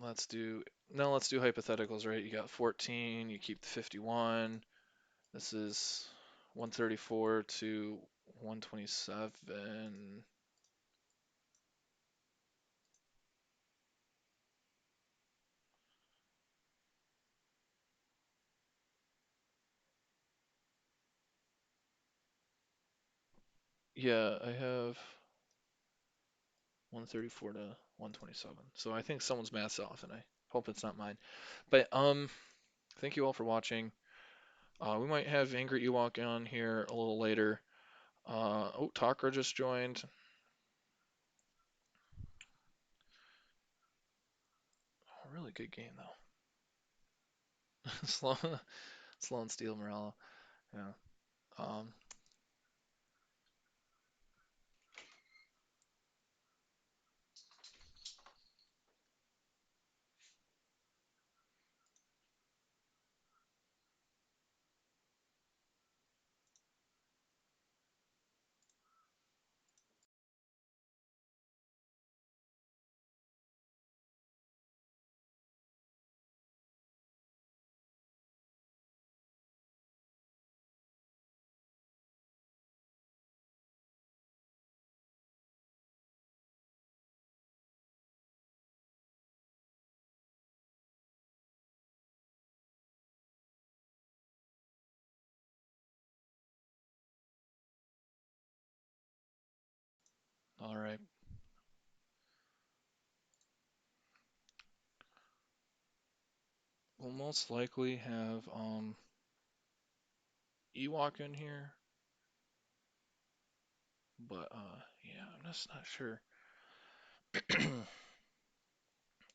S1: Let's do let's do hypotheticals, right? You got 14. You keep the 51. This is 134 to 127. Yeah, I have 134 to 127. So I think someone's math's off, and I hope it's not mine. But thank you all for watching. We might have AngryEwok on here a little later. Oh, Talker just joined. Oh, really good game though. Slow and Steel Morello. Yeah. Um, all right. We'll most likely have Ewok in here, but yeah, I'm just not sure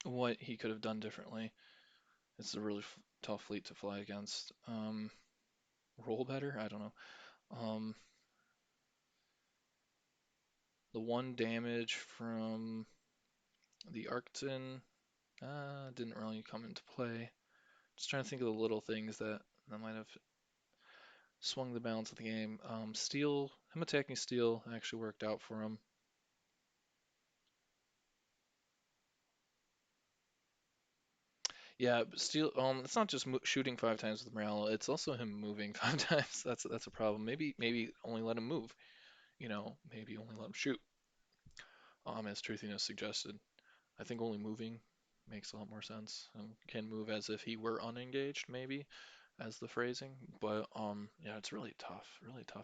S1: what he could have done differently. It's a really tough fleet to fly against. Roll better? I don't know. Um, the one damage from the Arcton didn't really come into play. Just trying to think of the little things that might have swung the balance of the game. Him attacking Steel actually worked out for him. Yeah, but Steel. It's not just shooting 5 times with Morale. It's also him moving 5 times. That's a problem. Maybe only let him move. Maybe only let him shoot. As Truthiness suggested. I think only moving makes a lot more sense. Can move as if he were unengaged, maybe, as the phrasing. But yeah, it's really tough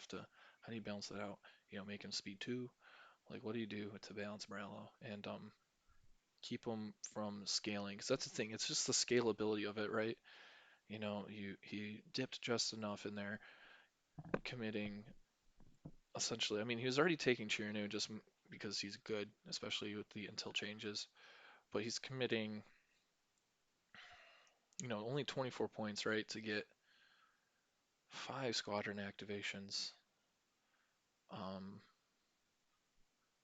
S1: to how do you balance that out? Make him speed 2. Like, what do you do to balance Morello and keep him from scaling? Because that's the thing. It's just the scalability of it, right? He dipped just enough in there, committing essentially. I mean, he was already taking Chirinu just because he's good, especially with the intel changes. But he's committing, only 24 points, right, to get 5 squadron activations. Um,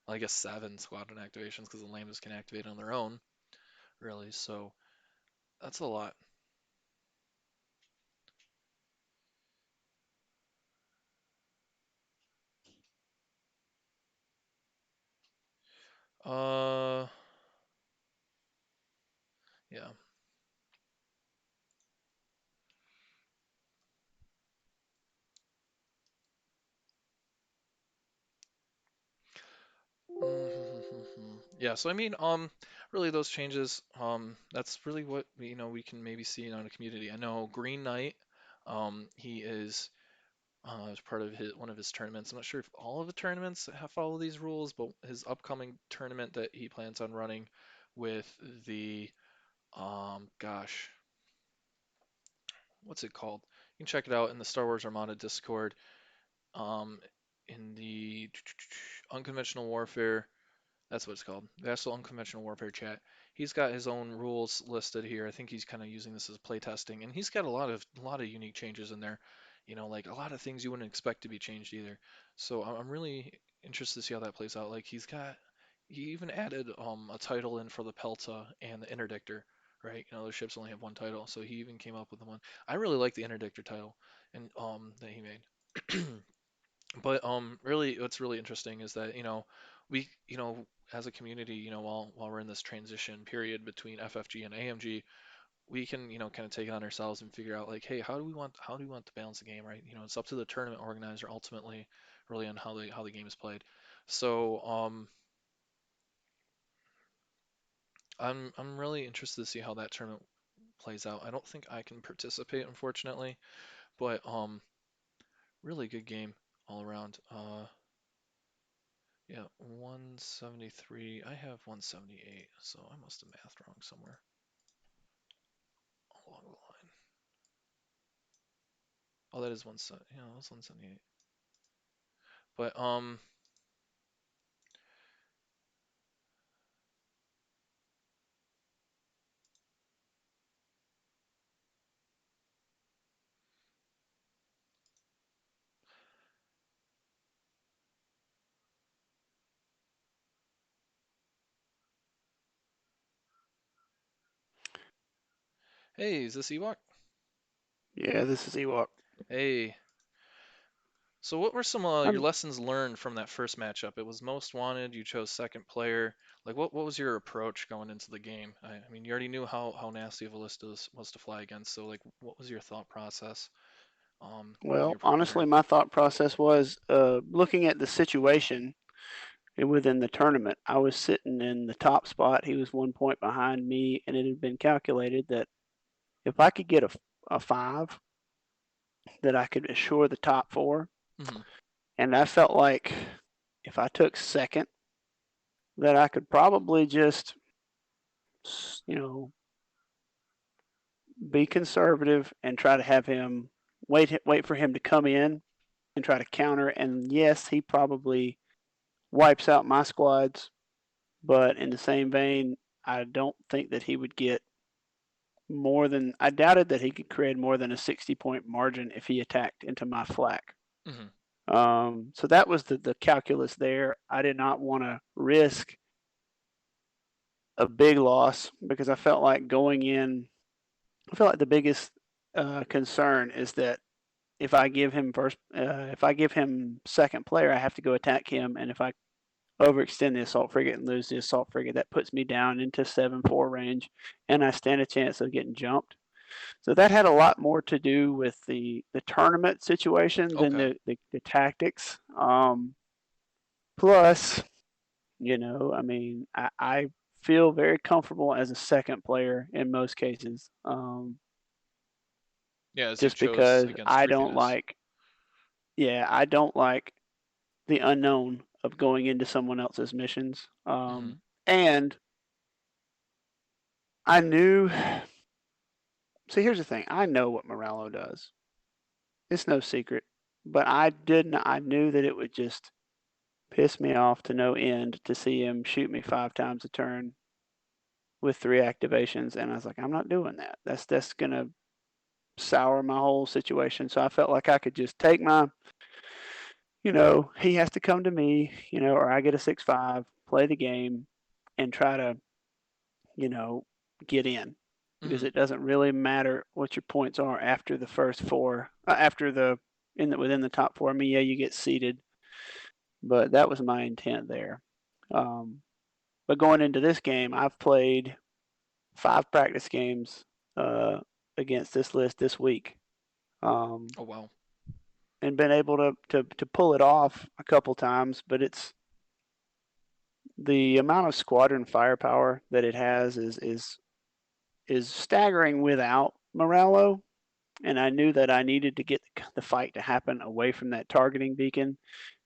S1: I guess 7 squadron activations because the Lambdas can activate on their own, really. So that's a lot. Uh, yeah. Yeah, so I mean, really those changes, that's really what we can maybe see in a community. I know Green Knight, he is as part of one of his tournaments. I'm not sure if all of the tournaments have follow these rules, but his upcoming tournament that he plans on running with the gosh, what's it called? You can check it out in the Star Wars Armada Discord. Um, in the unconventional warfare. That's what it's called. Vassal Unconventional Warfare chat. He's got his own rules listed here. I think he's kind of using this as playtesting, and he's got a lot of unique changes in there. Like a lot of things you wouldn't expect to be changed either. So I'm really interested to see how that plays out. Like he even added a title in for the Pelta and the Interdictor, right? Those ships only have one title, so he even came up with the one. I really like the Interdictor title and that he made. But really, what's really interesting is that we as a community, while we're in this transition period between FFG and AMG, we can kind of take it on ourselves and figure out like, hey, how do we want to balance the game, right? It's up to the tournament organizer ultimately, really on how the game is played. So I'm really interested to see how that tournament plays out. I don't think I can participate, unfortunately, but really good game all around. Yeah, 173. I have 178, so I must have mathed wrong somewhere along the line. Oh, that is 17. Yeah, that's 178. But hey, is this Ewok?
S3: Yeah, this is Ewok.
S1: Hey. So what were some your
S3: I'm
S1: lessons learned from that first matchup? It was most wanted. You chose second player. Like, what was your approach going into the game? I mean, you already knew how nasty of a list was to fly against. So like, what was your thought process when you
S3: well,
S1: were
S3: honestly,
S1: preparing?
S3: my thought process was looking at the situation within the tournament. I was sitting in the top spot. He was 1 point behind me, and it had been calculated that if I could get a 5, that I could assure the top 4.
S1: Hmm.
S3: And I felt like if I took second, that I could probably just, you know, be conservative and try to have him wait for him to come in and try to counter. And yes, he probably wipes out my squads, but in the same vein, I don't think that he would get more than I doubted that he could create more than a 60-point margin if he attacked into my flak.
S1: Hmm.
S3: So that was the calculus there. I did not want to risk a big loss because I felt like going in. I feel like the biggest concern is that if I give him second player, I have to go attack him, and if I overextend the assault frigate and lose the assault frigate, that puts me down into 7-4 range, and I stand a chance of getting jumped. So that had a lot more to do with the tournament situation than
S1: Okay.
S3: the tactics. Plus, I mean, I feel very comfortable as a second player in most cases,
S1: Yeah, as you
S3: just
S1: chose
S3: because
S1: against truthiness.
S3: I don't like the unknown of going into someone else's missions.
S1: Hmm.
S3: And I knew. See, here's the thing. I know what Morello does. It's no secret. But I didn't. I knew that it would just piss me off to no end to see him shoot me 5 times a turn with 3 activations, and I was like, I'm not doing that. That's gonna sour my whole situation. So I felt like I could just take my he has to come to me, or I get a 6-5, play the game, and try to, you know, get in. Because
S1: Hmm.
S3: it doesn't really matter what your points are after the first four, after within the top four. I mean, yeah, you get seeded, but that was my intent there. Um, but going into this game, I've played 5 practice games uh, against this list this week, um,
S1: Oh wow.
S3: and been able to pull it off a couple times. But it's the amount of squadron firepower that it has is staggering without Morello. And I knew that I needed to get the fight to happen away from that targeting beacon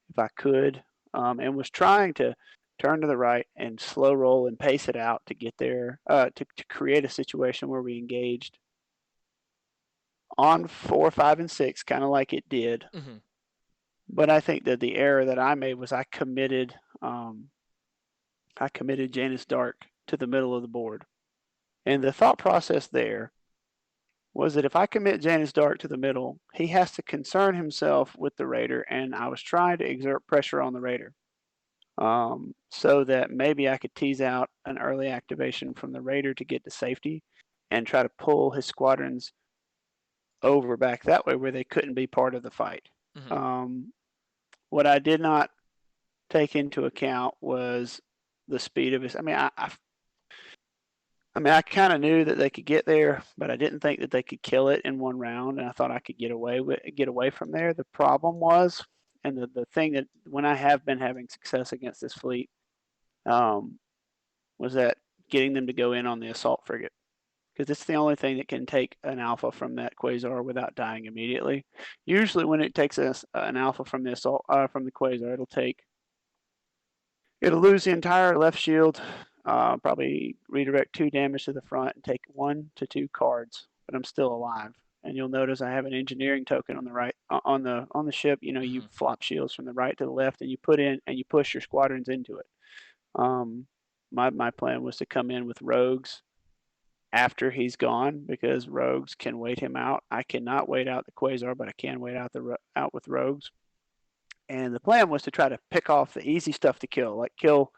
S3: if I could, and was trying to turn to the right and slow roll and pace it out to get there, to create a situation where we engaged on 4, 5, and 6, kind of like it did.
S1: Hmm.
S3: But I think that the error that I made was I committed Janus Dark to the middle of the board, and the thought process there was that if I commit Janus Dark to the middle, he has to concern himself with the Raider, and I was trying to exert pressure on the Raider, so that maybe I could tease out an early activation from the Raider to get to safety and try to pull his squadrons over back that way where they couldn't be part of the fight.
S1: Hmm.
S3: Um, what I did not take into account was the speed of his. I kind of knew that they could get there, but I didn't think that they could kill it in one round, and I thought I could get away from there. The problem was, and the thing that when I have been having success against this fleet, um, was that getting them to go in on the assault frigate, because it's the only thing that can take an alpha from that quasar without dying immediately. Usually, when it takes an alpha from the assault from the quasar, it'll lose the entire left shield, probably redirect 2 damage to the front, and take 1 to 2 cards. But I'm still alive. And you'll notice I have an engineering token on the right on the ship. You
S1: Hmm.
S3: flop shields from the right to the left, and you put in and you push your squadrons into it. Um, my plan was to come in with rogues after he's gone because rogues can wait him out. I cannot wait out the quasar, but I can wait out with rogues. And the plan was to try to pick off the easy stuff to kill, like kill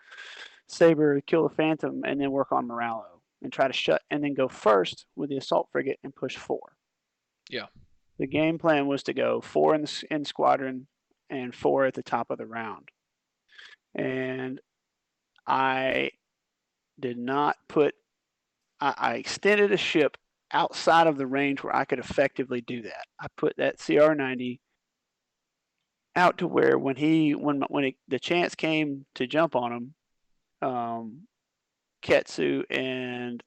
S3: Saber, kill the Phantom, and then work on Moralo and try to shut and then go first with the assault frigate and push 4.
S1: Yeah.
S3: The game plan was to go 4 in squadron and 4 at the top of the round. And I did not put. I extended a ship outside of the range where I could effectively do that. I put that CR-90 out to where the chance came to jump on him, Ketsu and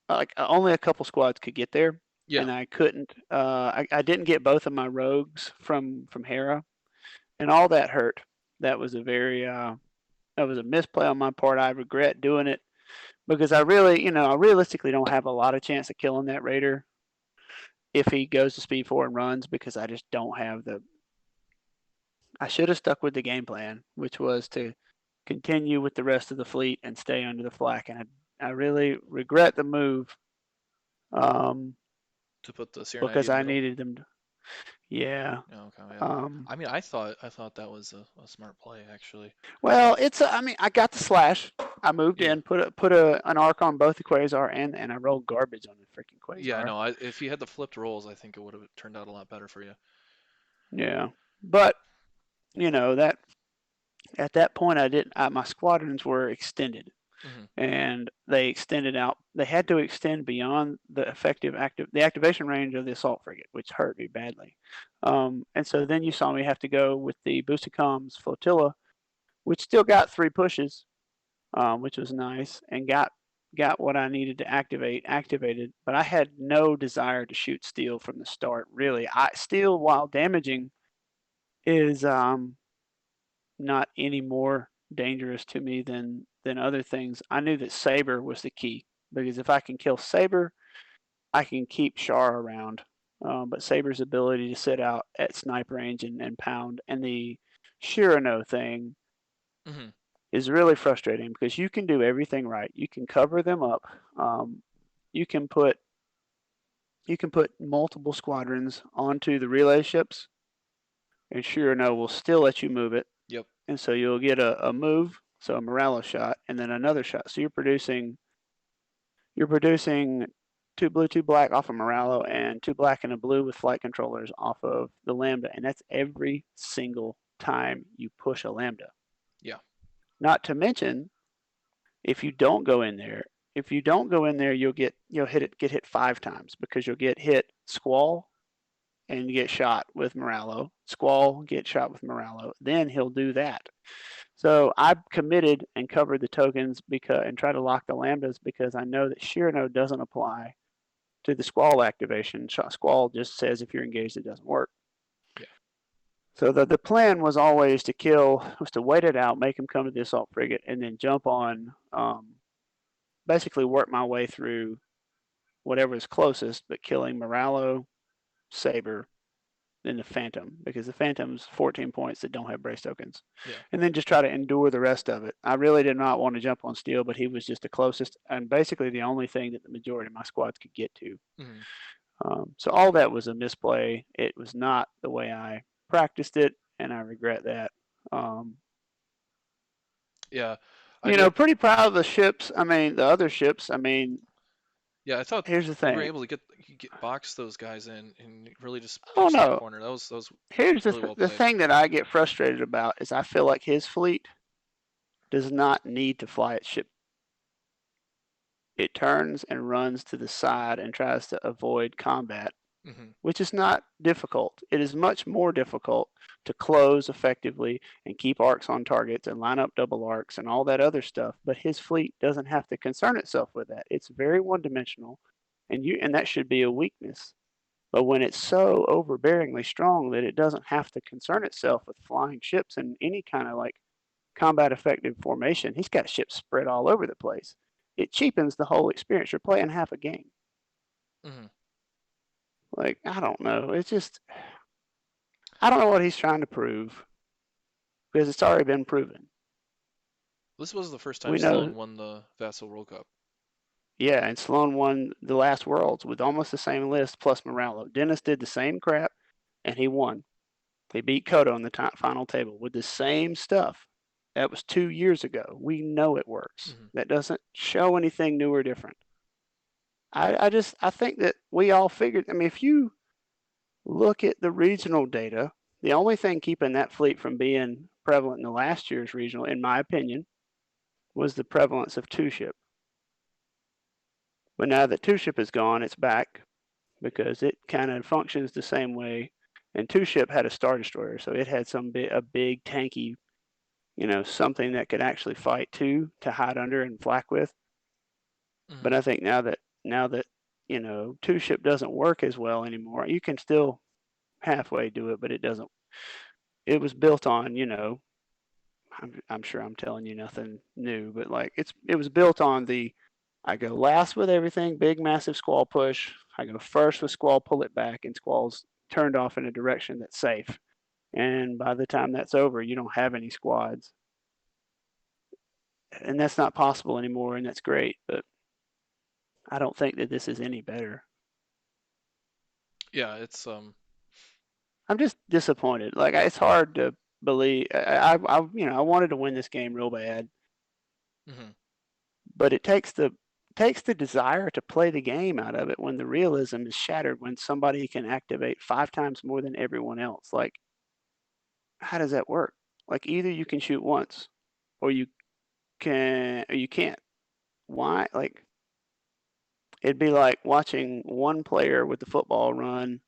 S3: like only a couple squads could get there,
S1: Yeah.
S3: and I couldn't. I didn't get both of my rogues from Hera, and all that hurt. That was a very that was a misplay on my part. I regret doing it because I realistically don't have a lot of chance of killing that raider if he goes to speed 4 and runs because I just don't have the. I should have stuck with the game plan, which was to continue with the rest of the fleet and stay under the flak. And I really regret the move, um,
S1: To put the CR90
S3: because
S1: in the
S3: I
S1: middle.
S3: needed them to. Yeah.
S1: Yeah. Okay. Yeah.
S3: Um,
S1: I mean, I thought that was a smart play actually.
S3: well, I got the slash. I moved
S1: Yeah.
S3: in, put an arc on both the quasar, and I rolled garbage on the freaking
S1: Yeah.
S3: quasar.
S1: No. If you had the flipped rolls, I think it would have turned out a lot better for you.
S3: Yeah. But that at that point I didn't. My squadrons were extended,
S1: Hmm.
S3: and they extended out. They had to extend beyond the activation range of the assault frigate, which hurt me badly. And so then you saw me have to go with the boosted comms flotilla, which still got 3 pushes, which was nice, and got what I needed to activated. But I had no desire to shoot steel from the start. Really, steel while damaging is not any more dangerous to me than other things. I knew that Saber was the key because if I can kill Saber, I can keep Char around. But Saber's ability to sit out at snipe range and pound, and the Shirano thing
S1: Hmm.
S3: is really frustrating because you can do everything right. You can cover them up. Um, you can put multiple squadrons onto the relay ships, and sure or no will still let you move it.
S1: Yep.
S3: And so you'll get a move, so a Morello shot, and then another shot. So you're producing two blue, two black off of Morello, and two black and a blue with flight controllers off of the Lambda, and that's every single time you push a Lambda.
S1: Yeah.
S3: Not to mention, if you don't go in there, you'll get hit 5 times because you'll get hit Squall and get shot with Morello. Squall get shot with Morello. Then he'll do that. So I committed and covered the tokens and try to lock the lambdas because I know that Shirano doesn't apply to the Squall activation. Squall just says if you're engaged, it doesn't work.
S1: Yeah.
S3: So the plan was always to wait it out, make him come to the assault frigate, and then jump on, basically work my way through whatever is closest, but killing Morello, Saber, then the Phantom, because the Phantom's 14 points that don't have brace tokens.
S1: Yeah.
S3: And then just try to endure the rest of it. I really did not want to jump on Steel, but he was just the closest and basically the only thing that the majority of my squads could get to. So all that was a misplay. It was not the way I practiced it, and I regret that.
S1: Yeah. I did.
S3: Pretty proud of the ships. I mean, the other ships. I mean,
S1: Yeah, I thought
S3: here's the
S1: we were
S3: thing.
S1: able to get box those guys in and really just
S3: Oh
S1: pinch that
S3: no.
S1: corner. That was
S3: Here's
S1: really well
S3: the
S1: played.
S3: thing that I get frustrated about is I feel like his fleet does not need to fly its ship. It turns and runs to the side and tries to avoid combat, which is not difficult. It is much more difficult to close effectively and keep arcs on targets and line up double arcs and all that other stuff. But his fleet doesn't have to concern itself with that. It's very one-dimensional, and that should be a weakness. But when it's so overbearingly strong that it doesn't have to concern itself with flying ships and any kind of like combat effective formation, he's got ships spread all over the place. It cheapens the whole experience. You're playing half a game. Like, I don't know. It's just, I don't know what he's trying to prove because it's already been proven.
S1: This was the first time
S3: We know,
S1: Sloan won the Vassal World Cup.
S3: yeah, and Sloan won the last Worlds with almost the same list plus Morello. Dennis did the same crap, and he won. They beat Kodo on the final table with the same stuff. That was 2 years ago. We know it works. That doesn't show anything new or different. I think that we all figured. I mean, if you look at the regional data, the only thing keeping that fleet from being prevalent in the last year's regional, in my opinion, was the prevalence of two ship. But now that two ship is gone, it's back because it kind of functions the same way. And two ship had a star destroyer, so it had a big tanky, something that could actually fight two to hide under and flak with. But I think now that two ship doesn't work as well anymore, you can still halfway do it, but it doesn't. It was built on, I'm sure I'm telling you nothing new, but like it was built on I go last with everything, big massive squall push. I go first with squall, pull it back, and squall's turned off in a direction that's safe. And by the time that's over, you don't have any squads. And that's not possible anymore, and that's great, but I don't think that this is any better.
S1: Yeah, it's
S3: I'm just disappointed. Like it's hard to believe. I wanted to win this game real bad, but it takes the desire to play the game out of it when the realism is shattered when somebody can activate 5 times more than everyone else. Like, how does that work? Like either you can shoot once, or you can't. Why? Like it'd be like watching one player with the football run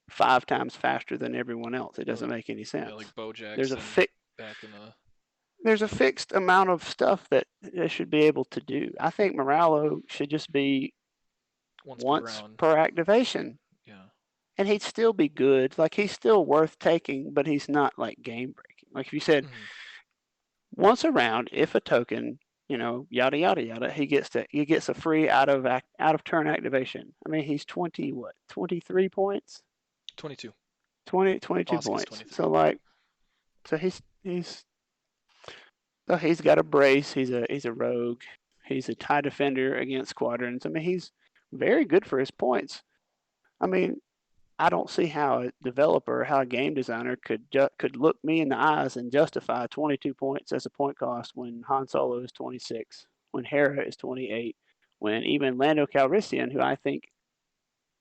S3: 5 times faster than everyone else. It doesn't make any sense.
S1: Yeah, like Bo
S3: There's a
S1: Jackson back in the.
S3: There's a fixed amount of stuff that they should be able to do. I think Morello should just be once per activation.
S1: Yeah.
S3: And he'd still be good. Like he's still worth taking, but he's not like game breaking. Like if you said once a round, if a token, yada yada yada, he gets a free out of turn activation. I mean, he's 23 points.
S1: 22.
S3: 22 points. 23. So he's got a brace. He's a rogue. He's a tie defender against squadrons. I mean, he's very good for his points. I mean, I don't see how a developer, how a game designer could look me in the eyes and justify 22 points as a point cost when Han Solo is 26, when Hera is 28, when even Lando Calrissian, who I think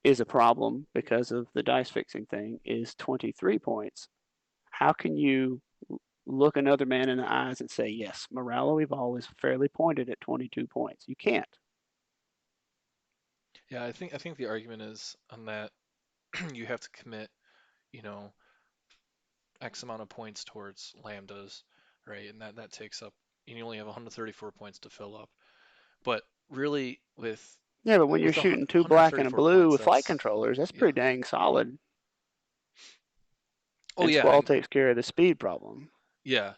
S3: is a problem because of the dice fixing thing, is 23 points. How can you look another man in the eyes and say, yes, Moralo Evolve is fairly pointed at 22 points? You can't.
S1: Yeah, I think the argument is on that you have to commit, you know, X amount of points towards lambdas, right? And that takes up, and you only have 134 points to fill up. But really,
S3: Yeah, but when you're
S1: with the
S3: shooting two black and a
S1: 134
S3: blue
S1: points,
S3: with flight
S1: that's
S3: controllers, that's
S1: yeah.
S3: pretty dang solid.
S1: Oh
S3: And
S1: yeah,
S3: Squall takes care of the speed problem.
S1: yeah,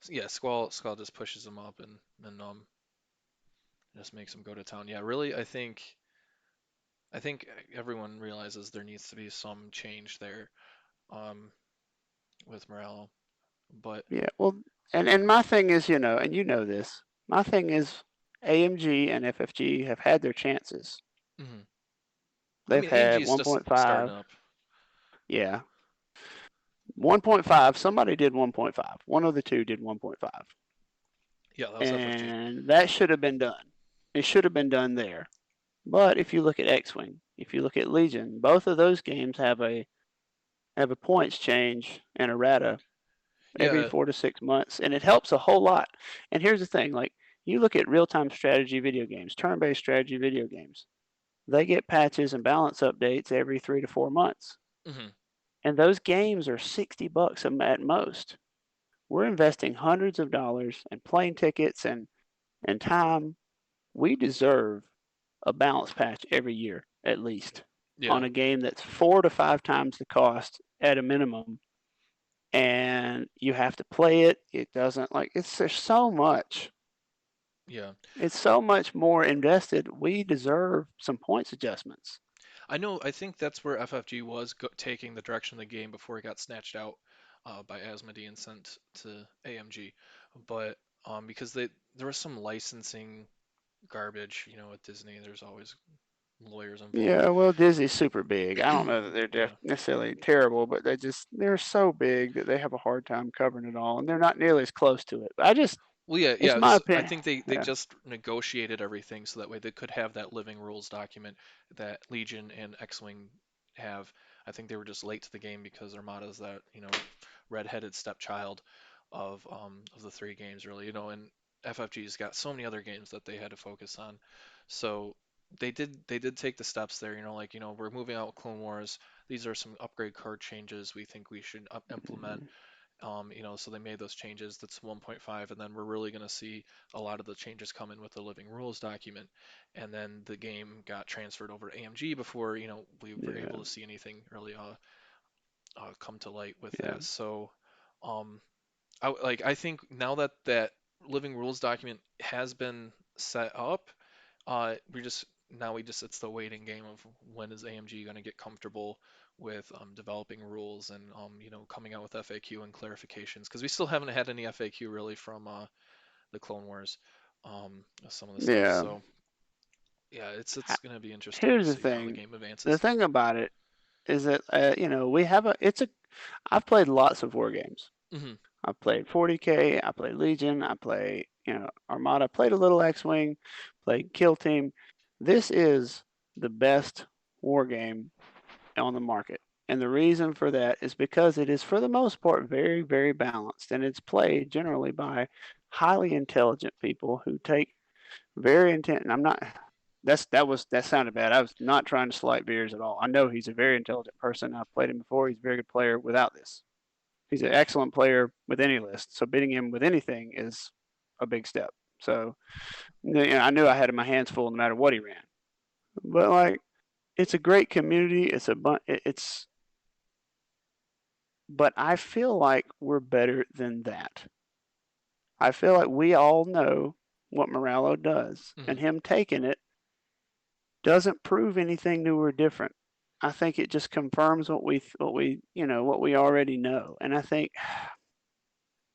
S1: yeah. Squall just pushes them up and just makes them go to town. Yeah, really, I think everyone realizes there needs to be some change there um, with morale. But
S3: Yeah, well, and my thing is, and you know this, my thing is AMG and FFG have had their chances.
S1: mhm. I
S3: They've
S1: mean, AMG
S3: had
S1: is just starting
S3: 1.5,
S1: up.
S3: yeah, 1.5. Somebody did 1.5. One of the two did 1.5,
S1: Yeah, that was FFG.
S3: and that should have been done. It should have been done there. But if you look at X-wing, if you look at Legion, both of those games have a points change and errata every
S1: Yeah.
S3: 4 to 6 months, and it helps a whole lot. And here's the thing: like you look at real-time strategy video games, turn-based strategy video games, they get patches and balance updates every 3 to 4 months,
S1: hmm
S3: and those games are $60 at most. We're investing hundreds of dollars and plane tickets and time. We deserve a balance patch every year at least
S1: Yeah.
S3: on a game that's 4 to 5 times the cost at a minimum, and you have to play it. It doesn't like it's there's so much.
S1: Yeah.
S3: It's so much more invested. We deserve some points adjustments.
S1: I know. I think that's where FFG was taking the direction of the game before it got snatched out by Asmodee and sent to AMG. But because there was some licensing garbage, with Disney. There's always lawyers involved.
S3: Yeah, well, Disney's super big. I don't know that they're
S1: Yeah.
S3: necessarily terrible, but they're so big that they have a hard time covering it all, and they're not nearly as close to it.
S1: Well, yeah,
S3: It's
S1: yeah.
S3: my
S1: I
S3: opinion.
S1: think they
S3: Yeah,
S1: just negotiated everything so that way they could have that living rules document that Legion and X-Wing have. I think they were just late to the game because Armada's that, redheaded stepchild of the three games really, and FFG's got so many other games that they had to focus on. So they did take the steps there, like, we're moving out with Clone Wars. These are some upgrade card changes we think we should implement. So they made those changes. That's 1.5, and then we're really going to see a lot of the changes come in with the living rules document. And then the game got transferred over to AMG before, we were
S3: yeah,
S1: able to see anything really come to light with
S3: yeah,
S1: that. So, um, I think now that that living rules document has been set up, we just it's the waiting game of when is AMG going to get comfortable with developing rules and coming out with FAQ and clarifications because we still haven't had any FAQ really from the Clone Wars, some of the stuff.
S3: yeah.
S1: So yeah, it's going to be interesting to
S3: Here's the
S1: see how the
S3: thing.
S1: game
S3: The
S1: advances.
S3: thing about it is that we have a. It's a. I've played lots of war games.
S1: hmm
S3: I played 40K. I played Legion. I played Armada. Played a little X-wing. Played Kill Team. This is the best war game on the market. And the reason for that is because it is, for the most part, very, very balanced. And it's played generally by highly intelligent people who take very intent. And I'm not, that sounded bad. I was not trying to slight Veers at all. I know he's a very intelligent person. I've played him before. He's a very good player without this. He's an excellent player with any list. So beating him with anything is a big step. So I knew I had my hands full no matter what he ran. But like, it's a great community. But I feel like we're better than that. I feel like we all know what Morello does,
S1: hmm
S3: and him taking it doesn't prove anything new or different. I think it just confirms what we already know. And I think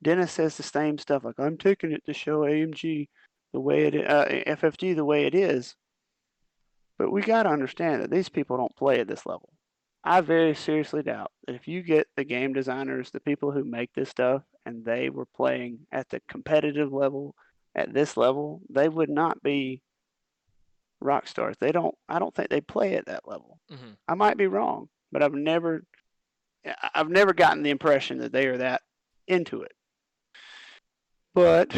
S3: Dennis says the same stuff like I'm taking it to show AMG the way FFG the way it is. But we got to understand that these people don't play at this level. I very seriously doubt that if you get the game designers, the people who make this stuff, and they were playing at the competitive level, at this level, they would not be rock stars. They don't. I don't think they play at that level.
S1: Hmm.
S3: I might be wrong, but I've never gotten the impression that they are that into it. But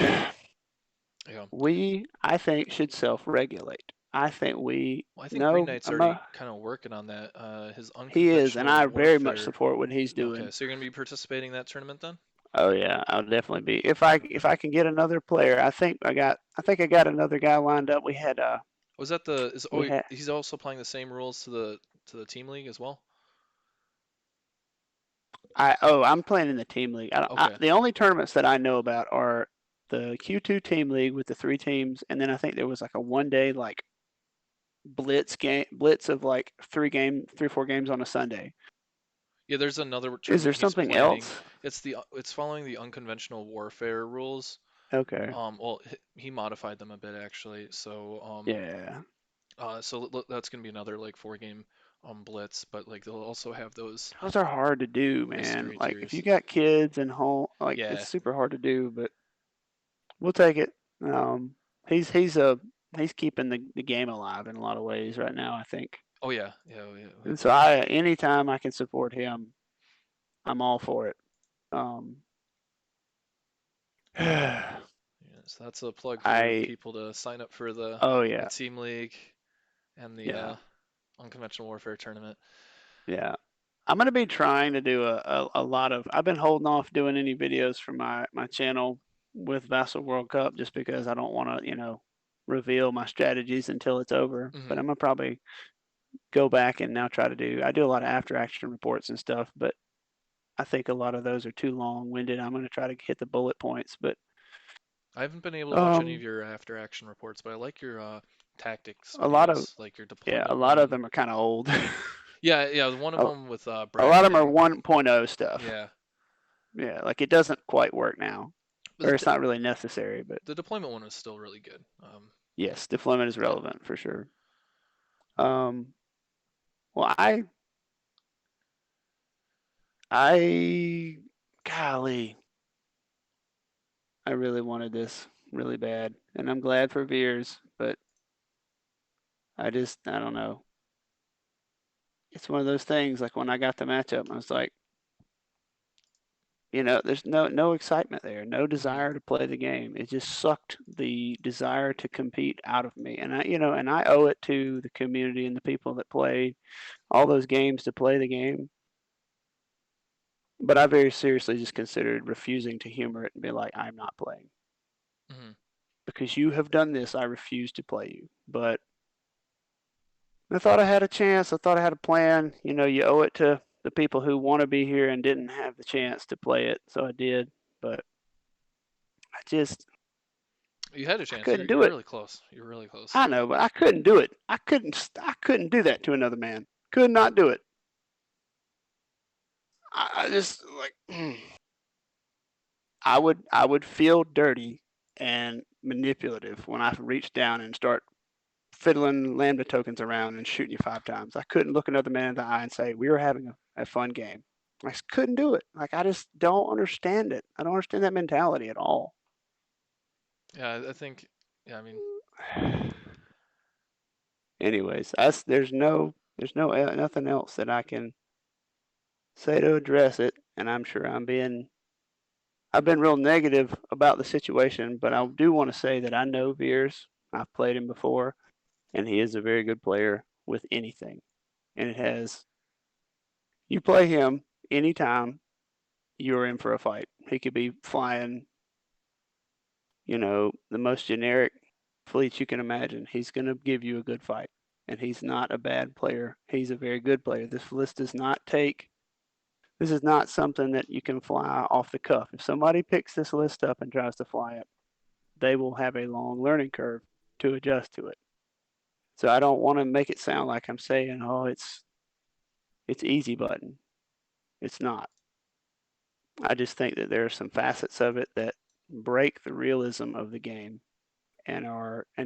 S1: Yeah.
S3: we, I think, should self-regulate. I think we
S1: Well, I think Green
S3: know
S1: Knight's already kind of working on that. His
S3: he is, and
S1: unconventional
S3: I very much
S1: warfare.
S3: support what he's
S1: Okay,
S3: doing.
S1: so you're gonna be participating in that tournament then?
S3: Oh yeah, I'll definitely be. If I can get another player, I think I got another guy lined up.
S1: Was that the is
S3: We
S1: oh
S3: had
S1: he's also playing the same rules to the team league as well?
S3: I'm playing in the team league.
S1: Okay.
S3: The only tournaments that I know about are the Q2 team league with the three teams, and then I think there was like a 1 day like blitz of like 3 4 games on a Sunday.
S1: Yeah, there's another
S3: Is there
S1: tournament he's
S3: something
S1: planning.
S3: else?
S1: It's following the unconventional warfare rules.
S3: Okay.
S1: Well, he modified them a bit actually.
S3: Yeah.
S1: That's gonna be another like 4 game blitz, but like they'll also have those
S3: Those are hard to do, man.
S1: mystery
S3: Like if you
S1: tiers.
S3: got kids and home, like it's
S1: Yeah.
S3: super hard to do, but we'll take it. Um, he's he's a he's keeping the game alive in a lot of ways right now, I think.
S1: Oh yeah. Yeah. Oh, yeah.
S3: And so anytime I can support him, I'm all for it. Um,
S1: Yeah, so that's a plug for
S3: I
S1: people to sign up for
S3: oh
S1: the
S3: yeah,
S1: team league and the
S3: yeah,
S1: unconventional warfare tournament.
S3: yeah. I'm gonna be trying to do a lot of. I've been holding off doing any videos for my channel with Vassal World Cup just because I don't want to reveal my strategies until it's over.
S1: Hmm.
S3: But I'm gonna probably go back and now try to do. I do a lot of after action reports and stuff, but I think a lot of those are too long winded. I'm gonna try to hit the bullet points, but
S1: I haven't been able to watch any of
S3: um,
S1: your after action reports, but I like your tactics
S3: a lot of
S1: videos, like your
S3: yeah, a
S1: deployment
S3: lot of
S1: one.
S3: them are kind of old.
S1: Yeah, yeah, one of
S3: a,
S1: them with
S3: a lot of them are
S1: bracketing.
S3: 1.0 stuff.
S1: Yeah,
S3: Yeah, like it doesn't quite work now,
S1: but
S3: or it's not really necessary. But
S1: the deployment one was still really good.
S3: yes, deployment is
S1: Yeah.
S3: relevant for sure. Um, well, I, golly, I really wanted this really bad, and I'm glad for Veers, but I don't know. It's one of those things. Like when I got the matchup, I was like, there's no excitement there, no
S1: Hmm.
S3: desire to play the game. It just sucked the desire to compete out of me, and I owe it to the community and the people that played all those games to play the game. But I very seriously just considered refusing to humor it and be like, I'm not playing
S1: Hmm.
S3: because you have done this. I refuse to play you. But I thought I had a chance. I thought I had a plan. You owe it to the people who want to be here and didn't have the chance to play it, so I did. But I just
S1: You had a
S3: I
S1: chance.
S3: couldn't
S1: You're
S3: do it.
S1: really close. You're really close.
S3: I know, but I couldn't do it. I couldn't do that to another man. Could not do it. I just like I would feel dirty and manipulative when I reach down and start fiddling lambda tokens around and shooting you 5 times. I couldn't look another man in the eye and say we were having a fun game. I just couldn't do it. Like I just don't understand it. I don't understand that mentality at all.
S1: Yeah, I think. Yeah, I mean,
S3: Anyways, there's no nothing else that I can say to address it, and I'm sure I've been real negative about the situation, but I do want to say that I know Veers. I've played him before, and he is a very good player with anything. And you play him anytime, you're in for a fight. He could be flying, the most generic fleets you can imagine. He's going to give you a good fight. And he's not a bad player. He's a very good player. This is not something that you can fly off the cuff. If somebody picks this list up and tries to fly it, they will have a long learning curve to adjust to it. So I don't want to make it sound like I'm saying, oh, it's easy button. It's not. I just think that there are some facets of it that break the realism of the game and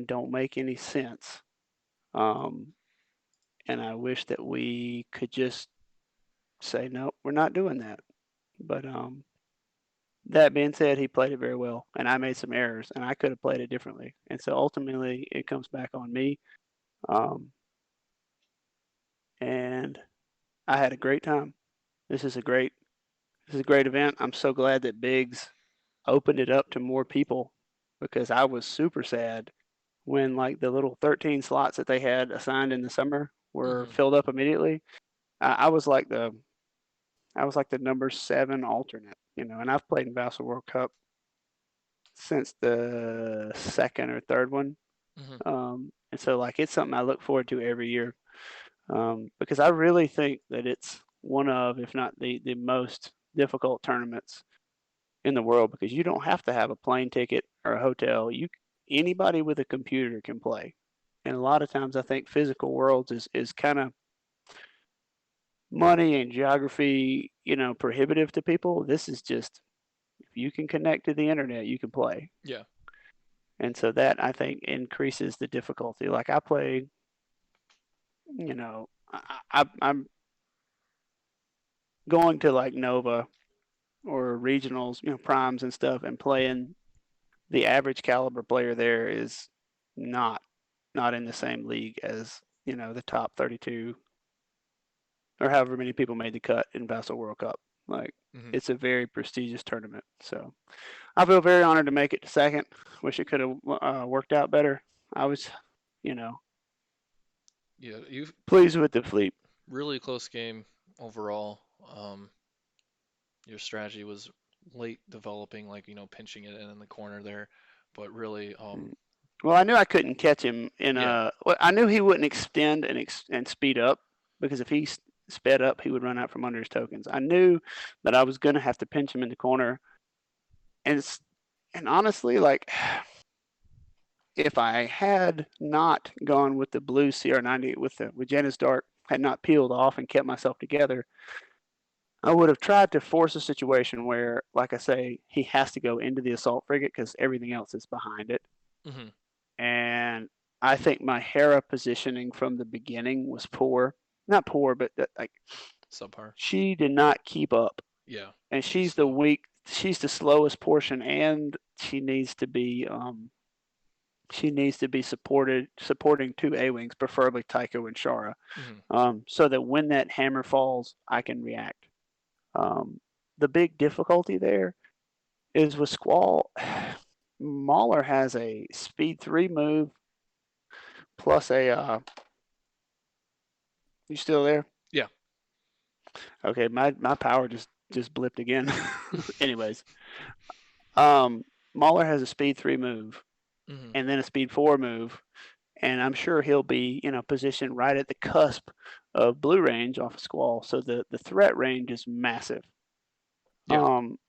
S3: don't make any sense. Um, and I wish that we could just say, no, we're not doing that. But that being said, he played it very well, and I made some errors, and I could have played it differently. And so ultimately, it comes back on me. Um, and I had a great time. This is a great this is a great event. I'm so glad that Biggs opened it up to more people because I was super sad when like the little 13 slots that they had assigned in the summer were
S1: Hmm.
S3: filled up immediately. I was like the number 7 alternate, and I've played in Vassal World Cup since the second or third one.
S1: Hmm.
S3: And so like it's something I look forward to every year, because I really think that it's one of, if not the most difficult tournaments in the world because you don't have to have a plane ticket or a hotel. Anybody with a computer can play. And a lot of times I think physical worlds is kind of money and geography, prohibitive to people. This is just if you can connect to the internet, you can play.
S1: Yeah.
S3: And so that I think increases the difficulty. Like I play, I'm going to like Nova or regionals, primes and stuff, and playing the average caliber player there is not not in the same league as the top 32 or however many people made the cut in Vassal World Cup. Like
S1: Hmm.
S3: it's a very prestigious tournament. So I feel very honored to make it to second. Wish it could have worked out better. I was, you know,
S1: Yeah. You
S3: pleased with the fleet.
S1: really close game overall. Your strategy was late developing, like pinching it in the corner there, but really,
S3: Well, I knew I couldn't catch him in
S1: yeah.
S3: a. Well, I knew he wouldn't extend and speed up because if he sped up, he would run out from under his tokens. I knew that I was going to have to pinch him in the corner, and and honestly, like if I had not gone with the blue CR90 with Janus Dark, had not peeled off and kept myself together, I would have tried to force a situation where, like I say, he has to go into the assault frigate because everything else is behind it.
S1: Hmm.
S3: And I think my Hera positioning from the beginning was poor. Not poor, but like
S1: Subpar.
S3: she did not keep up,
S1: Yeah.
S3: and
S1: She's
S3: she's the
S1: slow.
S3: weak. She's the slowest portion, and she needs to be supporting two A wings, preferably Tycho and Shara,
S1: Hmm.
S3: so that when that hammer falls, I can react. Um, the big difficulty there is with Squall. Mauler has a speed 3 move plus a. You still there?
S1: Yeah.
S3: Okay, my power just blipped again. Anyways, Mauler has a speed 3 move
S1: Hmm.
S3: and then a speed 4 move, and I'm sure he'll be positioned right at the cusp of blue range off of Squall, so the threat range is massive.
S1: Yeah.
S3: Um,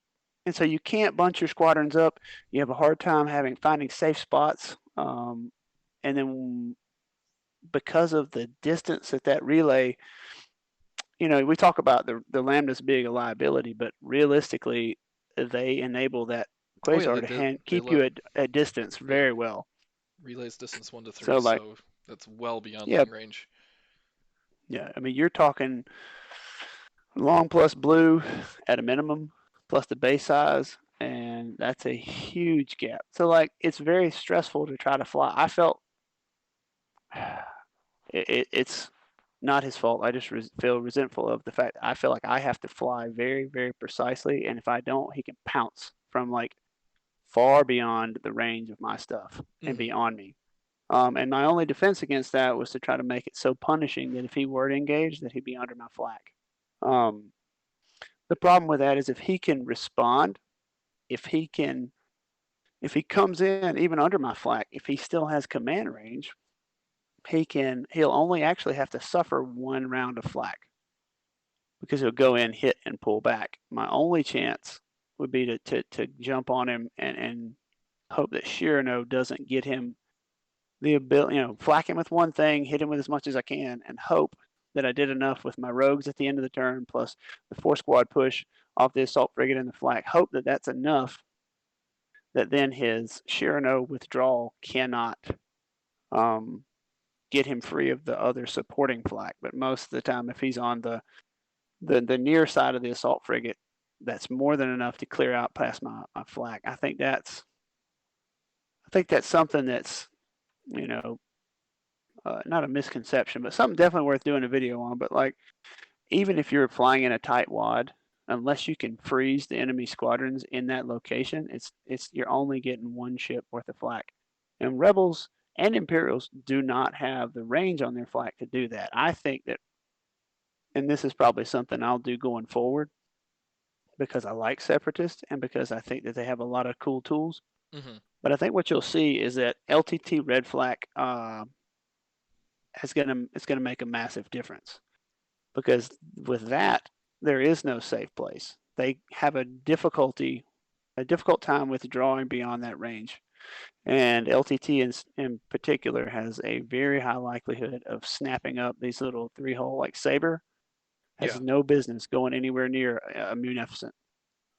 S3: and so you can't bunch your squadrons up. You have a hard time finding safe spots. And then because of the distance that relay, we talk about the lambdas being a liability, but realistically, they enable that
S1: Oh yeah,
S3: quasar
S1: they
S3: to
S1: did. They
S3: keep
S1: let
S3: you at distance
S1: yeah
S3: very well.
S1: relays distance 1 to 3,
S3: So like,
S1: so that's well beyond
S3: yeah,
S1: long range.
S3: yeah. I mean, you're talking long plus blue at a minimum, plus the base size, and that's a huge gap. So like, it's very stressful to try to fly. I felt it's not his fault. I just feel resentful of the fact that I feel like I have to fly very, very precisely, and if I don't, he can pounce from like far beyond the range of my stuff and
S1: Hmm.
S3: be on me. And my only defense against that was to try to make it so punishing that if he were to engage, that he'd be under my flak. Um, the problem with that is if he can respond, if he can, if he comes in even under my flak, if he still has command range, he'll only actually have to suffer 1 round of flak because he'll go in, hit, and pull back. My only chance would be to jump on him and hope that Shirano doesn't get him the ability, flack him with one thing, hit him with as much as I can, and hope that I did enough with my rogues at the end of the turn, plus the 4 squad push off the assault frigate and the flak. Hope that that's enough that then his Shirano withdrawal cannot get him free of the other supporting flak. But most of the time, if he's on the the near side of the assault frigate, that's more than enough to clear out past my flak. I think that's something that's, you know, not a misconception, but something definitely worth doing a video on. But like, even if you're flying in a tight wad, unless you can freeze the enemy squadrons in that location, it's you're only getting one ship worth of flak. And rebels and Imperials do not have the range on their flak to do that. I think that, and this is probably something I'll do going forward because I like separatists and because I think that they have a lot of cool tools.
S1: Hmm.
S3: But I think what you'll see is that LTT red flak it's gonna make a massive difference because with that there is no safe place. They have a difficult time withdrawing beyond that range, and LTT in particular has a very high likelihood of snapping up these little three-hole like saber. Has
S1: Yeah.
S3: no business going anywhere near a munificent.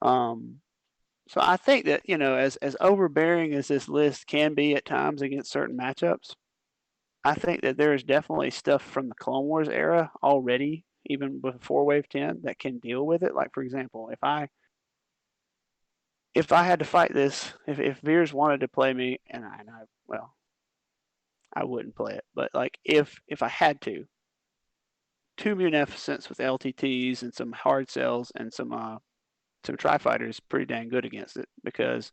S3: Um, so I think that, as overbearing as this list can be at times against certain matchups, I think that there is definitely stuff from the Clone Wars era already, even before Wave 10, that can deal with it. Like for example, if I had to fight this, if Veers wanted to play me, and I well, I wouldn't play it, but like if I had to, two munificents with LTTs and some hard cells and some tri fighters, pretty dang good against it because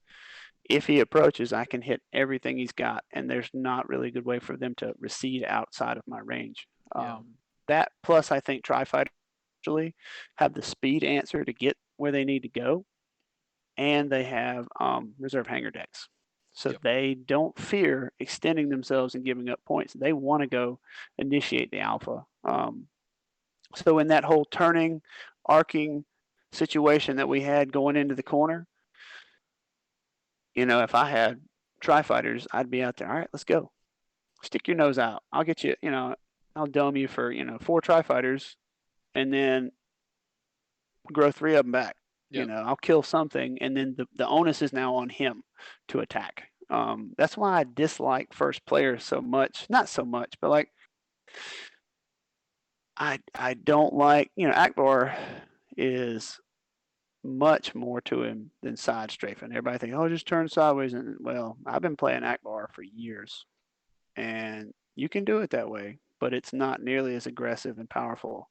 S3: if he approaches, I can hit everything he's got, and there's not really a good way for them to recede outside of my range.
S1: Yeah.
S3: That plus, I think tri fighters actually have the speed answer to get where they need to go, and they have reserve hangar decks. So
S1: Yep.
S3: they don't fear extending themselves and giving up points. They want to go initiate the alpha. So in that whole turning, arcing situation that we had going into the corner, if I had tri fighters, I'd be out there. All right, let's go. Stick your nose out. I'll get you. I'll dome you for four tri fighters, and then grow three of them back.
S1: Yep.
S3: I'll kill something, and then the onus is now on him to attack. That's why I dislike first players so much. Not so much, but like I don't like Akbar is much more to him than side strafing. Everybody thinks, oh, just turn sideways. And well, I've been playing Akbar for years, and you can do it that way, but it's not nearly as aggressive and powerful.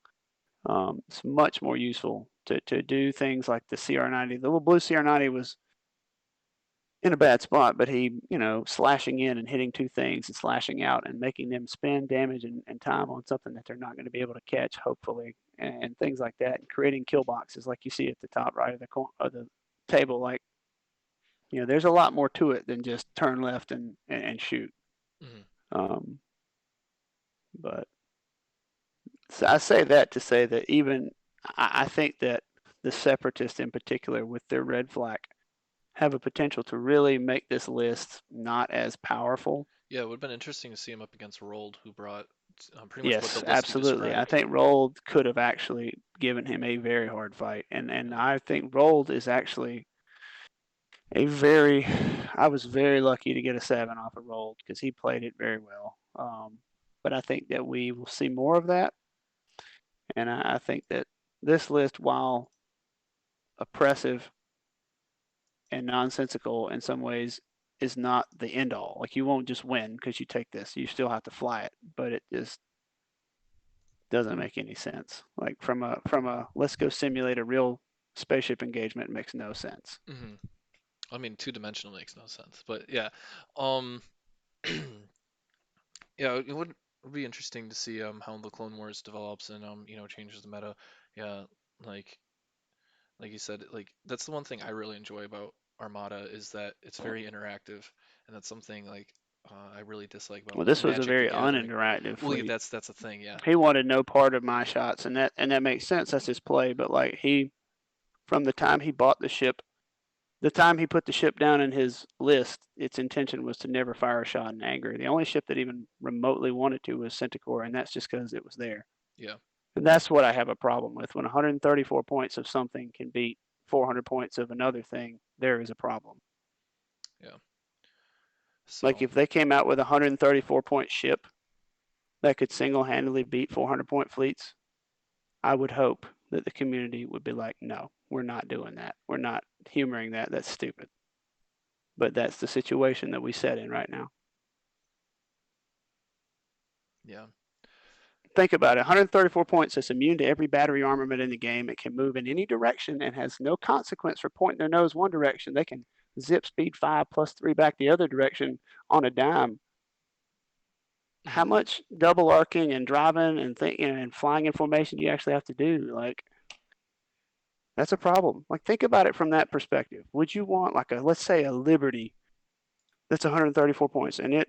S3: It's much more useful to do things like the CR90. The little blue CR90 was in a bad spot, but he, slashing in and hitting two things and slashing out and making them spend damage and time on something that they're not going to be able to catch, hopefully, and things like that, and creating kill boxes like you see at the top right of the table. Like, there's a lot more to it than just turn left and shoot.
S1: Hmm.
S3: Um, but so I say that to say that even I think that the separatists in particular, with their red flag, have a potential to really make this list not as powerful.
S1: Yeah, it would have been interesting to see him up against Rold, who brought pretty much what the
S3: Yes,
S1: list you
S3: absolutely. I
S1: described.
S3: think Rold could have actually given him a very hard fight, and
S1: Yeah.
S3: I think Rold is actually a very. I was very lucky to get a 7 off of Rold because he played it very well. But I think that we will see more of that, and I think that this list, while oppressive and nonsensical in some ways, is not the end all. Like you won't just win because you take this. You still have to fly it, but it just doesn't make any sense. Like from a let's go simulate a real spaceship engagement makes no sense.
S1: Hmm. I mean, two-dimensional makes no sense, but yeah. Um, yeah, it would be interesting to see how the Clone Wars develops and changes the meta. Yeah, like like you said, like that's the one thing I really enjoy about Armada is that it's very interactive, and that's something like I really dislike about
S3: Well,
S1: like
S3: this was a
S1: Magic the
S3: very
S1: Gathering.
S3: uninteractive
S1: Well, yeah,
S3: fleet.
S1: that's a thing, yeah,
S3: He wanted no part of my shots, and that makes sense. That's his play. But like from the time he bought the ship, the time he put the ship down in his list, its intention was to never fire a shot in anger. The only ship that even remotely wanted to was Centaur, and that's just because it was there.
S1: yeah,
S3: And that's what I have a problem with. When 134 points of something can beat 400 points of another thing, there is a problem.
S1: yeah.
S3: Like
S1: So
S3: if they came out with a 134-point ship that could single-handedly beat 400-point fleets, I would hope that the community would be like, no, we're not doing that. We're not humoring that. That's stupid. But that's the situation that we set in right now.
S1: Yeah.
S3: Think about it. 134 points. It's immune to every battery armament in the game. It can move in any direction and has no consequence for pointing their nose one direction. They can zip speed 5 plus 3 back the other direction on a dime. How
S1: Hmm.
S3: much double arcing and driving and flying in formation do you actually have to do? Like, that's a problem. Like, think about it from that perspective. Would you want, like, let's say a Liberty that's 134 points, and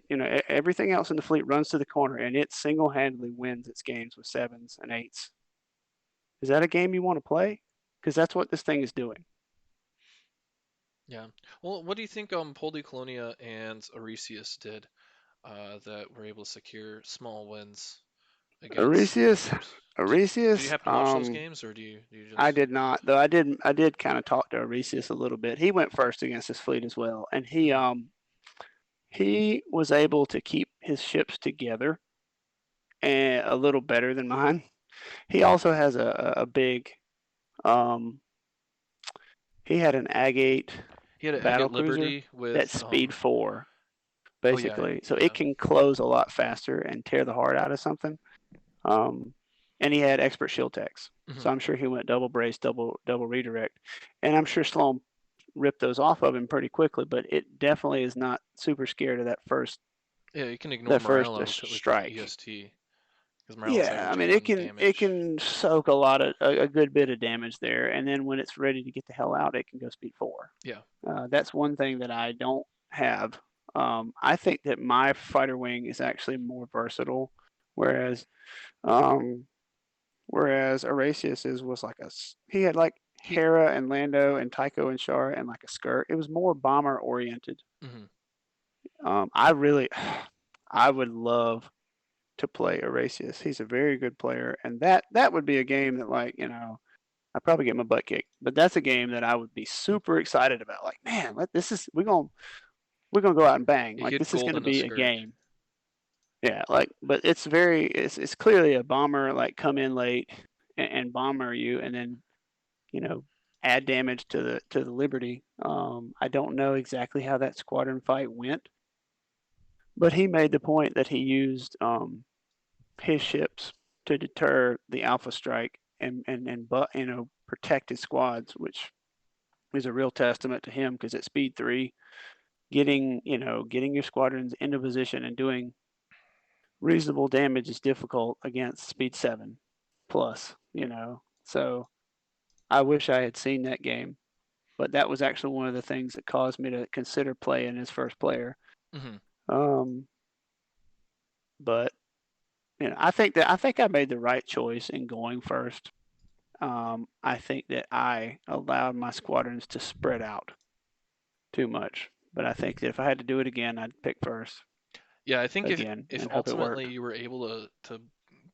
S3: everything else in the fleet runs to the corner, and it single-handedly wins its games with 7s and 8s? Is that a game you want to play? Because that's what this thing is doing.
S1: Yeah. Well, what do you think Polycolonia and Arresius did that were able to secure small wins against the
S3: Arresius,
S1: others? Did you
S3: Arresius.
S1: happen to watch those games, or do you
S3: I
S1: just?
S3: did not, though. I did kind of talk to Arresius a little bit. He went first against his fleet as well, and he
S1: Mhm.
S3: um he was able to keep his ships together and a little better than mine. He also has a big um he had an Agate
S1: He had an
S3: battle
S1: Agate
S3: cruiser
S1: Liberty
S3: that's
S1: with
S3: speed 4
S1: oh yeah,
S3: basically, so it
S1: yeah.
S3: can close a lot faster and tear the heart out of something. Um, and he had expert shield techs,
S1: Hmm.
S3: so I'm sure he went double brace, double redirect, and I'm sure Sloan ripped those off of him pretty quickly. But it definitely is not super scared of that first
S1: Yeah, you can ignore
S3: that first
S1: Morello with the
S3: strike.
S1: EST because Morello's
S3: Yeah, I
S1: average
S3: mean it
S1: 1
S3: can it
S1: damage.
S3: can soak a good bit of damage there, and then when it's ready to get the hell out, it can go speed 4.
S1: Yeah.
S3: That's one thing that I don't have. I think that my fighter wing is actually more versatile, whereas um, whereas Arasius was like he had like
S1: He.
S3: Hera and Lando and Tycho and Shar and like a skirt. It was more bomber oriented.
S1: Hmm.
S3: I really, I would love to play Arasius. He's a very good player, and that would be a game that I'd probably get my butt kicked. But that's a game that I would be super excited about. Like, man, this is we're gonna go out and bang.
S1: He
S3: Like
S1: had
S3: this is
S1: gold
S3: gonna
S1: in a
S3: be a
S1: skirt.
S3: game. Yeah, like, but it's clearly a bomber, like come in late and bomber you, and then you know add damage to the Liberty. I don't know exactly how that squadron fight went, but he made the point that he used his ships to deter the Alpha strike and but protect his squads, which is a real testament to him because at speed 3, getting your squadrons into position and doing reasonable damage is difficult against speed 7 plus. So I wish I had seen that game, but that was actually one of the things that caused me to consider playing as first player.
S1: Hmm.
S3: Um, but I think I made the right choice in going first. I think that I allowed my squadrons to spread out too much, but I think that if I had to do it again, I'd pick first
S1: Yeah, I think if
S3: again
S1: if
S3: and hope it
S1: ultimately
S3: worked.
S1: you were able to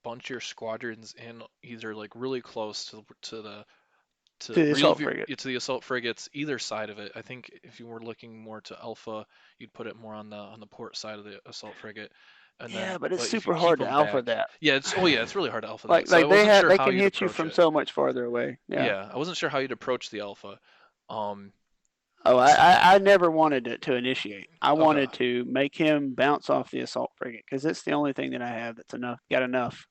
S1: bunch your squadrons in either like really close to
S3: To the
S1: real
S3: assault
S1: view
S3: frigate.
S1: to the assault frigates, either side of it. I think if you were looking more to Alpha, you'd put it more on the port side of the assault frigate, and
S3: Yeah,
S1: then
S3: but it's
S1: but if you
S3: super
S1: keep
S3: hard to
S1: them
S3: alpha
S1: back,
S3: that.
S1: yeah, it's really hard to Alpha that.
S3: like
S1: So I
S3: like they
S1: wasn't
S3: have
S1: sure
S3: they
S1: how
S3: can
S1: you'd
S3: hit you
S1: approach
S3: from
S1: it.
S3: so much farther away. Yeah.
S1: Yeah, I wasn't sure how you'd approach the Alpha. Um,
S3: Oh, I,
S1: s-
S3: I I never wanted it to initiate. I
S1: okay.
S3: wanted to make him bounce off the assault frigate because it's the only thing that I have that's got enough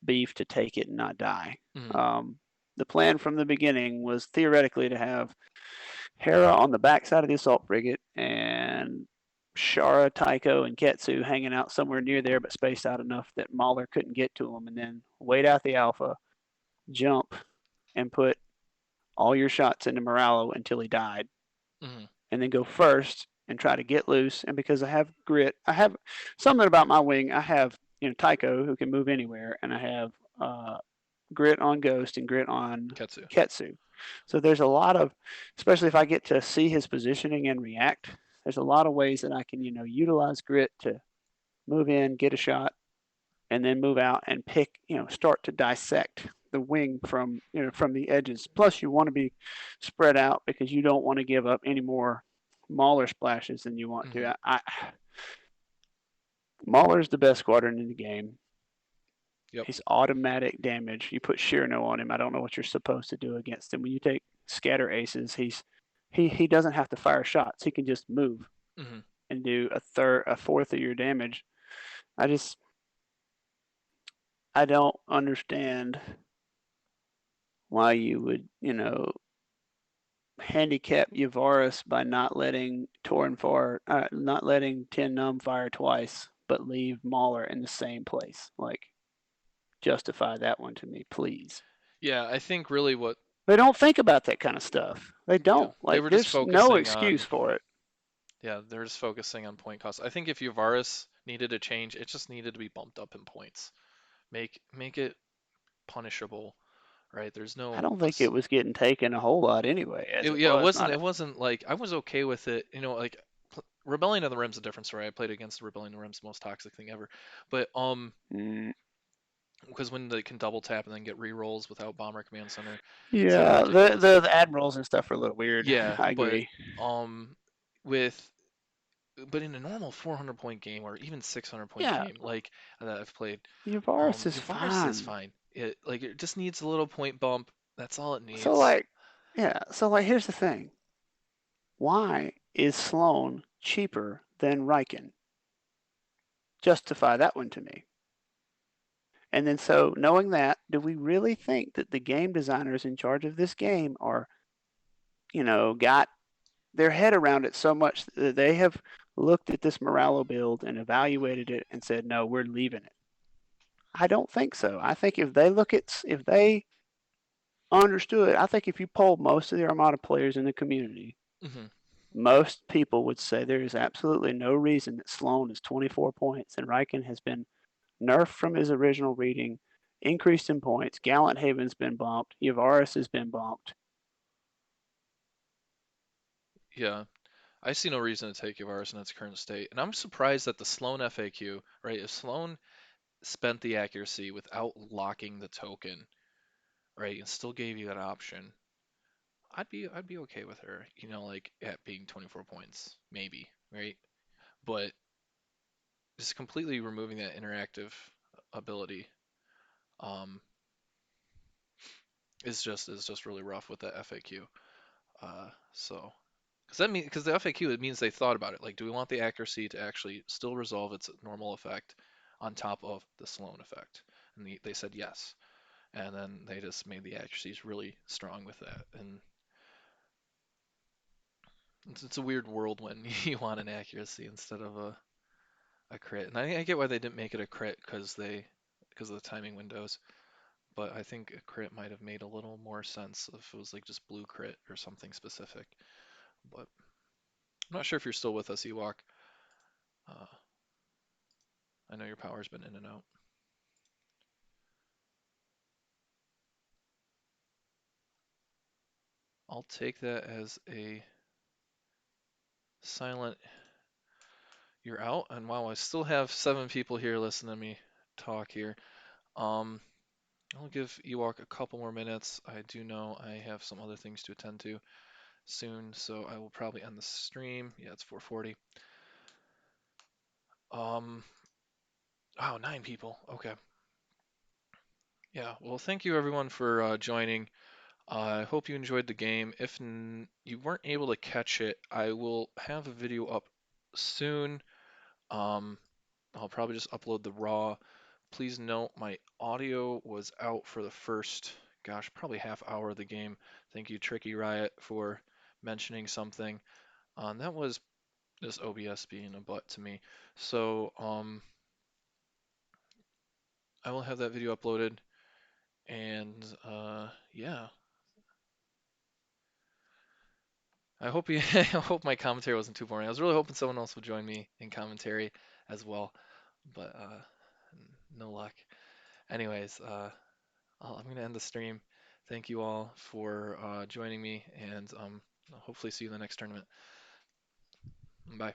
S3: beef to take it and not die.
S1: Hmm.
S3: Um, the plan from the beginning was theoretically to have Hera on the backside of the assault frigate and Shara, Tycho, and Ketsu hanging out somewhere near there, but spaced out enough that Mahler couldn't get to them, and then wait out the Alpha, jump, and put all your shots into Morallo until he died,
S1: Hmm.
S3: and then go first and try to get loose. And because I have grit, I have something about my wing. I have Tycho who can move anywhere, and I have grit on Ghost and grit on
S1: Ketsu.
S3: Ketsu. So there's a lot of, especially if I get to see his positioning and react. There's a lot of ways that I can utilize grit to move in, get a shot, and then move out and start to dissect the wing from the edges. Plus, you want to be spread out because you don't want to give up any more Mauler splashes than you want
S1: Hmm.
S3: to. Mauler's the best squadron in the game.
S1: Yep.
S3: He's automatic damage. You put Shirano on him. I don't know what you're supposed to do against him. When you take scatter aces, he doesn't have to fire shots. He can just move
S1: Hmm.
S3: and do a fourth of your damage. I just I don't understand why you would handicap Yavaris by not letting Tin Num fire twice, but leave Mauler in the same place. Like, justify that one to me, please.
S1: Yeah, I think really what
S3: They don't think about that kind of stuff. They
S1: yeah
S3: don't.
S1: they
S3: Like,
S1: were just
S3: there's no
S1: focusing
S3: excuse
S1: on
S3: for it.
S1: yeah they're just focusing on point cost. I think if Uvaris needed a change, it just needed to be bumped up in points. Make it punishable, right? There's
S3: I
S1: no
S3: don't think it was getting taken a whole lot anyway, as it
S1: yeah, it
S3: was.
S1: wasn't
S3: Not
S1: it
S3: a,
S1: wasn't like I was okay with it, like Rebellion of the Rim's a different story. I played against Rebellion of the Rim's most toxic thing ever. But
S3: mm,
S1: because when they can double tap and then get re-rolls without Bomber Command Center, it's a little
S3: yeah,
S1: ridiculous.
S3: the admirals and stuff are a little weird.
S1: Yeah,
S3: I
S1: but
S3: agree.
S1: um with but in a normal 400 point game or even 600 point
S3: Yeah,
S1: game like that I've played,
S3: Yavaris is
S1: Yavaris is
S3: fine.
S1: fine. It just needs a little point bump. That's all it
S3: So
S1: needs.
S3: like, yeah. So like, here's the thing. Why is Sloan cheaper than Riken? Justify that one to me. And then, so knowing that, do we really think that the game designers in charge of this game are, got their head around it so much that they have looked at this Moralo build and evaluated it and said, no, we're leaving it? I don't think so. I think if they understood, I think if you polled most of the Armada players in the community,
S1: Hmm.
S3: most people would say there is absolutely no reason that Sloan is 24 points and Riken has been nerfed from his original reading, increased in points. Gallant Haven's been bumped. Yavaris has been bumped.
S1: Yeah, I see no reason to take Yavaris in its current state, and I'm surprised that the Sloan FAQ, right? If Sloan spent the accuracy without locking the token, right, and still gave you that option, I'd be okay with her, like at being 24 points, maybe, right? But just completely removing that interactive ability, um, is just really rough with that FAQ. So because the FAQ, it means they thought about it. Like, do we want the accuracy to actually still resolve its normal effect on top of the Sloan effect? And they said yes. And then they just made the accuracies really strong with that. And it's a weird world when you want an accuracy instead of a crit. And I get why they didn't make it a crit because of the timing windows. But I think a crit might have made a little more sense if it was like just blue crit or something specific. But I'm not sure if you're still with us, Ewok. Uh, I know your power's been in and out. I'll take that as a silent you're out. And wow, I still have 7 people here listening to me talk here. Um, I'll give Ewok a couple more minutes. I do know I have some other things to attend to soon, so I will probably end the stream. Yeah, it's 4:40. Um, oh, 9 people. Okay. Yeah. Well, thank you everyone for joining. I hope you enjoyed the game. If you weren't able to catch it, I will have a video up soon. Um, I'll probably just upload the raw. Please note my audio was out for the first, gosh, probably half hour of the game. Thank you, Tricky Riot, for mentioning something. That was just OBS being a butt to me. So, I will have that video uploaded, and yeah, I hope you, I hope my commentary wasn't too boring. I was really hoping someone else would join me in commentary as well, but no luck. Anyways, I'm going to end the stream. Thank you all for joining me, and I'll hopefully see you in the next tournament. Bye.